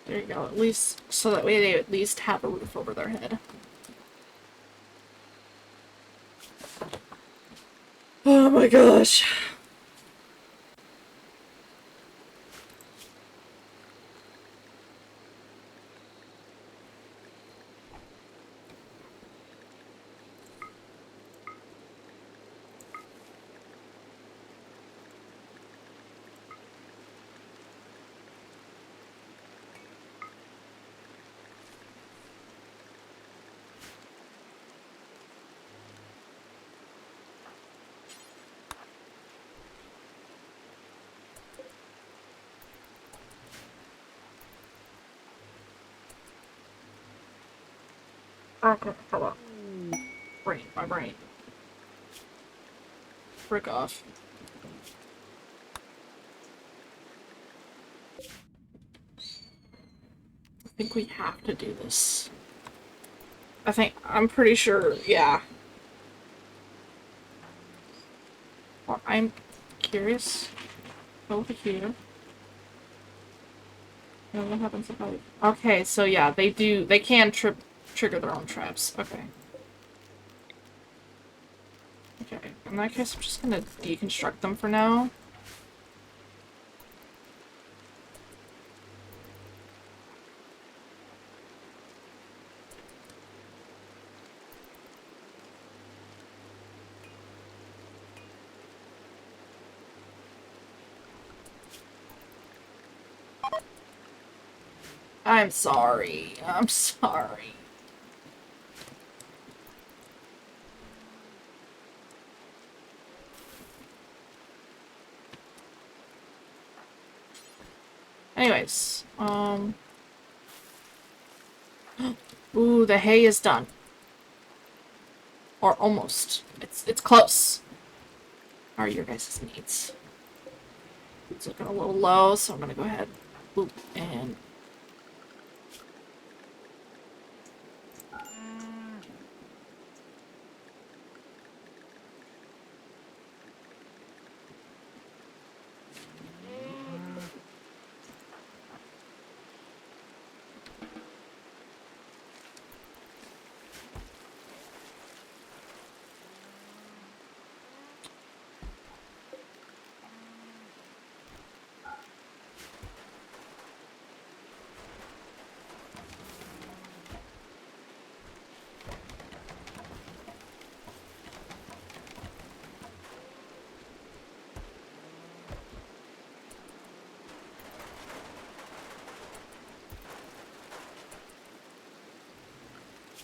There you go, at least, so that way they at least have a roof over their head. Oh my gosh. Okay, hold on. My brain. Frick off. I think we have to do this. I'm pretty sure, yeah. I'm curious. Over here. What happens if I... Okay, so yeah, they can trigger their own traps. Okay. Okay, in that case, I'm just gonna deconstruct them for now. I'm sorry. I'm sorry. Anyways, ooh, the hay is done. Or almost. It's close. How are your guys' needs? It's looking a little low, so I'm gonna go ahead, boop, and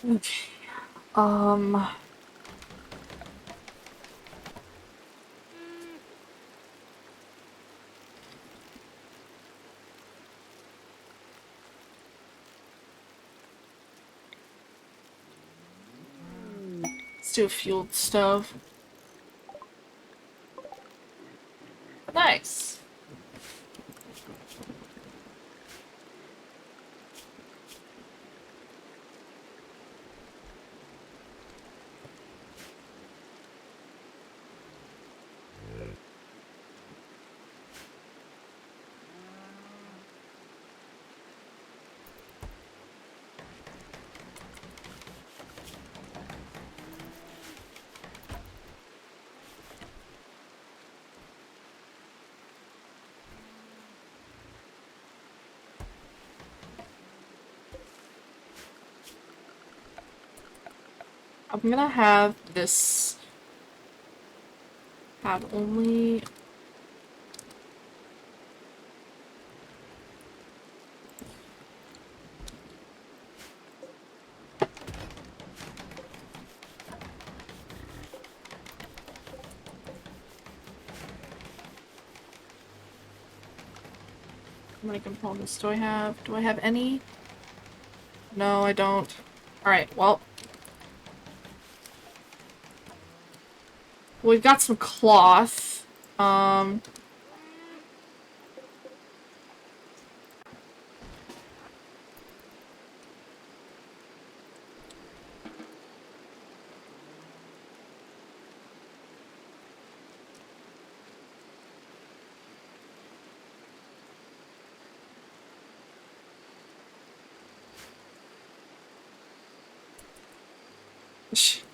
okay. Let's do a fueled stove. Nice. I'm gonna have this have only... How many components do I have? Do I have any? No, I don't. Alright, well. We've got some cloth.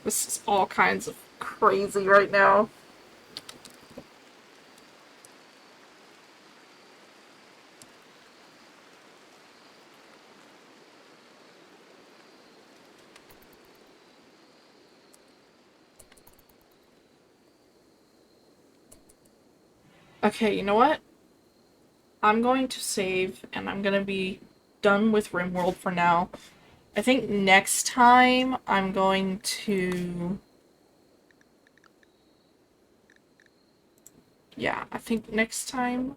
This is all kinds of crazy right now. Okay, you know what? I'm going to save, and I'm gonna be done with Rimworld for now. I think next time I'm going to... Yeah, I think next stream,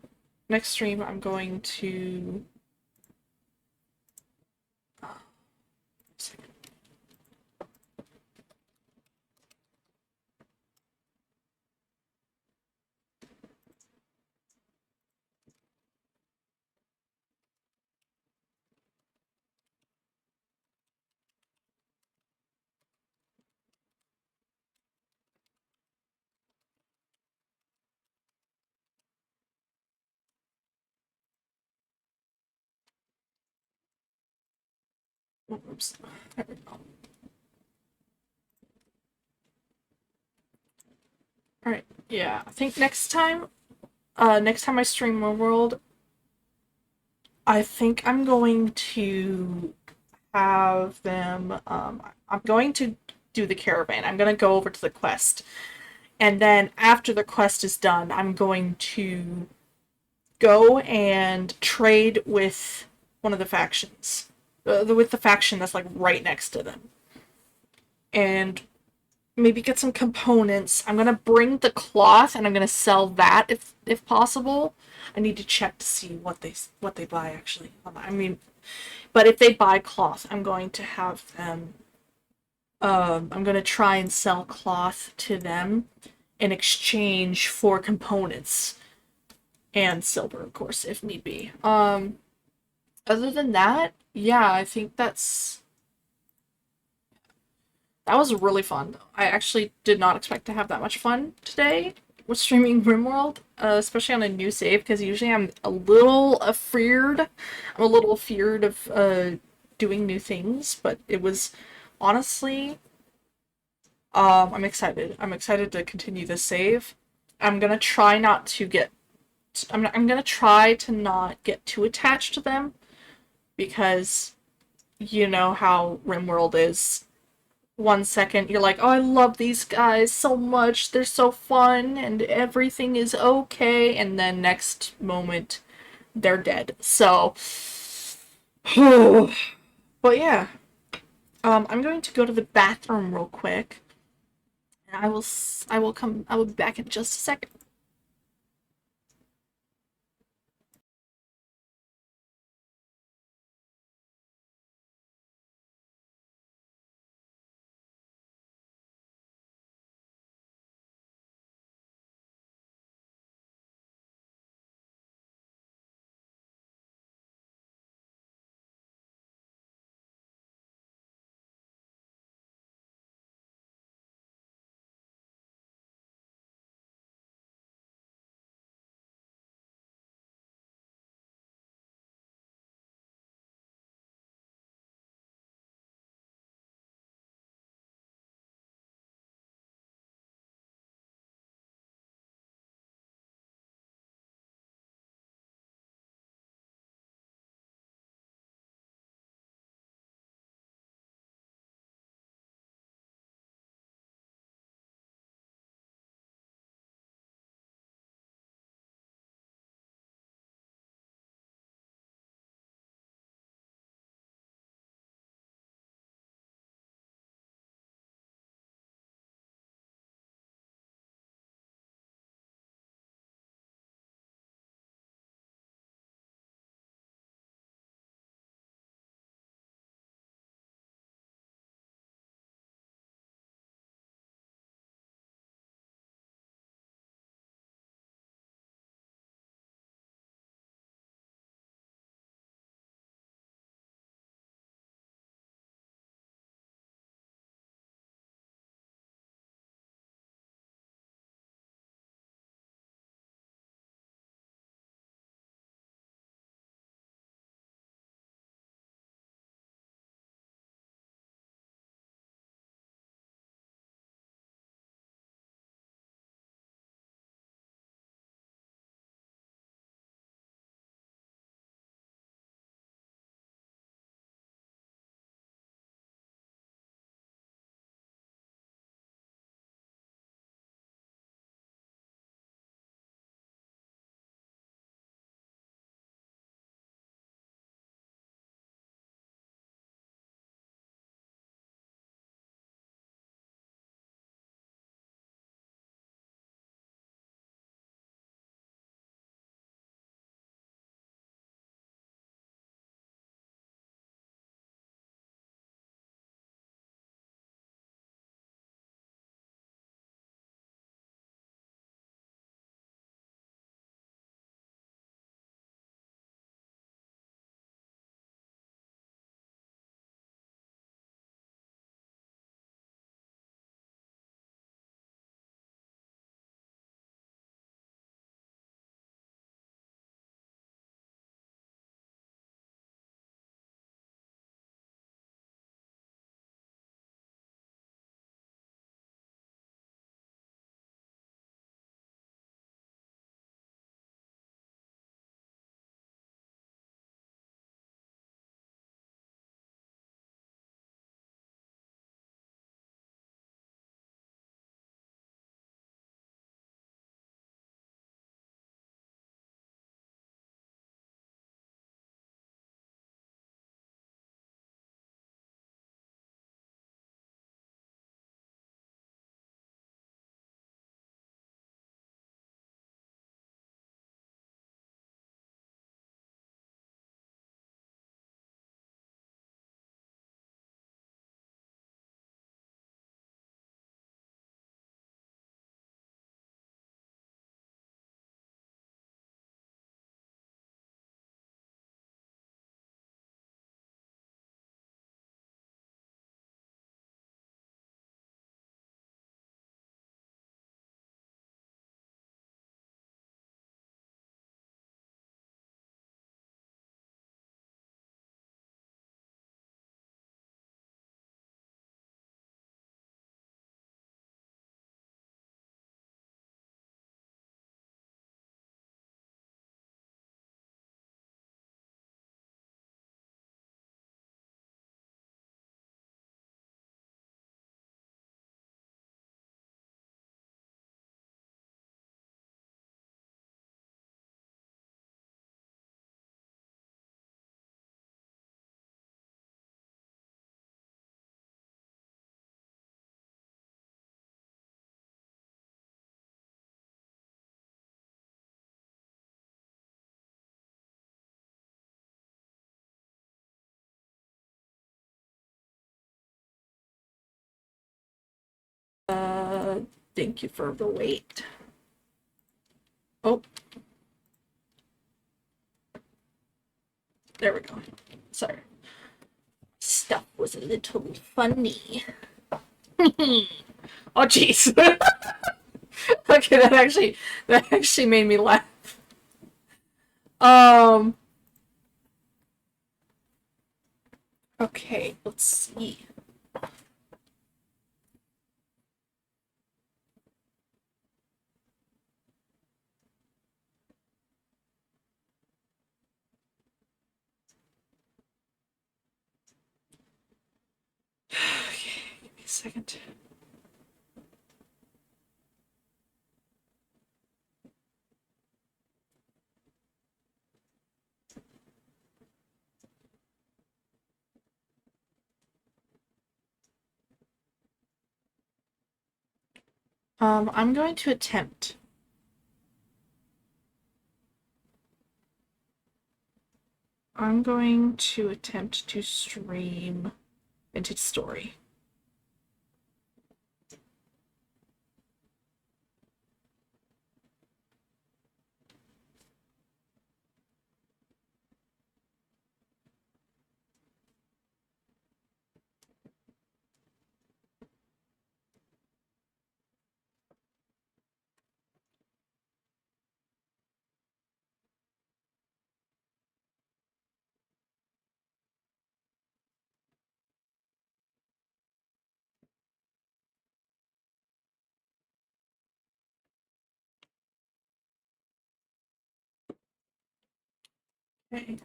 I'm going to... Oops. There we go. Alright, yeah. I think next time I stream Rimworld, I think I'm going to have them, I'm going to do the caravan. I'm going to go over to the quest. And then after the quest is done, I'm going to go and trade with one of the factions. With the faction that's like right next to them. And maybe get some components. I'm gonna bring the cloth and I'm gonna sell that if possible. I need to check to see what they buy actually. I mean, but if they buy cloth, I'm going to have them. I'm gonna try and sell cloth to them in exchange for components and silver, of course, if need be. Other than that, yeah, I think that was really fun. I actually did not expect to have that much fun today with streaming Rimworld, especially on a new save, because usually I'm a little afeared. I'm a little feared of doing new things, but it was honestly, I'm excited. I'm excited to continue this save. I'm gonna try not to get. I'm gonna try to not get too attached to them because you know how Rimworld is. 1 second you're like, oh, I love these guys so much, they're so fun and everything is okay, and then next moment they're dead. So but yeah, I'm going to go to the bathroom real quick, and I will be back in just a second. Thank you for the wait. Oh. There we go. Sorry. Stuff was a little funny. Oh, jeez. Okay, that actually made me laugh. Um. Okay, let's see. Okay, give me a second. I'm going to attempt. I'm going to attempt to stream Vintage Story. Okay.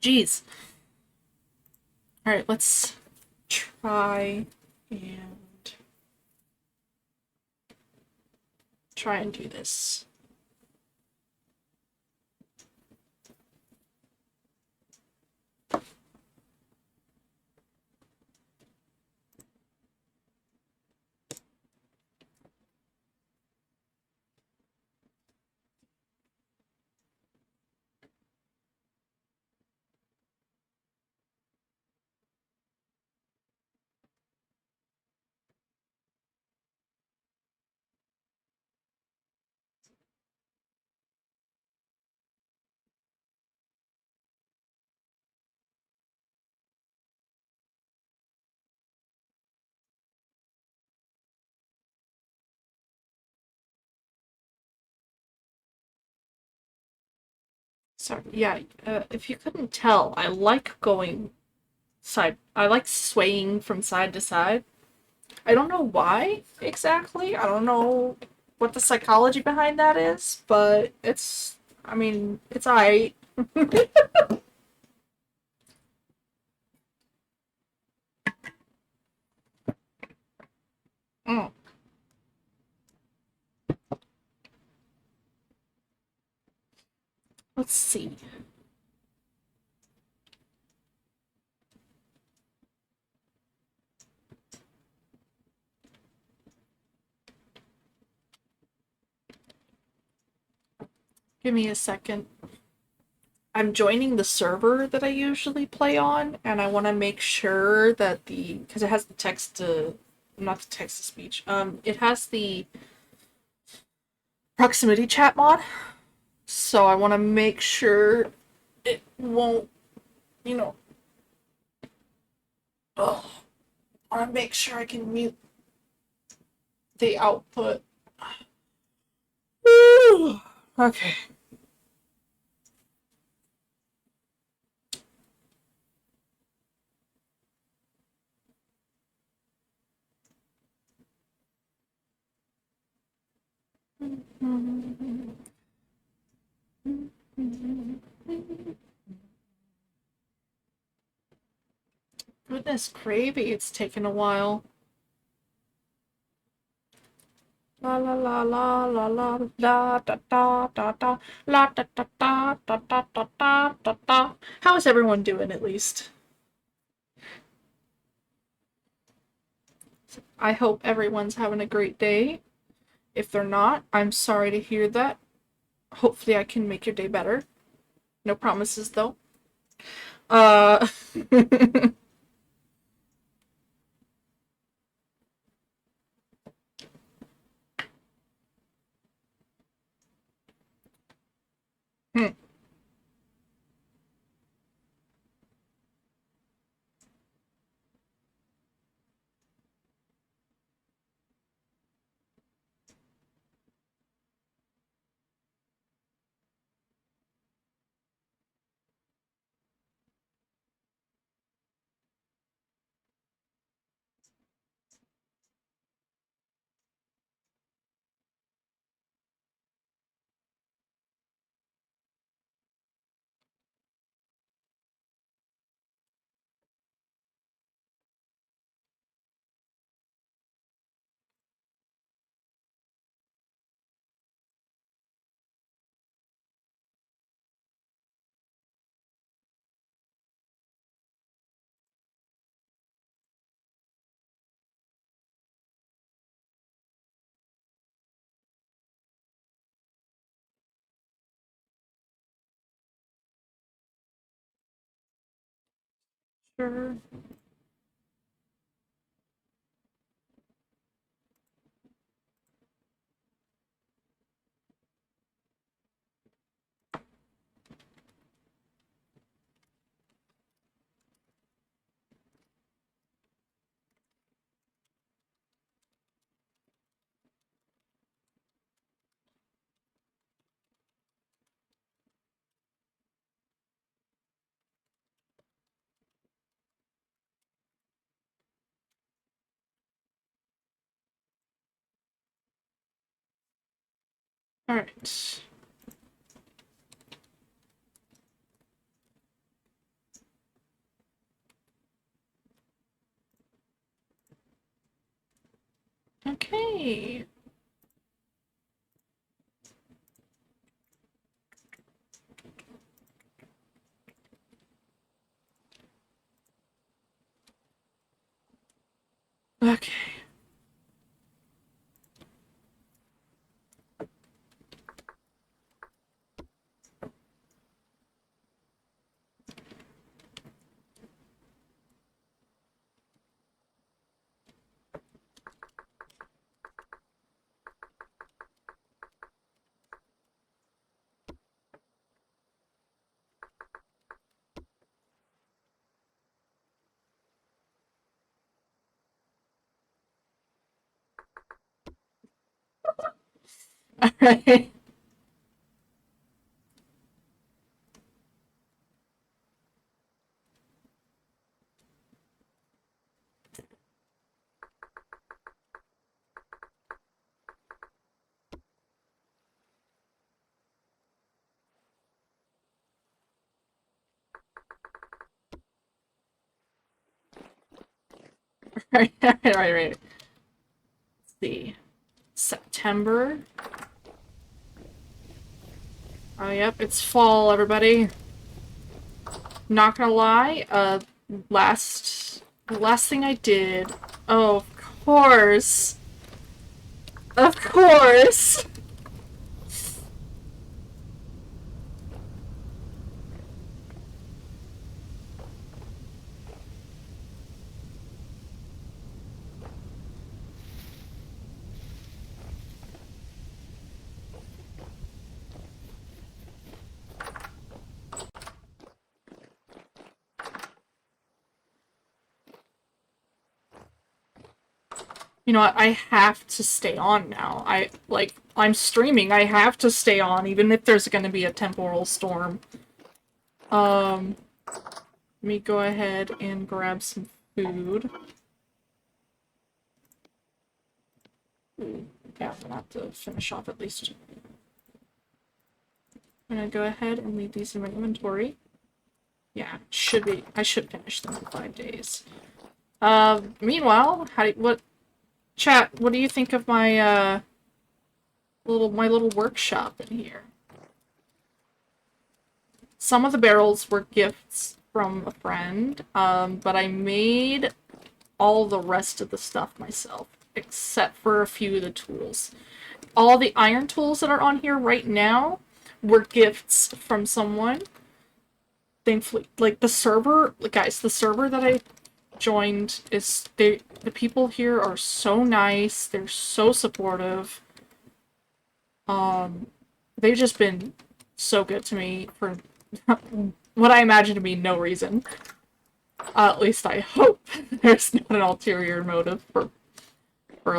Jeez. All right, let's try and do this. Sorry. Yeah, if you couldn't tell, I like going side. I like swaying from side to side. I don't know why exactly. I don't know what the psychology behind that is, but it's. I mean, it's alright. Mm. Let's see. Give me a second. I'm joining the server that I usually play on, and I want to make sure that because it has the text to, not the text to speech. It has the proximity chat mod, so I want to make sure it won't, you know. Oh, I want to make sure I can mute the output. Okay. Goodness gravy, it's taken a while. La la la la la la da da da da da la da da da da da da da da da. How is everyone doing at least? I hope everyone's having a great day. If they're not, I'm sorry to hear that. Hopefully I can make your day better. No promises though. Uh sure. Alright. Okay. Okay. Alright. Right. Let's see. September. Oh, yep, it's fall, everybody. Not gonna lie, the last thing I did. Oh, of course. Of course. You know what? I have to stay on now. I'm streaming. I have to stay on, even if there's gonna be a temporal storm. Um, let me go ahead and grab some food. Ooh, yeah, I'm gonna have to finish off at least. I'm gonna go ahead and leave these in my inventory. Yeah, I should finish them in 5 days. Meanwhile, what, chat, what do you think of my, my little workshop in here. Some of the barrels were gifts from a friend, but I made all the rest of the stuff myself, except for a few of the tools. All the iron tools that are on here right now were gifts from someone. Thankfully, like the server, guys, the server that I joined is the people here are so nice. They're so supportive. They've just been so good to me for what I imagine to be no reason. At least I hope there's not an ulterior motive for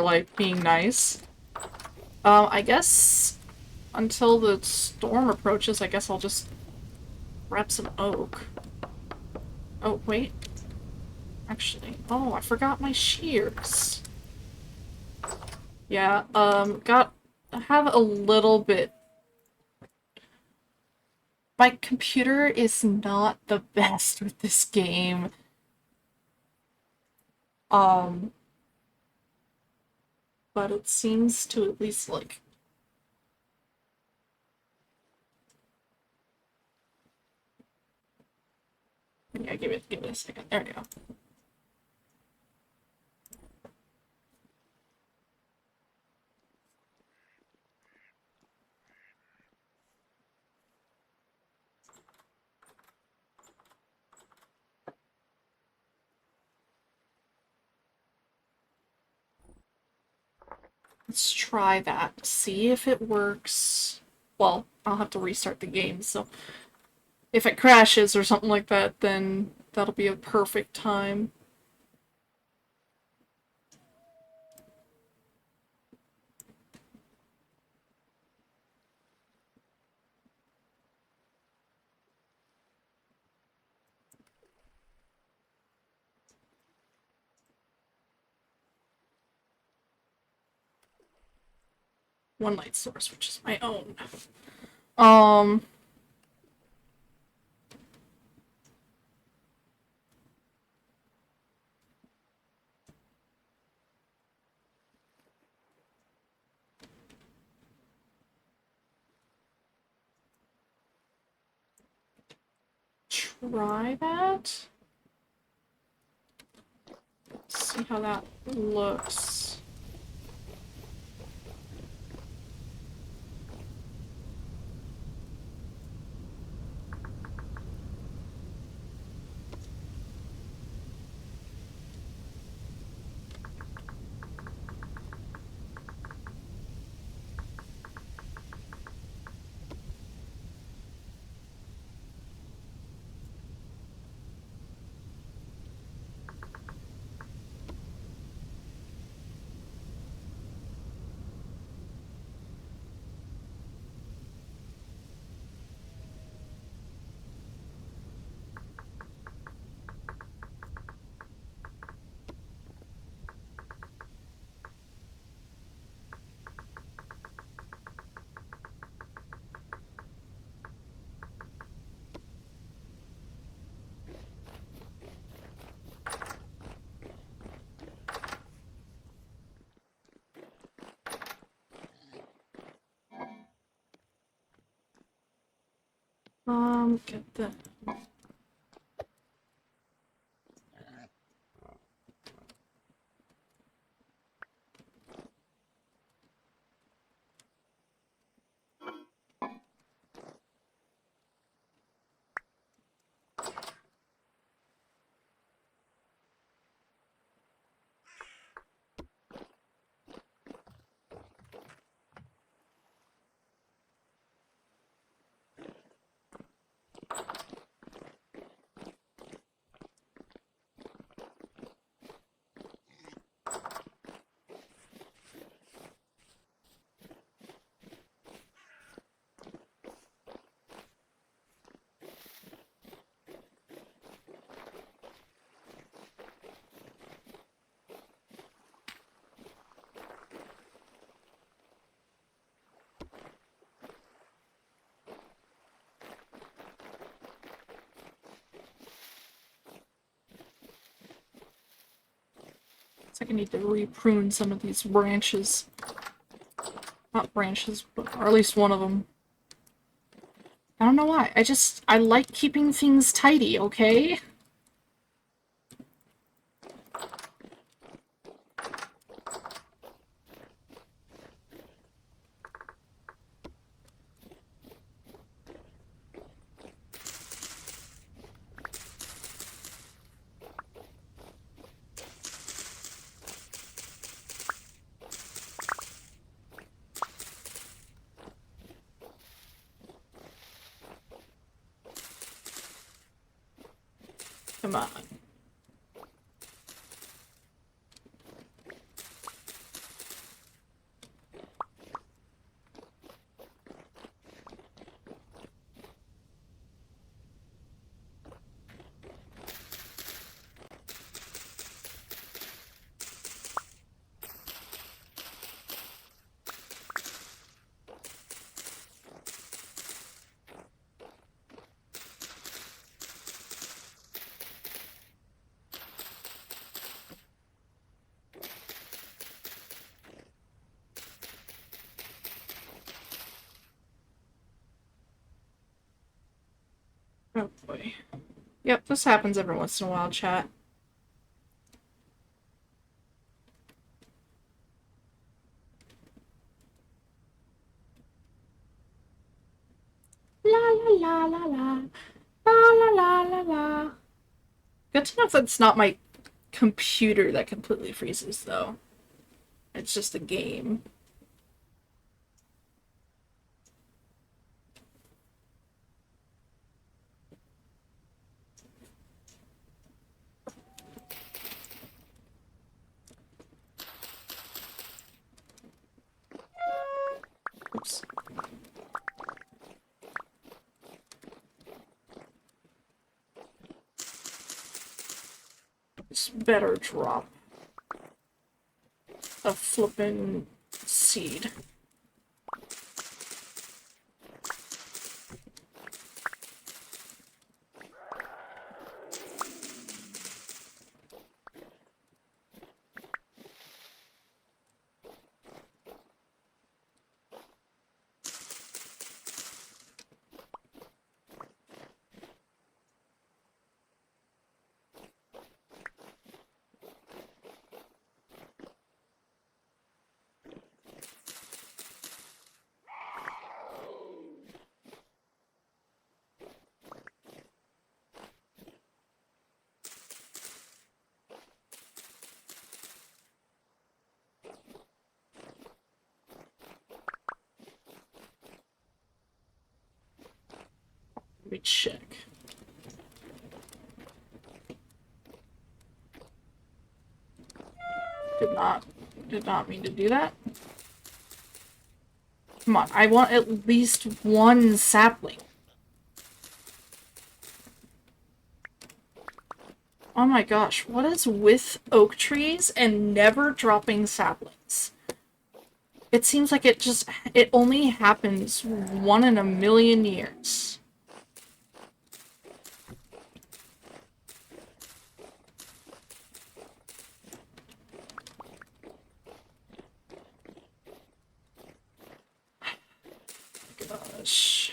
like being nice. I guess until the storm approaches, I guess I'll just grab some oak. Oh wait, actually, oh I forgot my shears. Yeah, I have a little bit. My computer is not the best with this game. Um, but it seems to at least like. Yeah, give it a second. There we go. Let's try that. See if it works. Well, I'll have to restart the game, so if it crashes or something like that, then that'll be a perfect time. One light source, which is my own. Um, try that. See how that looks. Get the. It's like I need to re-prune some of these branches. Not branches, but, or at least one of them. I don't know why. I like keeping things tidy, okay? Come on. Oh boy. Yep, this happens every once in a while, chat. La la la la la. La la la la la. Good to know that it's not my computer that completely freezes, though. It's just the game. Oops. This better drop a flippin' seed. Let me check. Did not mean to do that. Come on, I want at least one sapling. Oh my gosh, what is with oak trees and never dropping saplings? It seems like it only happens 1 in a million years. Gosh.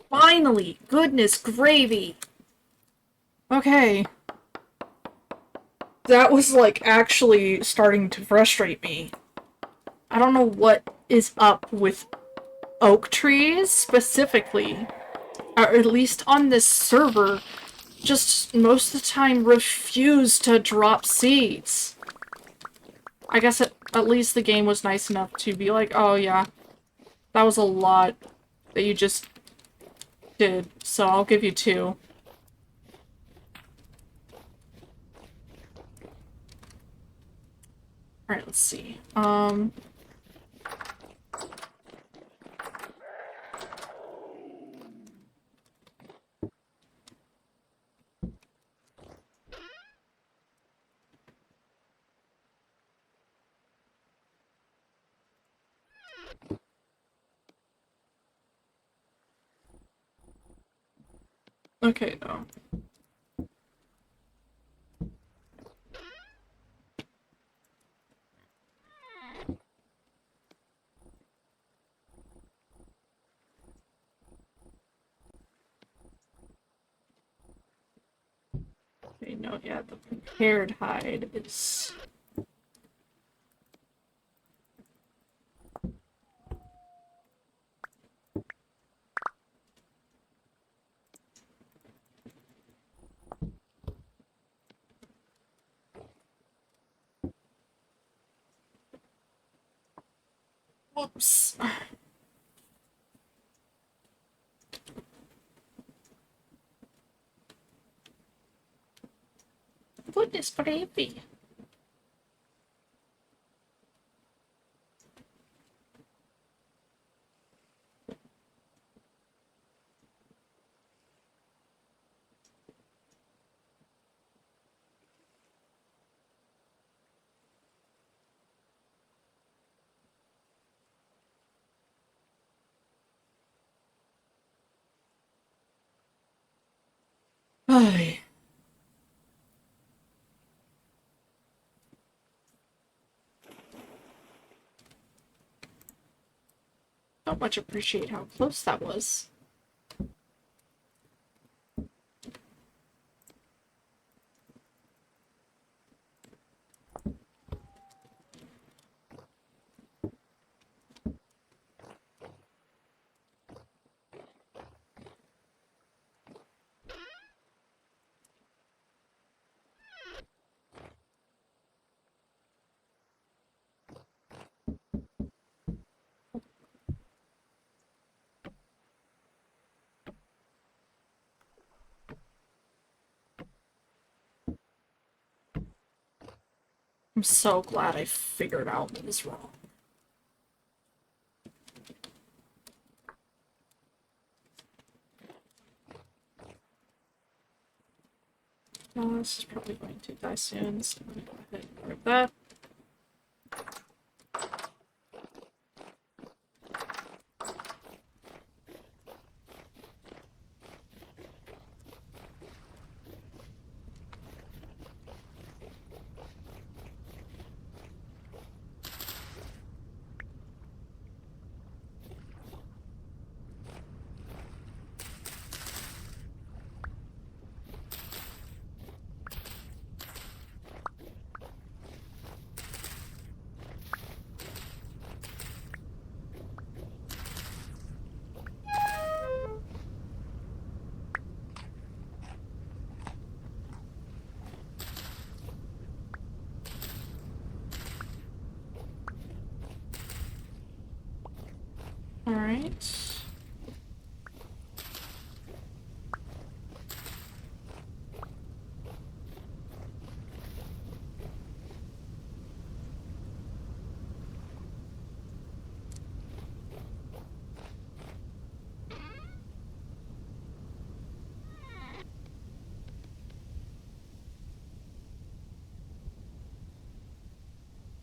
Finally! Goodness gravy! Okay. That was, like, actually starting to frustrate me. I don't know what is up with oak trees, specifically. Or at least on this server, just most of the time refuse to drop seeds. I guess at least the game was nice enough to be like, oh yeah, that was a lot that you just did, so I'll give you 2. Alright, let's see. Okay, no. Okay, no, yeah, the prepared hide is... Whoops. Food is gravy. Ay. Don't much appreciate how close that was. I'm so glad I figured out what was wrong. This is probably going to die soon, so I'm gonna go ahead and grab that. Alright.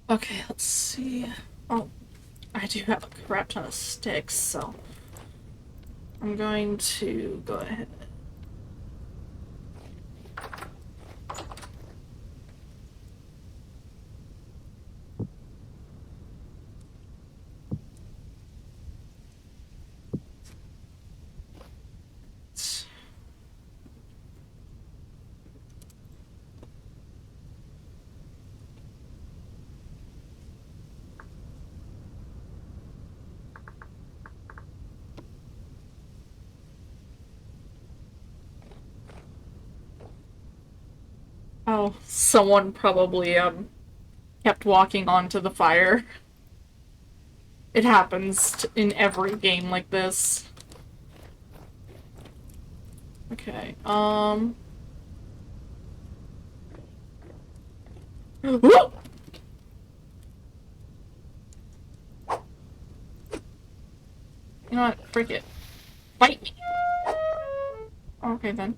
Okay, let's see. Oh, I do have a crap ton of sticks, so I'm going to go ahead. Oh, someone probably kept walking onto the fire. It happens in every game like this. Okay, Whoa! You know what? Frick it. Fight me! Okay then.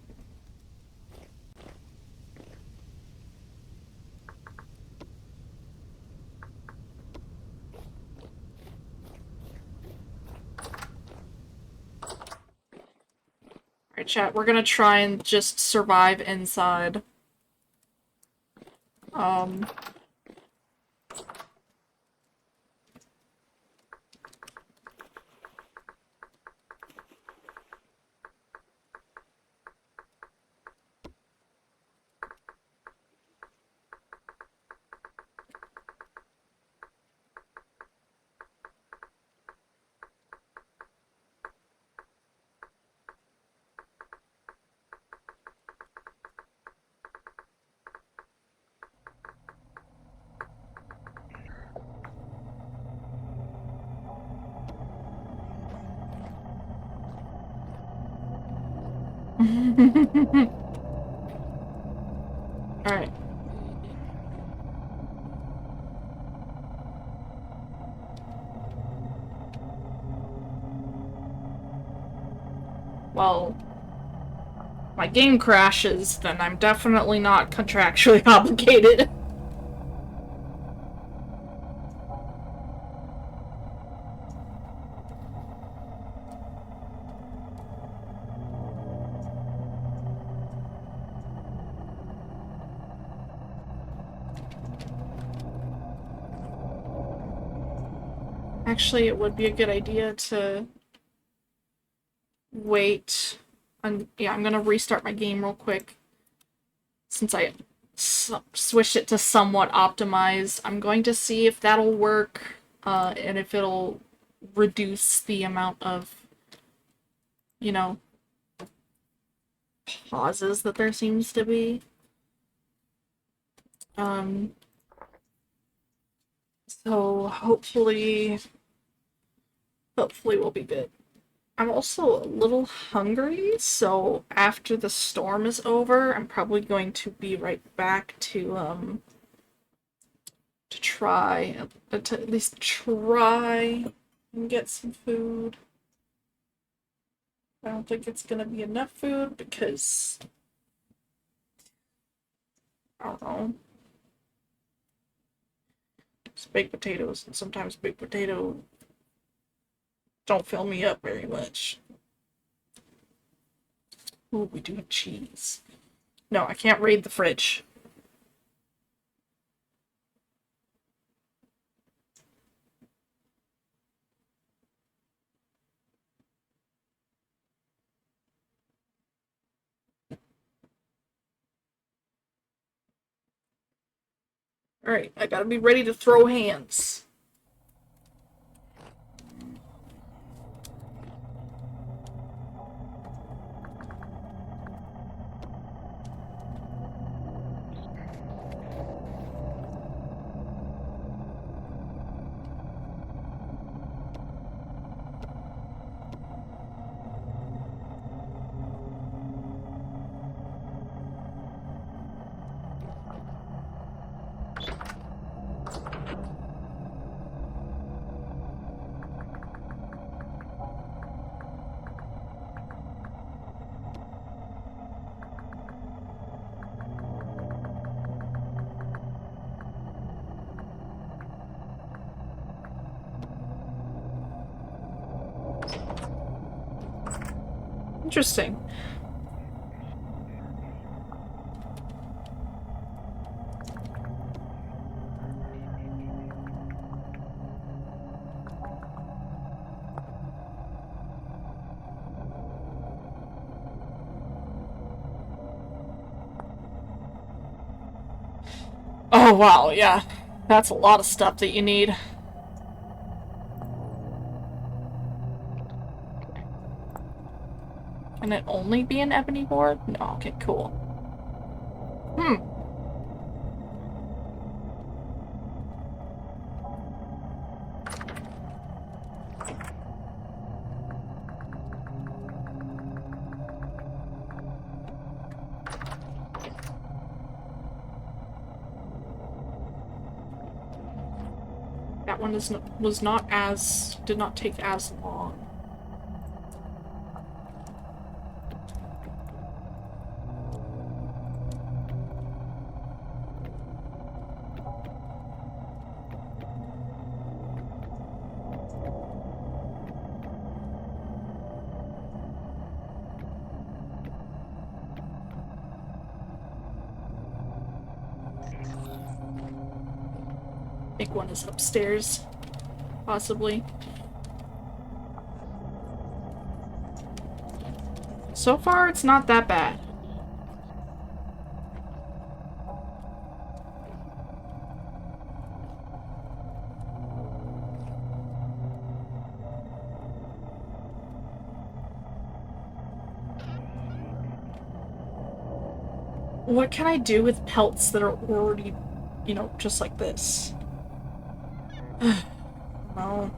Alright, Alright, chat, we're gonna try and just survive inside. Um... Alright. Well, my game crashes, then I'm definitely not contractually obligated. Actually, it would be a good idea to wait. Yeah, I'm gonna restart my game real quick. Since I switched it to somewhat optimized, I'm going to see if that'll work, and if it'll reduce the amount of, you know, pauses that there seems to be. So hopefully we'll be good. I'm also a little hungry, so after the storm is over, I'm probably going to be right back to try, to at least try and get some food. I don't think it's gonna be enough food because, I don't know, it's baked potatoes, and sometimes baked potato don't fill me up very much. Ooh, we do have cheese. No, I can't raid the fridge. Alright, I gotta be ready to throw hands. Interesting. Oh wow, yeah. That's a lot of stuff that you need. Can it only be an ebony board? No, okay, cool. That one did not take as long. think one is upstairs, possibly. So far, it's not that bad. What can I do with pelts that are already, you know, just like this? No.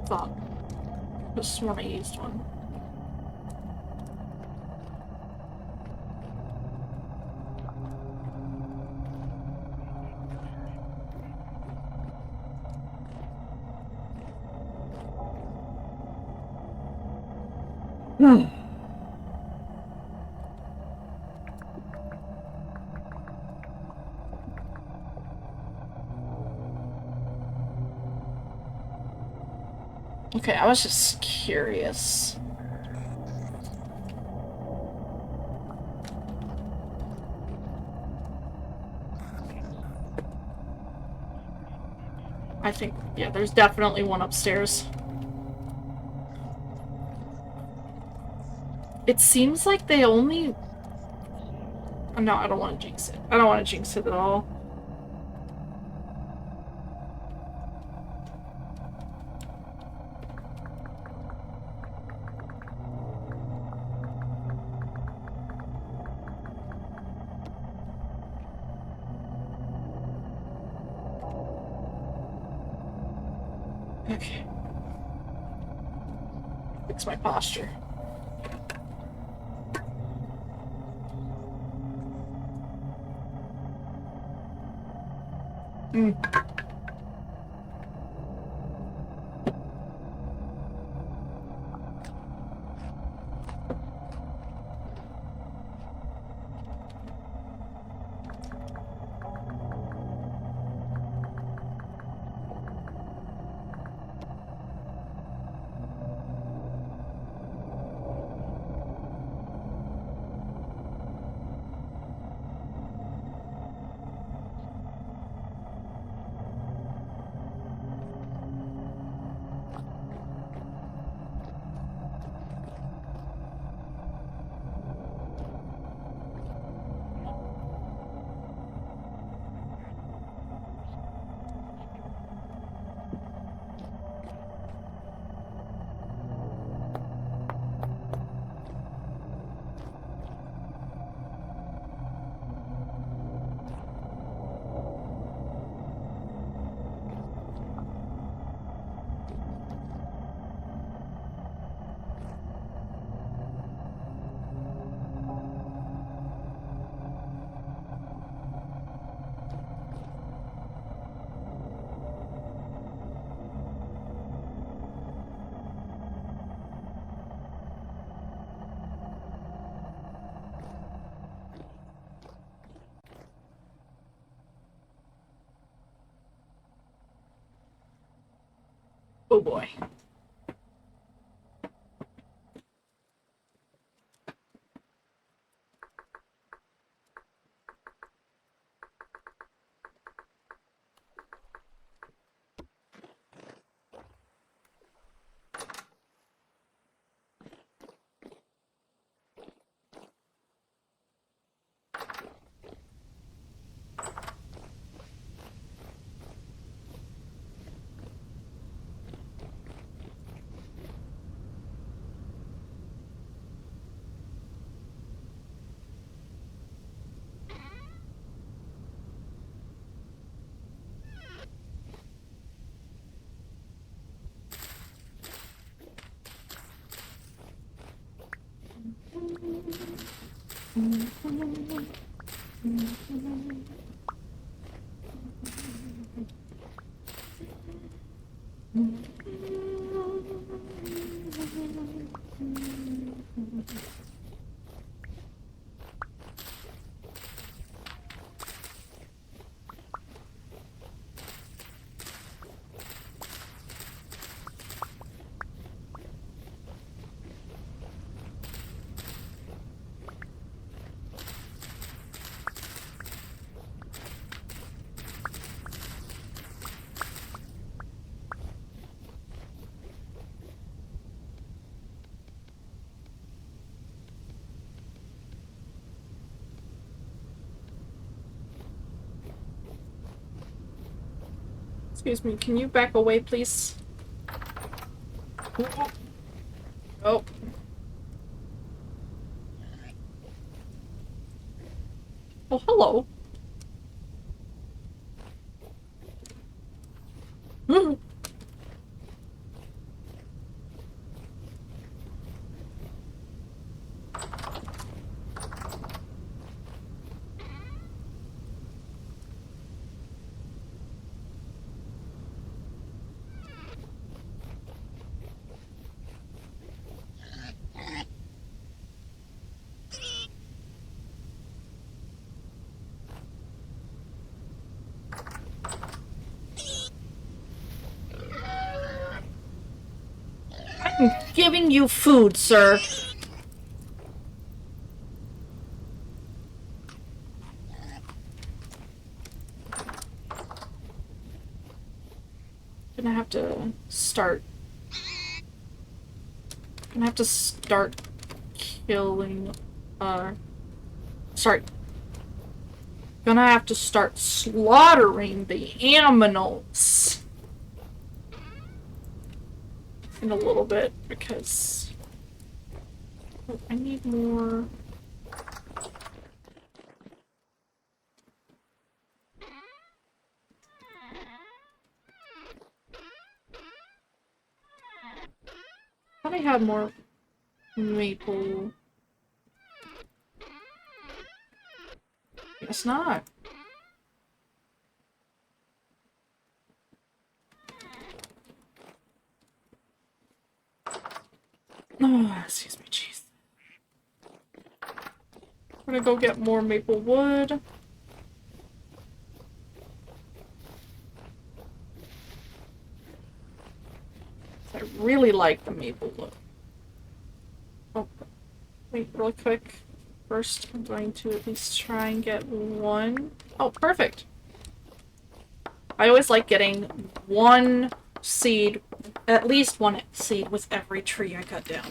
Thought. Just when I used one. Okay, I was just curious. I think, yeah, there's definitely one upstairs. It seems like they only... No, I don't want to jinx it. I don't want to jinx it at all. Okay. Fix my posture. Oh boy. Excuse me, can you back away, please? Oh. Oh, hello. I'm giving you food, sir. Gonna have to start. Gonna have to start killing. Sorry. Gonna have to start slaughtering the animals in a little bit because I need more. Thought I had more maple. Guess not. Oh, excuse me, jeez. I'm gonna go get more maple wood. I really like the maple wood. Oh, wait, really quick. First, I'm going to at least try and get one. Oh, perfect. I always like getting one seed, at least one seed with every tree I cut down.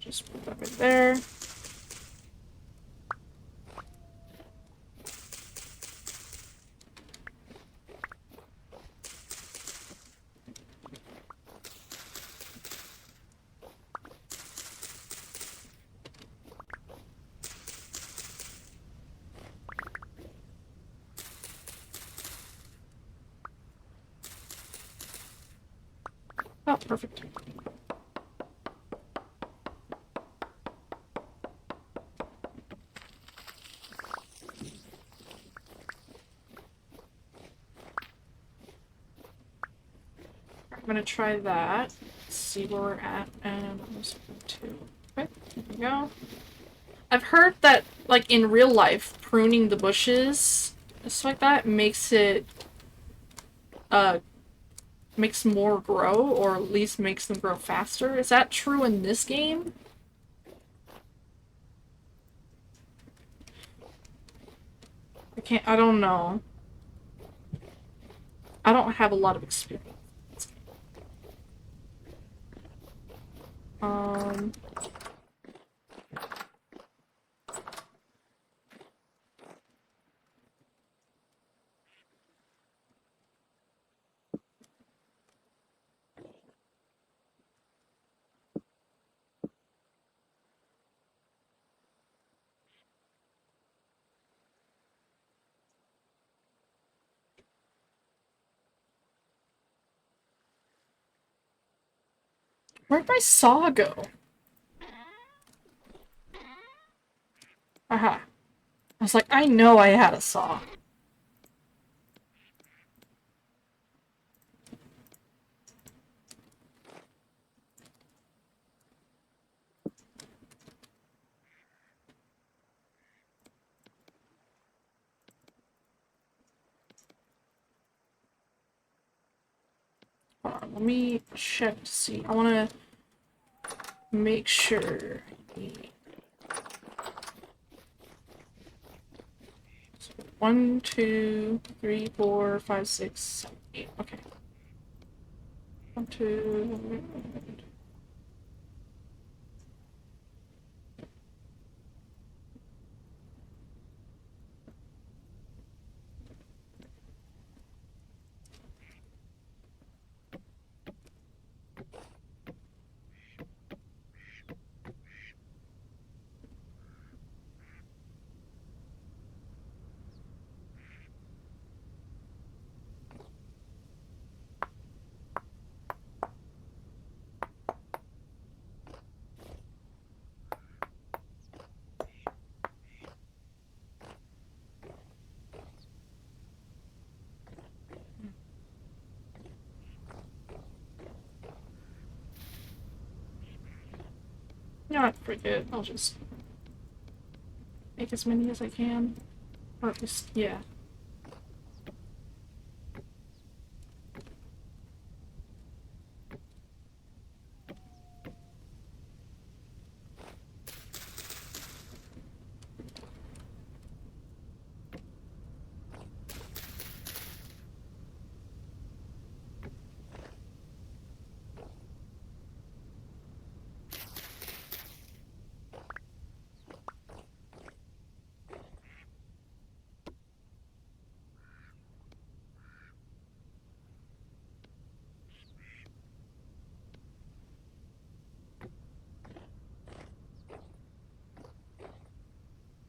Just put that right there. Oh, perfect. I'm gonna try that. See where we're at, and I'm just going to. Okay, there we go. I've heard that, like, in real life, pruning the bushes, stuff like that, uh, makes more grow, or at least makes them grow faster. Is that true in this game? I don't know. I don't have a lot of experience. Um, where'd my saw go? Aha. I was like, I know I had a saw. Hold on, let me check to see. I want to make sure. One, two, three, four, five, six, seven, eight. Okay. One, two. Not forget. I'll just make as many as I can. Or just, yeah.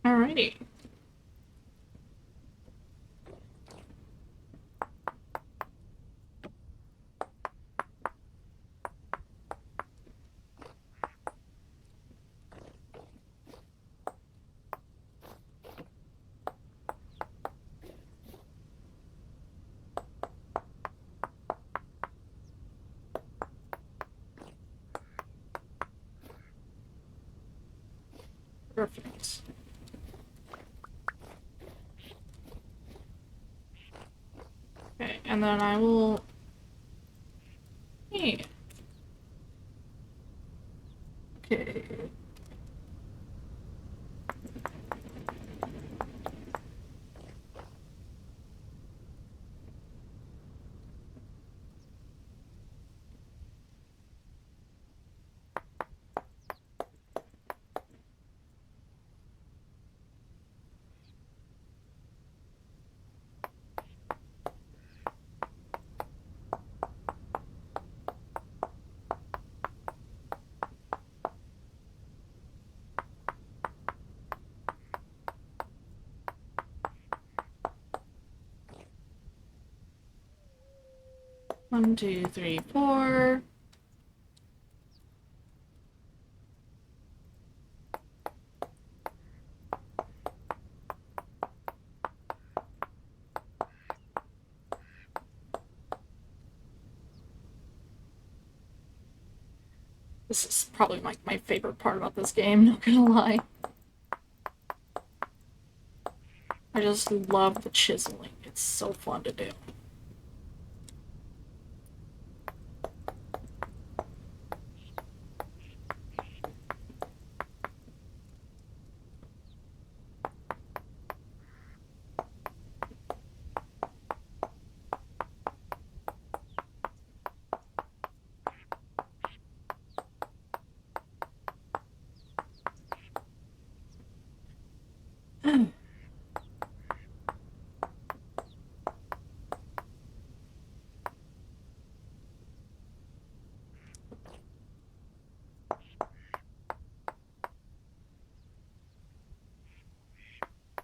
Alrighty. Perfect. Okay, and then I will. Hey. Okay. One, two, three, four. This is probably my favorite part about this game, not gonna lie. I just love the chiseling. It's so fun to do.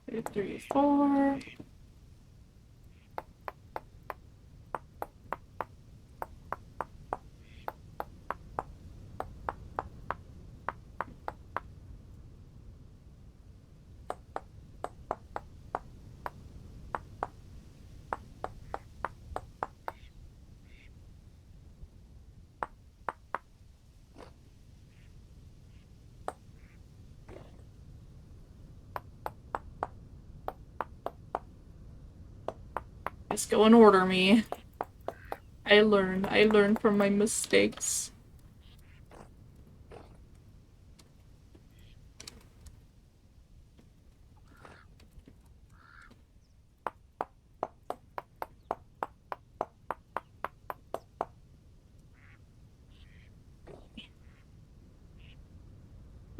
Two, three, four. Just go and order me. I learn from my mistakes.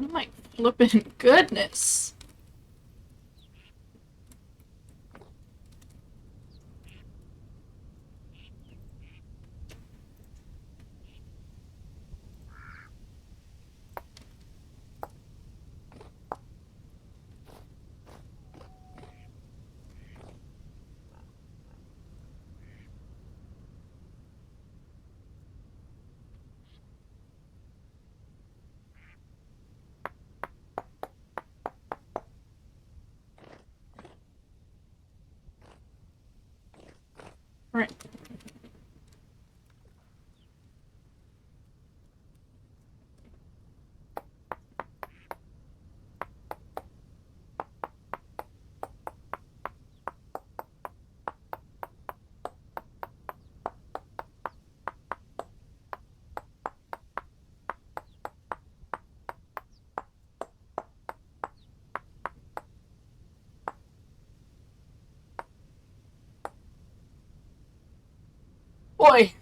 Oh my flippin' goodness. Right. Boy.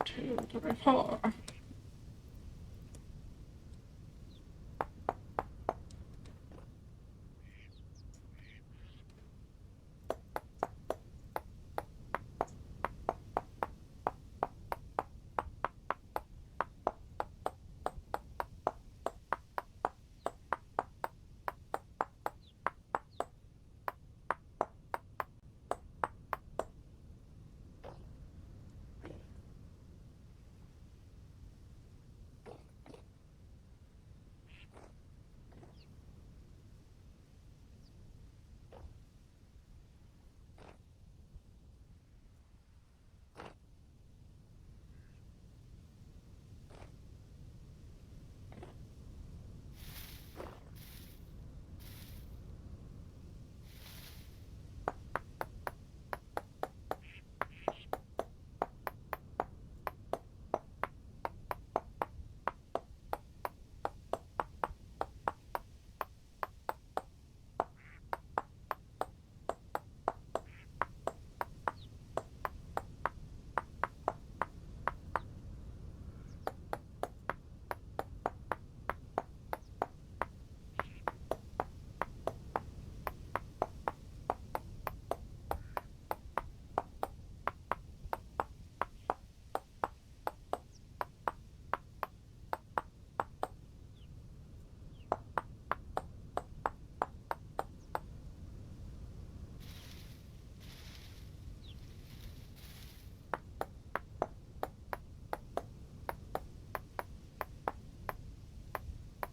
Two, three, four.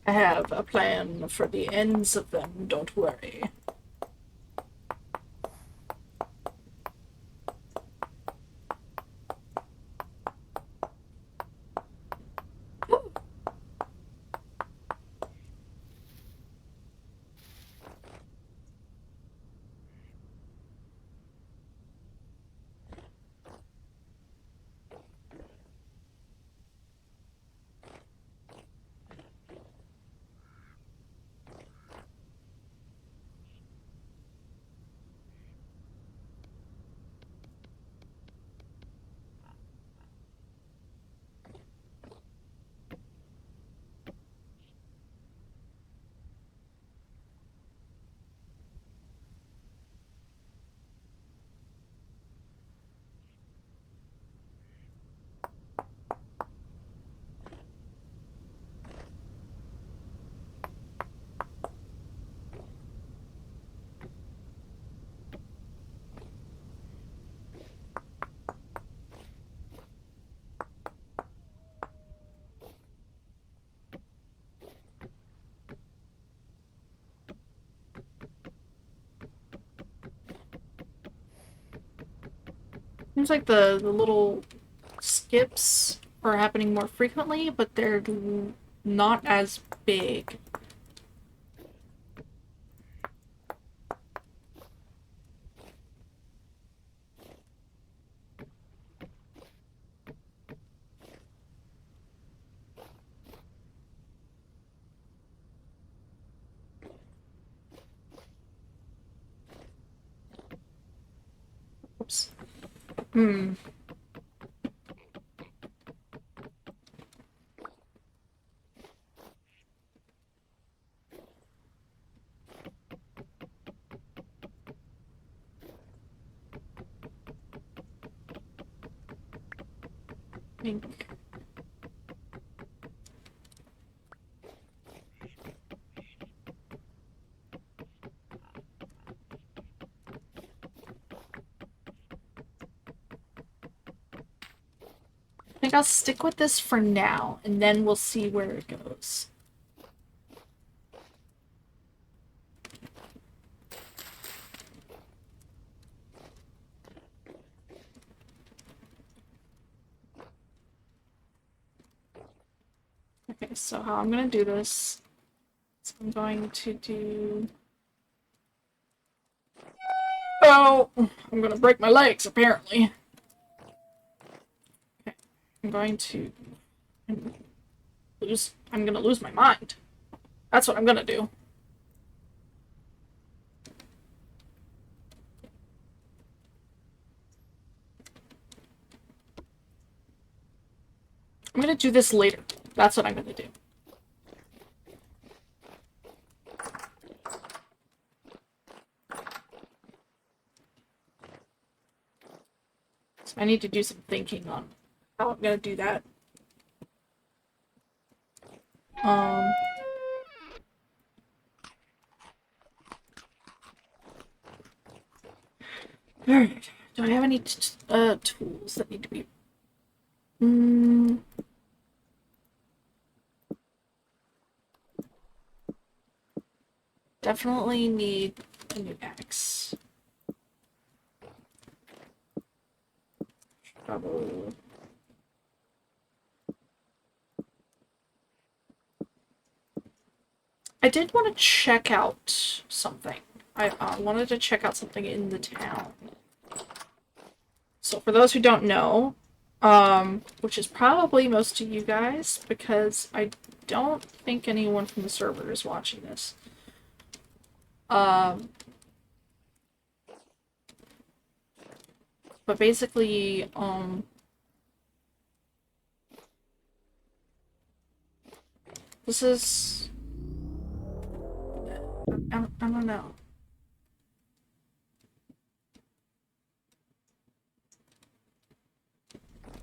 I have a plan for the ends of them, don't worry. Seems like the little skips are happening more frequently, but they're not as big. Oops. Hmm. Think. I think I'll stick with this for now, and then we'll see where it goes. Okay, so how I'm gonna do this is I'm going to do... Oh! I'm gonna break my legs, apparently. Okay, I'm going to... I'm gonna lose my mind. That's what I'm gonna do. I'm gonna do this later. That's what I'm gonna do. So I need to do some thinking on how I'm gonna do that. Um... Alright. Do I have any tools that need to be... Definitely need a new axe. Trouble. I did want to check out something. I wanted to check out something in the town. So for those who don't know, which is probably most of you guys, because I don't think anyone from the server is watching this. But basically, this is... I don't know.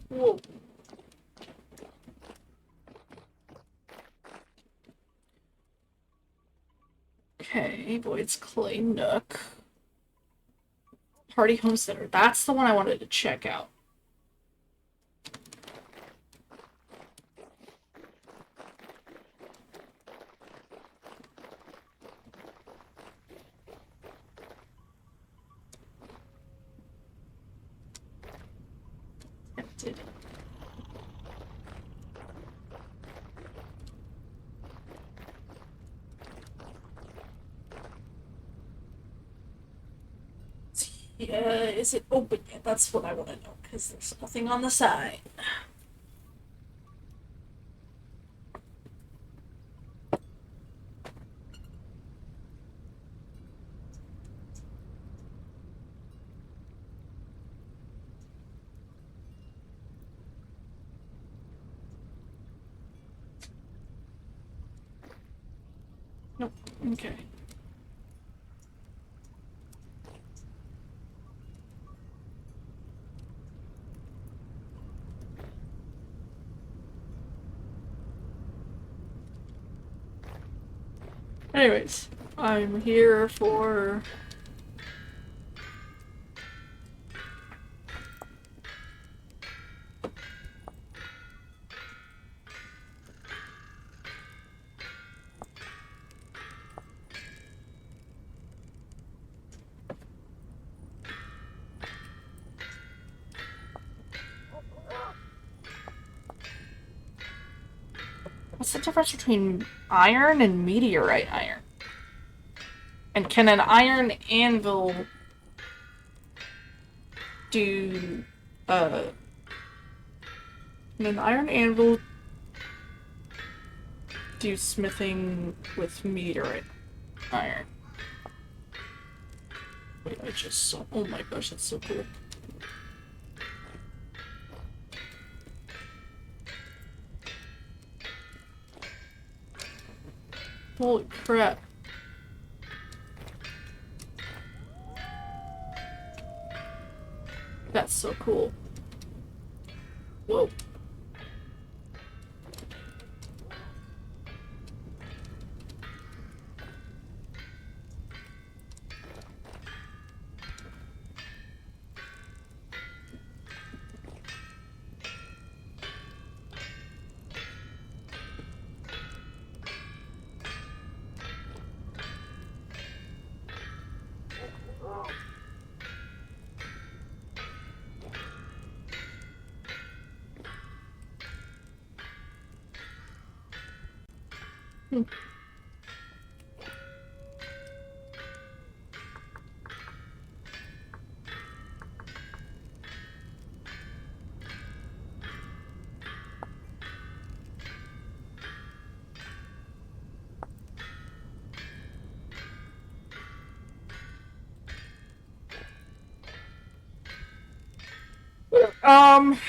Whoa. Okay, Void's Clay Nook. Party Home Center. That's the one I wanted to check out. did. Yeah, is it open yet? That's what I want to know, because there's nothing on the side. Nope. Okay. Anyways, I'm here for... What's the difference between iron and meteorite iron? And can an iron anvil do, can an iron anvil do smithing with meteorite iron? Wait, I just saw, oh my gosh, that's so cool. Holy crap. That's so cool. Whoa. Hmm. Um...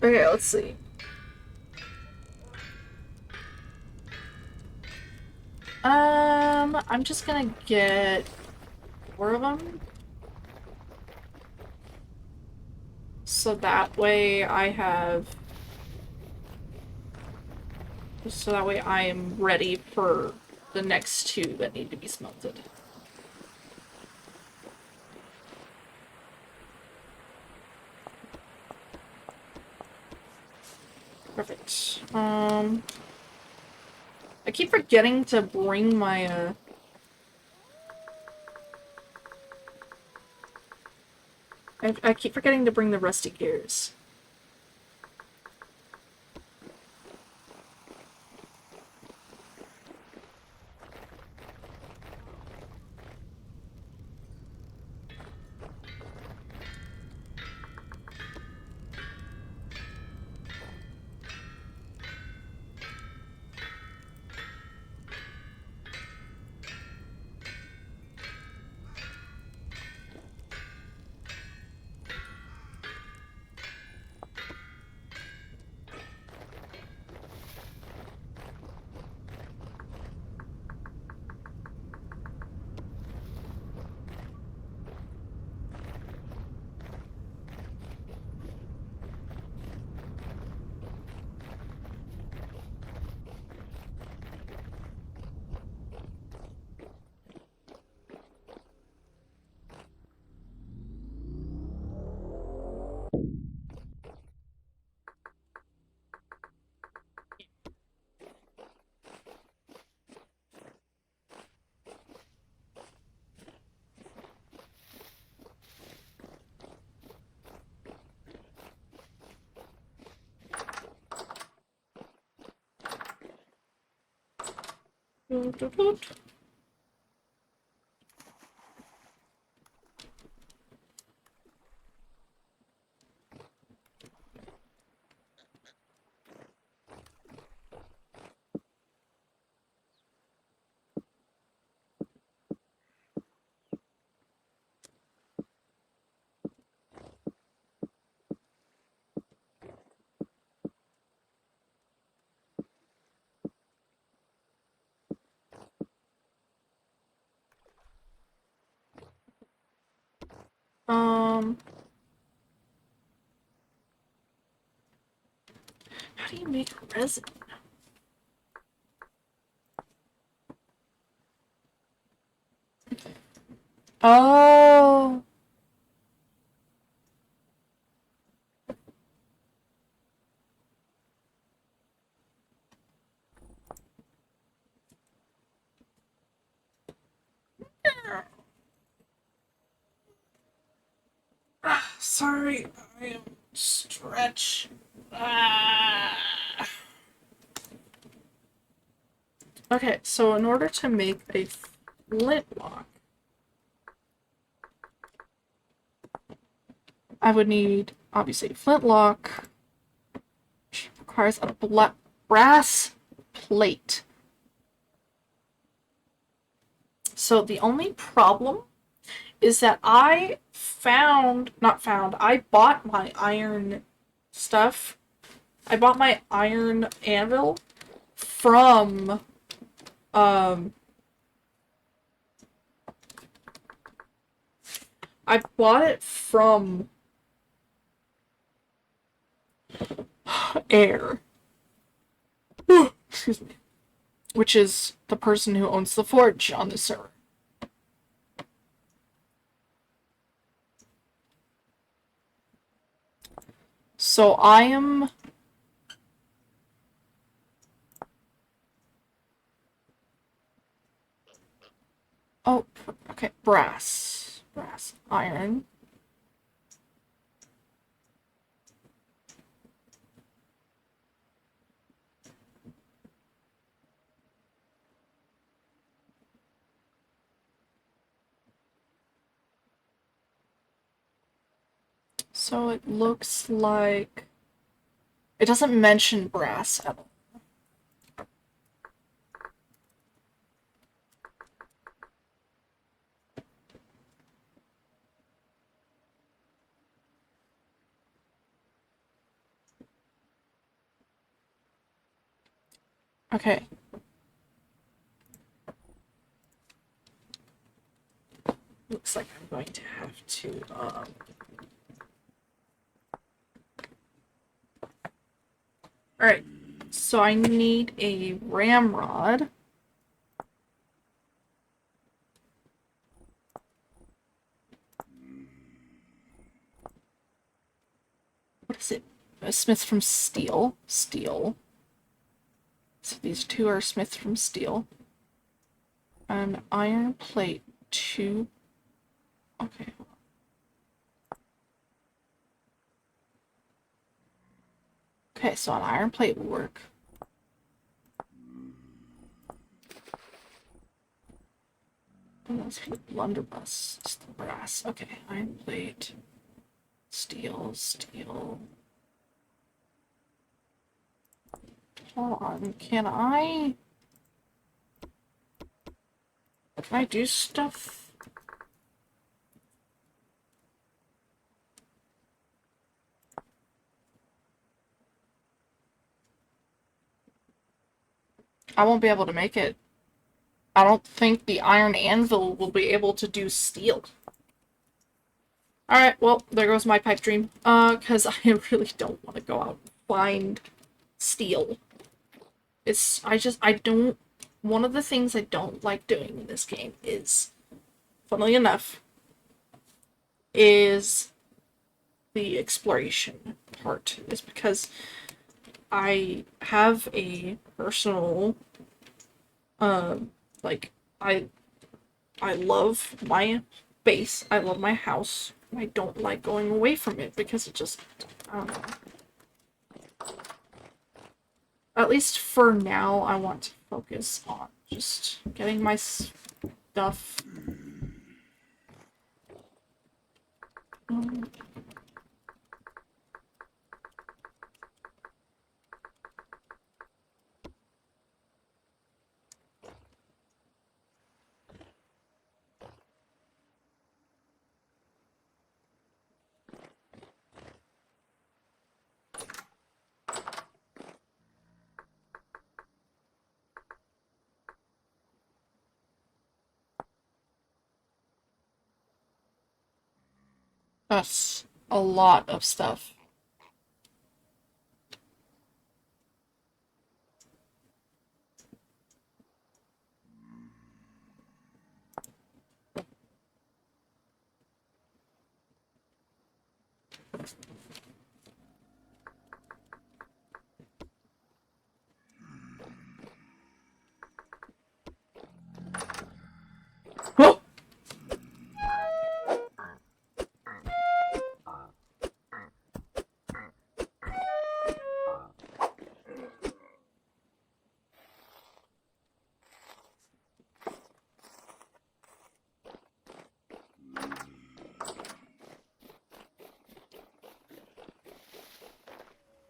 Okay, let's see. I'm just gonna get 4 of them. So that way I have... So that way I am ready for the next 2 that need to be smelted. Perfect. I keep forgetting to bring my, I keep forgetting to bring the rusty gears. Doot, doot, doot. How do you make resin? Oh. Sorry, I am stretch. Okay, so in order to make a flintlock, I would need, obviously, a flintlock, which requires a brass plate. So the only problem is that I bought my iron stuff. I bought my iron anvil from, I bought it from Air. Excuse me. Which is the person who owns the forge on the server. So I am... Oh, okay, brass. Brass. Iron. So it looks like... It doesn't mention brass at all. Okay. Looks like I'm going to have to, Alright, so I need a ramrod. What is it? A smith from steel. Steel. So these two are smith from steel. An iron plate, two. Okay. Okay, so an iron plate will work. Oh, that's for the blunderbuss. It's the brass. Okay, iron plate. Steel, steel. Hold on, can I do stuff? I won't be able to make it. I don't think the iron anvil will be able to do steel. Alright, well, there goes my pipe dream. Because I really don't want to go out and find steel. I don't, one of the things I don't like doing in this game is, funnily enough, is the exploration part. Is because I have a personal, like, I love my base, I love my house, I don't like going away from it because it just, I don't know. At least for now, I want to focus on just getting my stuff. Um, that's a lot of stuff.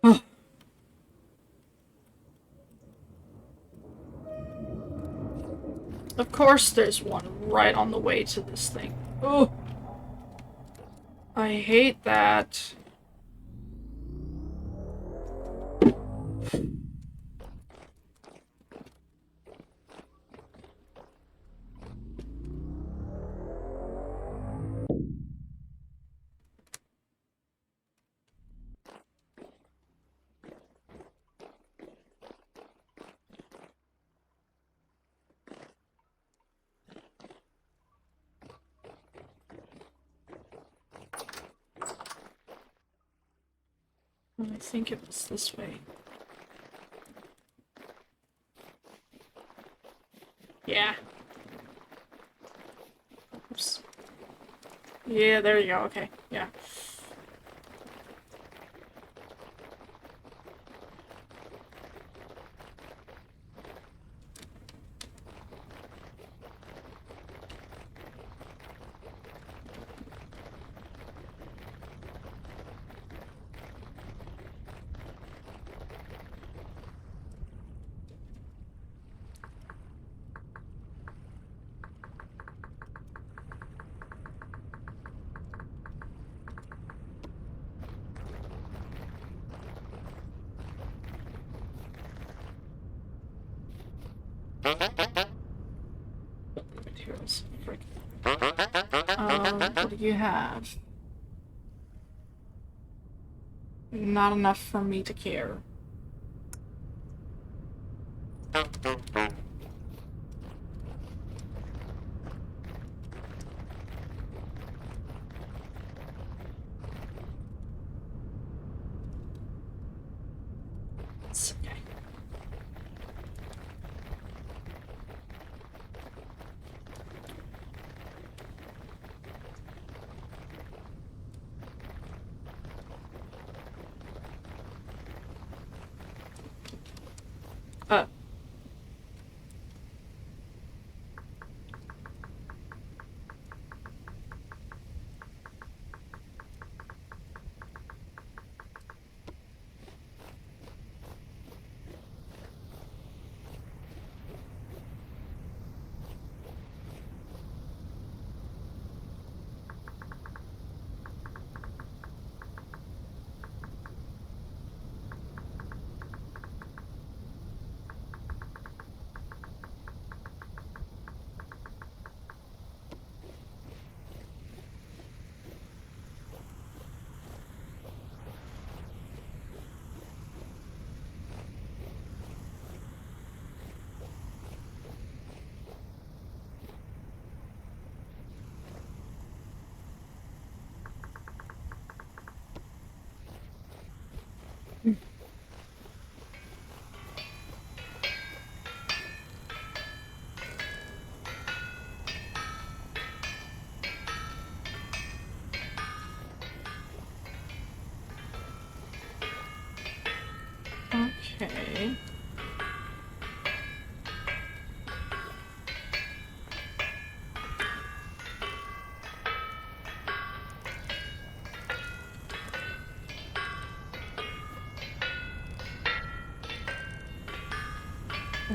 Oh! Of course there's one right on the way to this thing. Oh! I hate that. I think it was this way. Yeah. Oops. Yeah, there you go. Okay. Yeah. Materials. Frick. What do you have? Not enough for me to care. It's okay. Uh,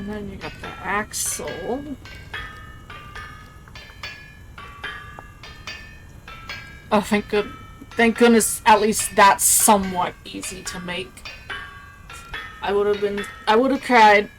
And then you got the axle. Oh, thank goodness at least that's somewhat easy to make. I would have cried.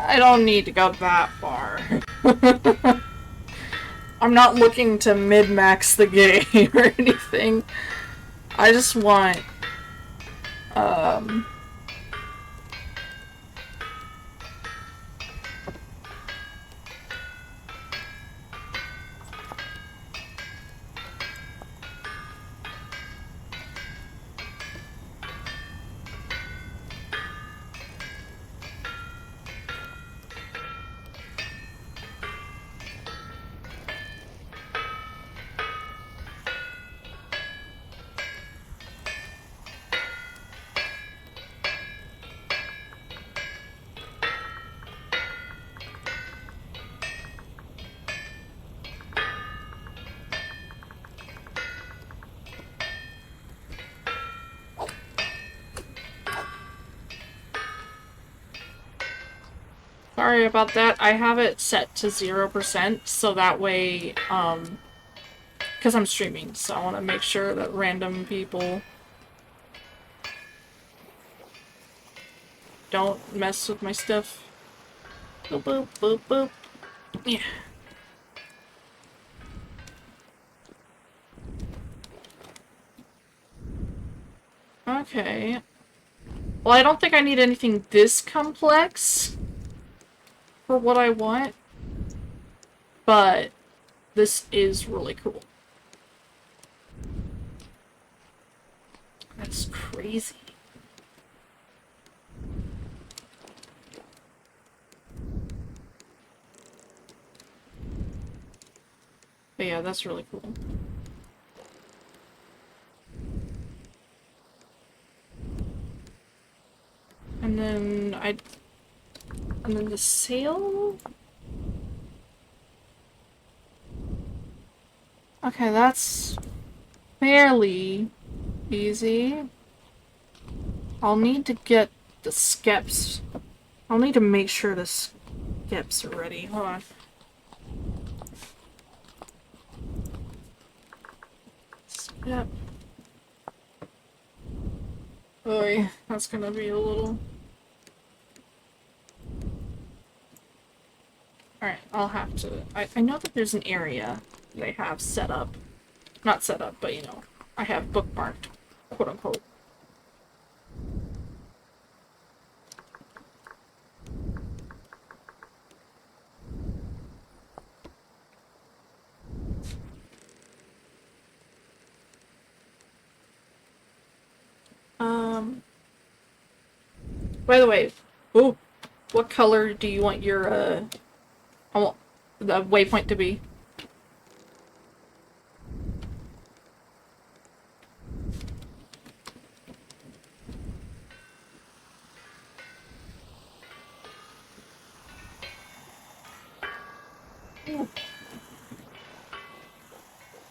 I don't need to go that far. I'm not looking to min-max the game or anything. I just want, sorry about that. I have it set to 0%, so that way, because I'm streaming, so I want to make sure that random people don't mess with my stuff. Boop, boop, boop, boop. Yeah. Okay. Well, I don't think I need anything this complex for what I want, but this is really cool. That's crazy. But yeah, that's really cool. And then the sail? Okay, that's fairly easy. I'll need to get the skeps. I'll need to make sure the skeps are ready. Hold on. Skep. Oh, that's gonna be a little... Alright, I'll have to... I know that there's an area they have set up. Not set up, but you know, I have bookmarked, quote unquote. By the way, oh, what color do you want your, the waypoint to be?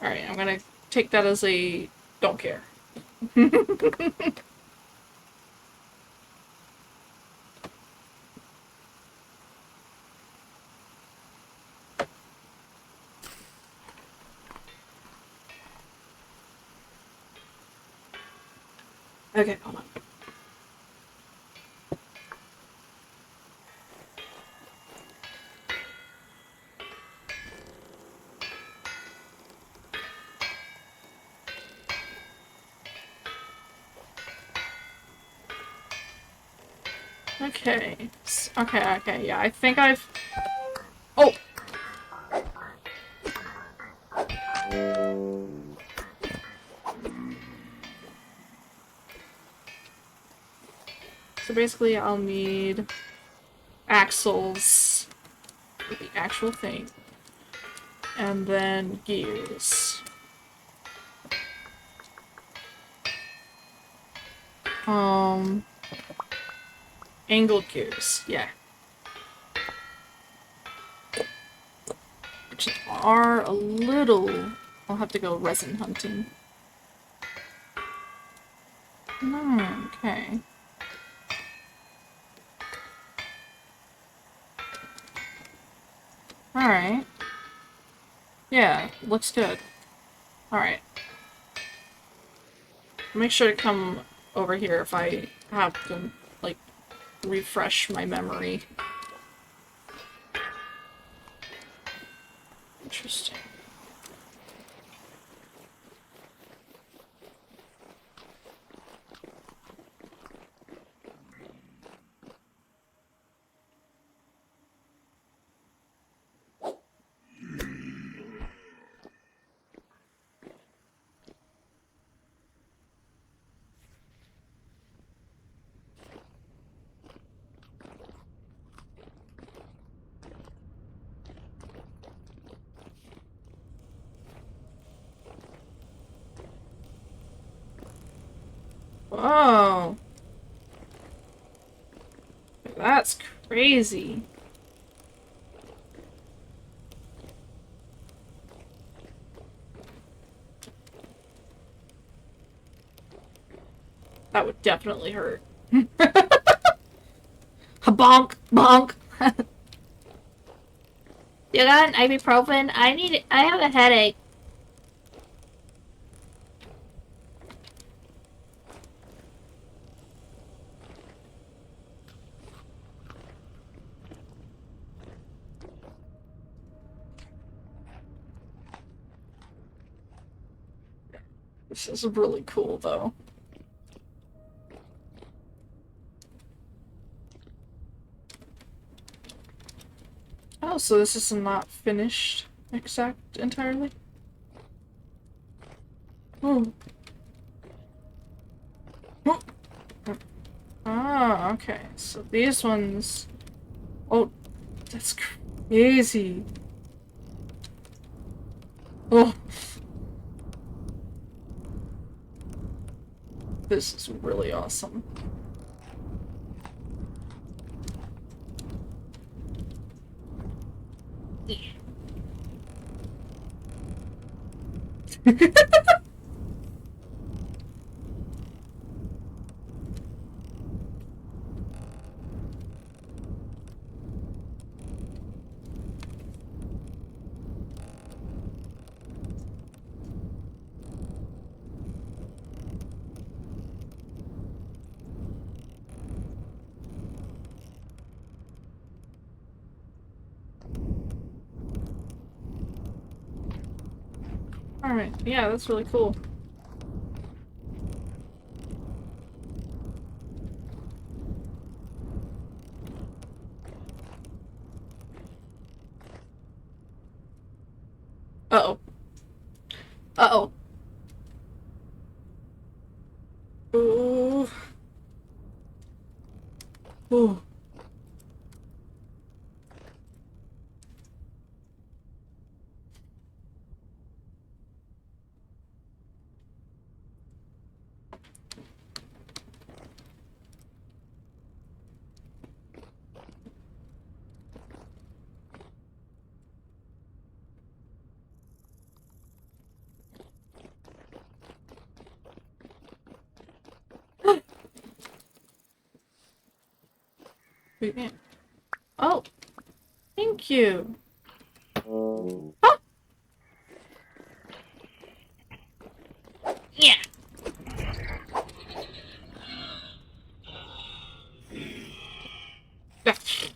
Alright, I'm gonna take that as a don't care. Okay, hold on. Okay. Okay, yeah, I think I've... Oh! So basically I'll need axles with the actual thing. And then gears. Angled gears, yeah. Which are a little... I'll have to go resin hunting. Okay. Alright. Yeah, looks good. Alright. Make sure to come over here if I have to, like, refresh my memory. Interesting. Whoa! That's crazy. That would definitely hurt. Bonk! Bonk! You got an ibuprofen? I have a headache. This is really cool, though. Oh, so this is not finished exact entirely? Oh. Oh. Ah, okay. So these ones... Oh, that's crazy. Oh. This is really awesome. Alright, yeah, that's really cool. Uh-oh. Uh-oh. Ooh. Ooh. Wait, man. Oh, thank you. Oh! Yeah. Nothing.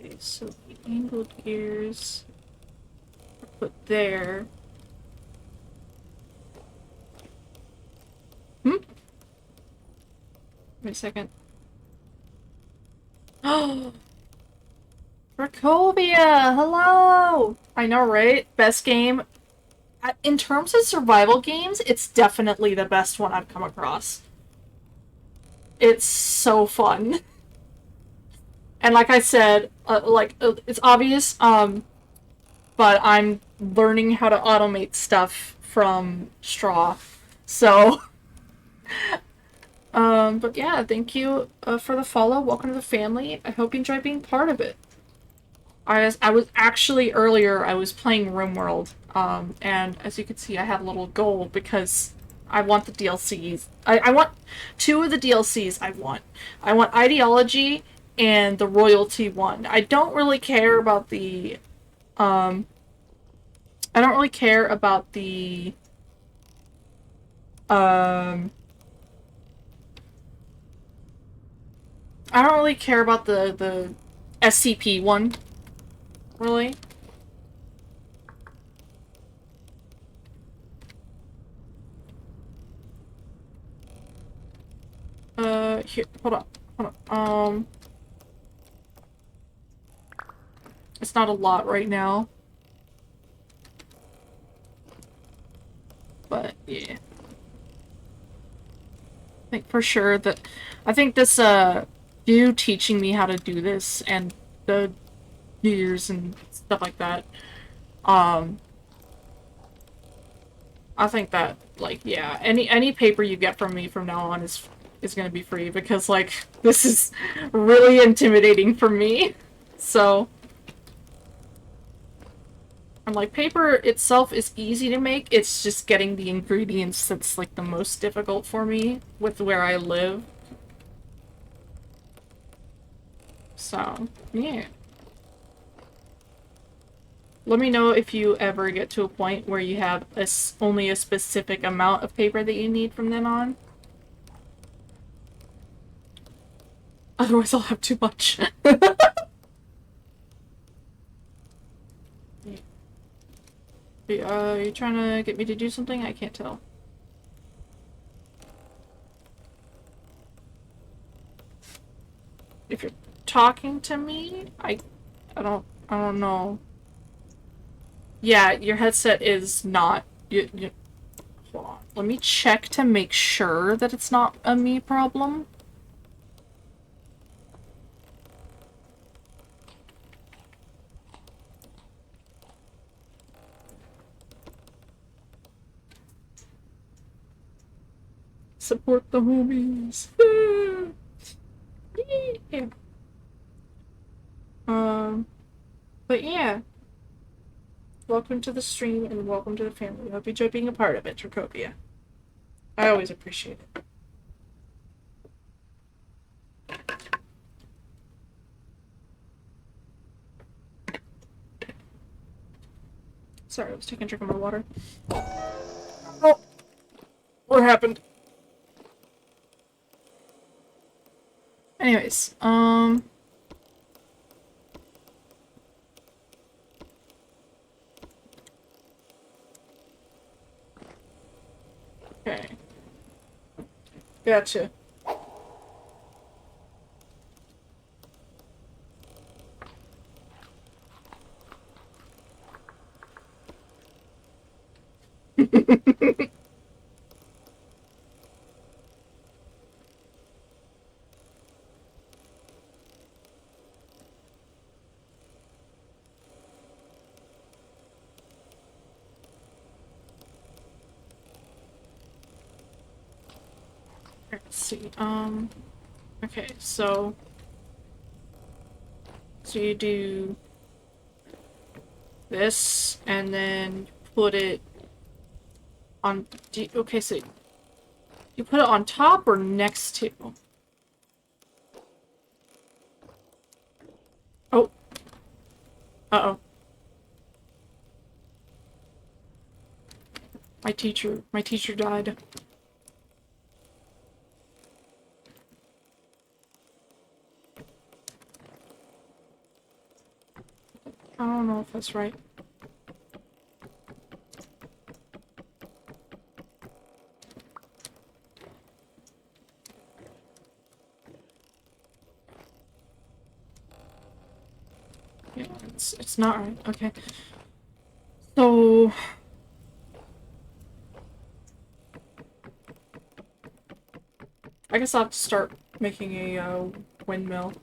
Okay, so the angled gears. put there. Wait a second. Oh, Racovia! Hello! I know, right? Best game. In terms of survival games, it's definitely the best one I've come across. It's so fun. And like I said, it's obvious, but I'm learning how to automate stuff from Straw. So, but yeah, thank you for the follow. Welcome to the family. I hope you enjoy being part of it. I was actually earlier, I was playing Rimworld, and as you can see, I had a little goal because I want the DLCs. I want two of the DLCs I want. I want Ideology and the Royalty one. I don't really care about the, I don't really care about the, I don't really care about the SCP one, really. Here, hold on, hold on. It's not a lot right now. But, yeah. I think for sure that... I think this, you teaching me how to do this, and the years and stuff like that, I think that, like, yeah, any paper you get from me from now on is gonna be free, because, like, this is really intimidating for me. So... And, like, paper itself is easy to make, it's just getting the ingredients that's, like, the most difficult for me with where I live. So, yeah. Let me know if you ever get to a point where you have only a specific amount of paper that you need from then on. Otherwise, I'll have too much. You trying to get me to do something? I can't tell. If you're talking to me, I don't know. Yeah, your headset is not. Hold on. Let me check to make sure that it's not a me problem. Support the homies. Yeah. But yeah. Welcome to the stream and welcome to the family. I hope you enjoy being a part of it, Tracopia. I always appreciate it. Sorry, I was taking a drink of my water. Oh! What happened? Anyways, okay. Gotcha. Let's see, okay, so you do this, and then put it on, okay, so you put it on top or next to? Oh. Uh-oh. My teacher died. I don't know if that's right. Yeah, it's not right. Okay. So I guess I'll have to start making a windmill.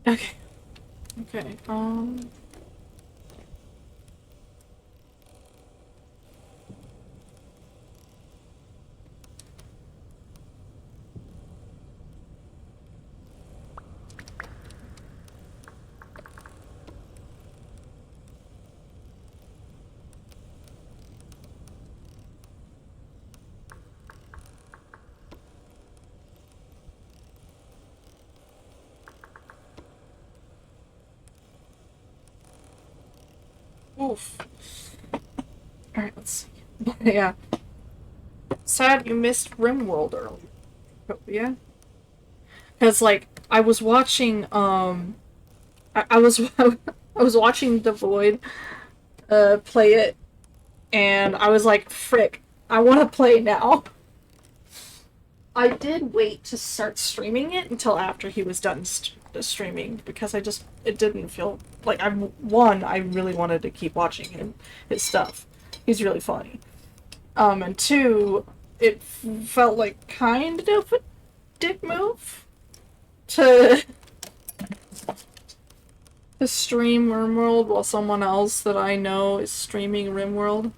Okay. Okay. Oof. Alright, let's see. Yeah. Sad you missed Rimworld earlier. But yeah. Because, like, I was watching, I was, I was watching The Void, play it, and I was like, frick, I want to play now. I did wait to start streaming it until after he was done streaming because it didn't feel like I really wanted to keep watching his stuff. He's really funny. And two, it felt like kind of a dick move to stream Rimworld while someone else that I know is streaming Rimworld.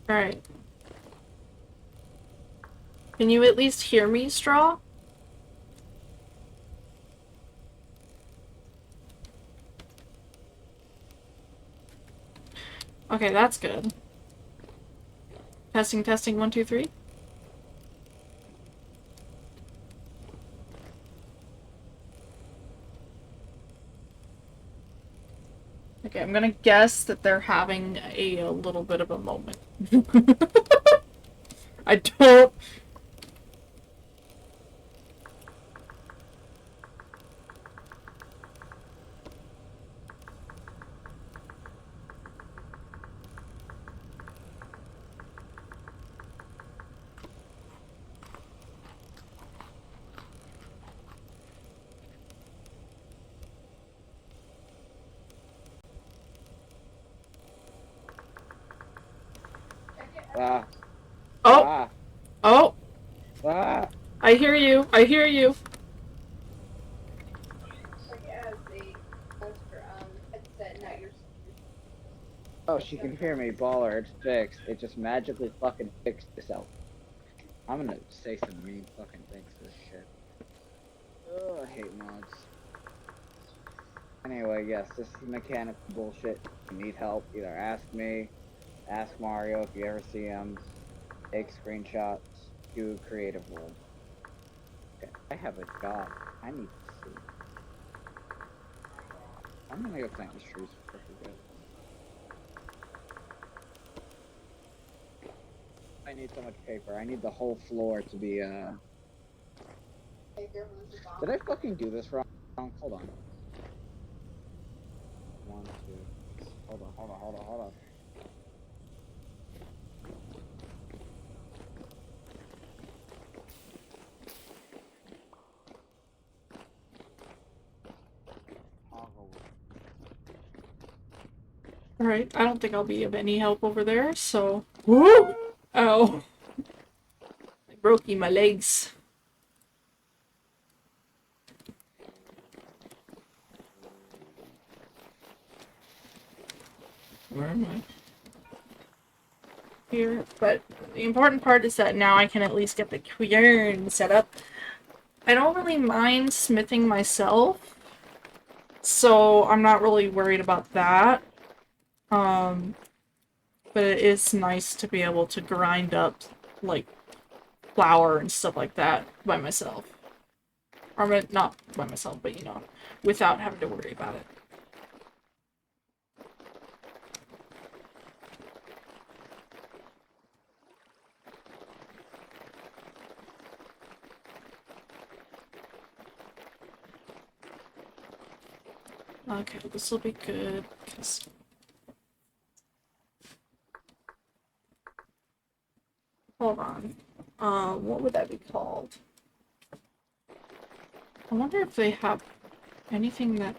Alright. Can you at least hear me, Straw? Okay, that's good. Testing, testing, 1, 2, 3. Okay, I'm gonna guess that they're having a little bit of a moment. I don't. Ah, Oh! ah, Oh! ah. I hear you. I hear you. Oh, she can hear me, baller. It's fixed. It just magically fucking fixed itself. I'm gonna say some mean fucking things to this shit. Oh, I hate mods. Anyway, yes, this is mechanical bullshit. If you need help, either ask me, ask Mario if you ever see him, take screenshots, do creative world. Okay, I have a job. I need to sleep. I'm gonna go plant these trees for good. I need so much paper. I need the whole floor to be, Did I fucking do this wrong? Hold on. 1, 2. Hold on. Alright, I don't think I'll be of any help over there, so... Woo! Ow. I broke my legs. Where am I? Here, but the important part is that now I can at least get the quern set up. I don't really mind smithing myself, so I'm not really worried about that. But it is nice to be able to grind up, like, flour and stuff like that by myself. Or not by myself, but, you know, without having to worry about it. Okay, this will be good, because... Hold on. What would that be called? I wonder if they have anything that...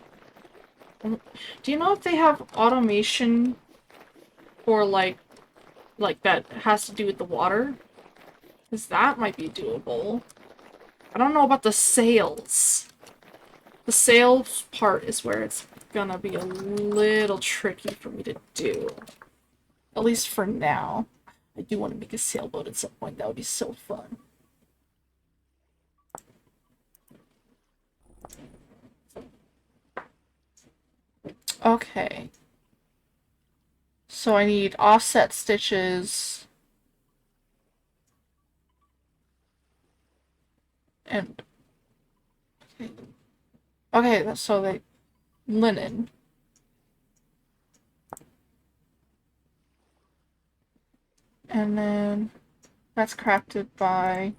Do you know if they have automation or, like that has to do with the water? Because that might be doable. I don't know about the sales. The sales part is where it's gonna be a little tricky for me to do. At least for now. I do want to make a sailboat at some point. That would be so fun. Okay. So I need offset stitches. And... Okay, so they... linen. And then... that's crafted by...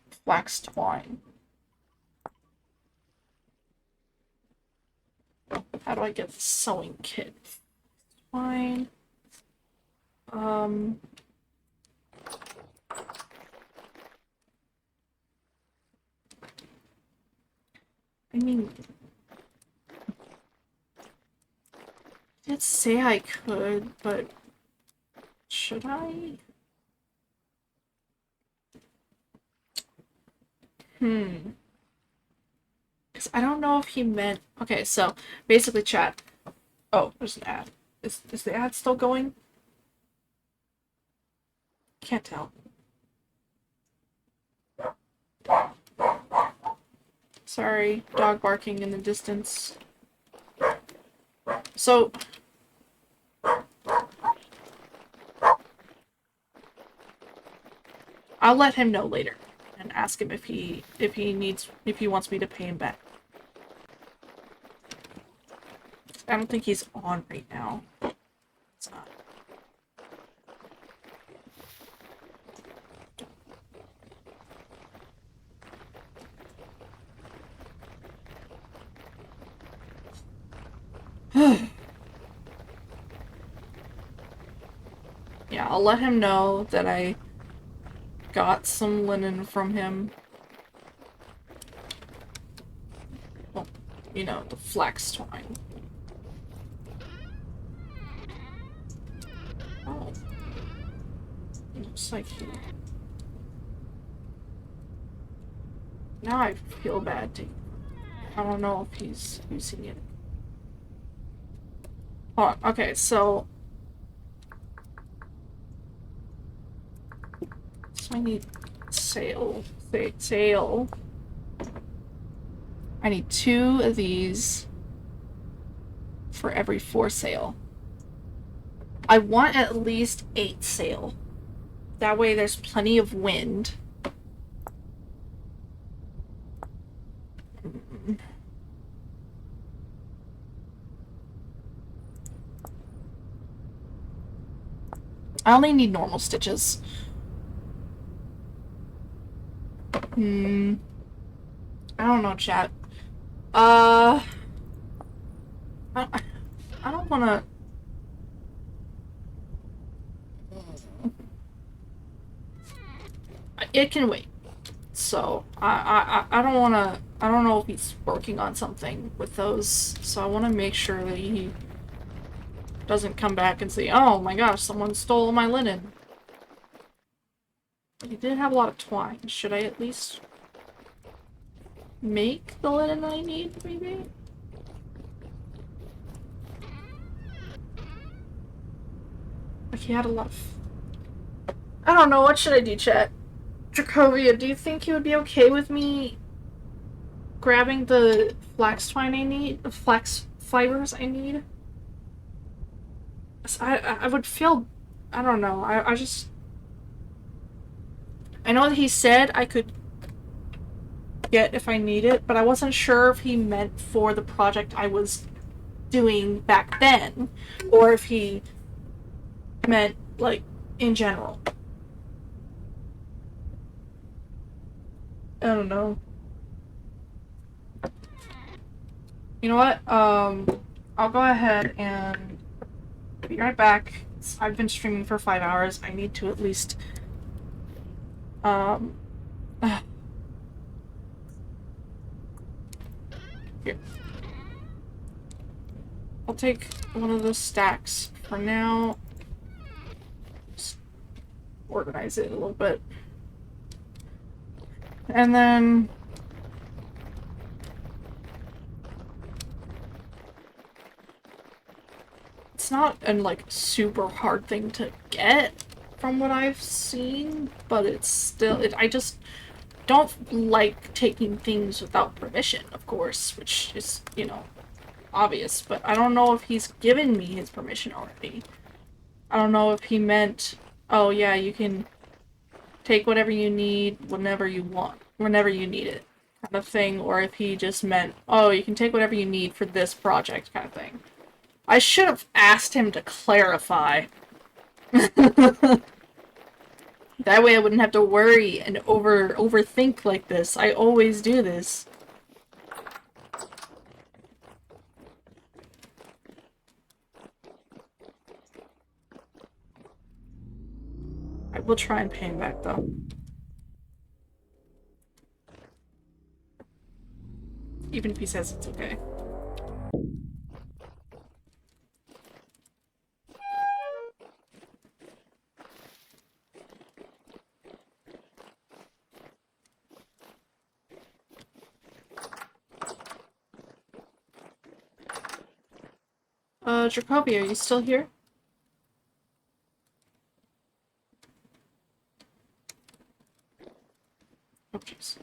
flax twine. How do I get the sewing kit? Twine. I mean... I did say I could, but... should I? Because I don't know if he meant... Okay, so, basically, chat. Oh, there's an ad. Is the ad still going? Can't tell. Sorry, dog barking in the distance. So... I'll let him know later and ask him if he wants me to pay him back. I don't think he's on right now. It's not. Yeah, I'll let him know that I got some linen from him. Well, you know, the flax twine. Oh. Looks like he... Now I feel bad. I don't know if he's using it. Hold on. Okay, so... I need sail. Sail. I need 2 of these for every 4 sail. I want at least 8 sail. That way there's plenty of wind. I only need normal stitches. I don't know, chat. I don't wanna... It can wait. So I don't want to. I don't know if he's working on something with those. So I want to make sure that he doesn't come back and say, "Oh my gosh, someone stole my linen." He did have a lot of twine. Should I at least make the linen I need? Maybe. Like he had a lot of. I don't know. What should I do, chat? Dracovia, do you think you would be okay with me grabbing the flax twine I need? The flax fibers I need? I would feel. I don't know. I just. I know that he said I could get if I need it, but I wasn't sure if he meant for the project I was doing back then, or if he meant, like, in general. I don't know. You know what? I'll go ahead and be right back. I've been streaming for 5 hours. I need to at least, um, here. I'll take one of those stacks for now. Just organize it a little bit. And then it's not a like super hard thing to get from what I've seen, but it's still I just don't like taking things without permission, of course, which is, you know, obvious, but I don't know if he's given me his permission already. I don't know if he meant, oh yeah, you can take whatever you need whenever you want, whenever you need it, kind of thing, or if he just meant, oh, you can take whatever you need for this project, kind of thing. I should have asked him to clarify. That way I wouldn't have to worry and overthink like this. I always do this. I will try and pay him back though. Even if he says it's okay. Jacoby, are you still here? Oh, jeez.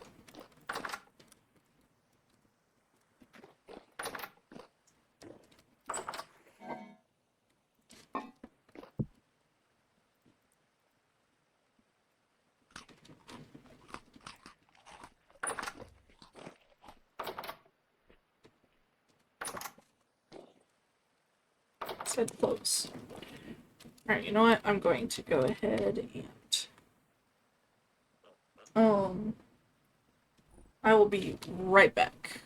Said close. Alright, you know what? I'm going to go ahead and... I will be right back.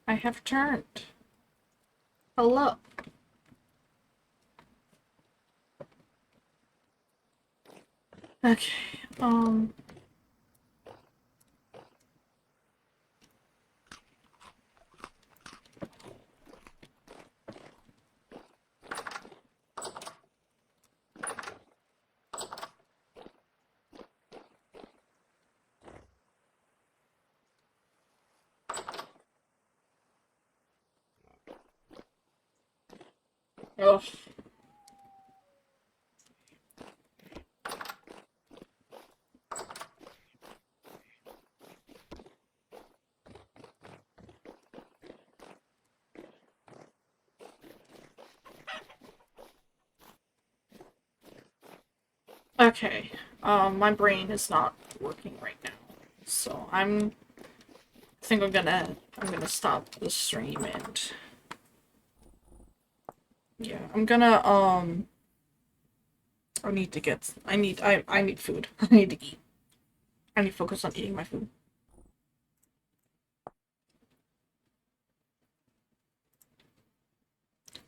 I have returned. Hello. Okay, ugh. Okay, my brain is not working right now, so I think I'm gonna stop the stream and yeah, I'm gonna I need food. I need to eat. I need to focus on eating my food.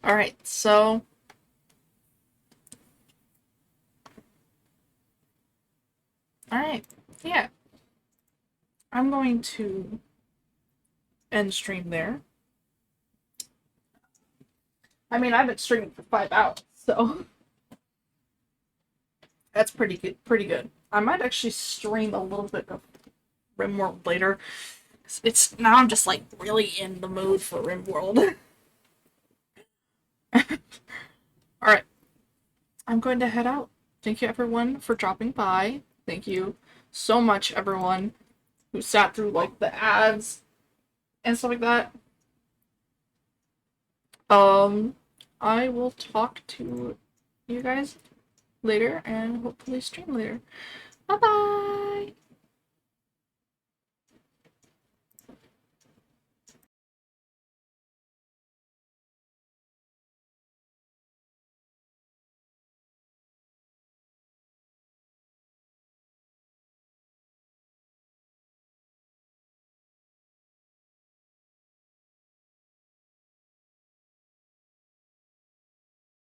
All right, so all right, yeah, I'm going to end stream there. I mean, I've been streaming for 5 hours, so that's pretty good. Pretty good. I might actually stream a little bit of Rimworld later. It's now I'm just like really in the mood for Rimworld. All right, I'm going to head out. Thank you everyone for dropping by. Thank you so much everyone who sat through like the ads and stuff like that. Um, I will talk to you guys later and hopefully stream later. Bye bye!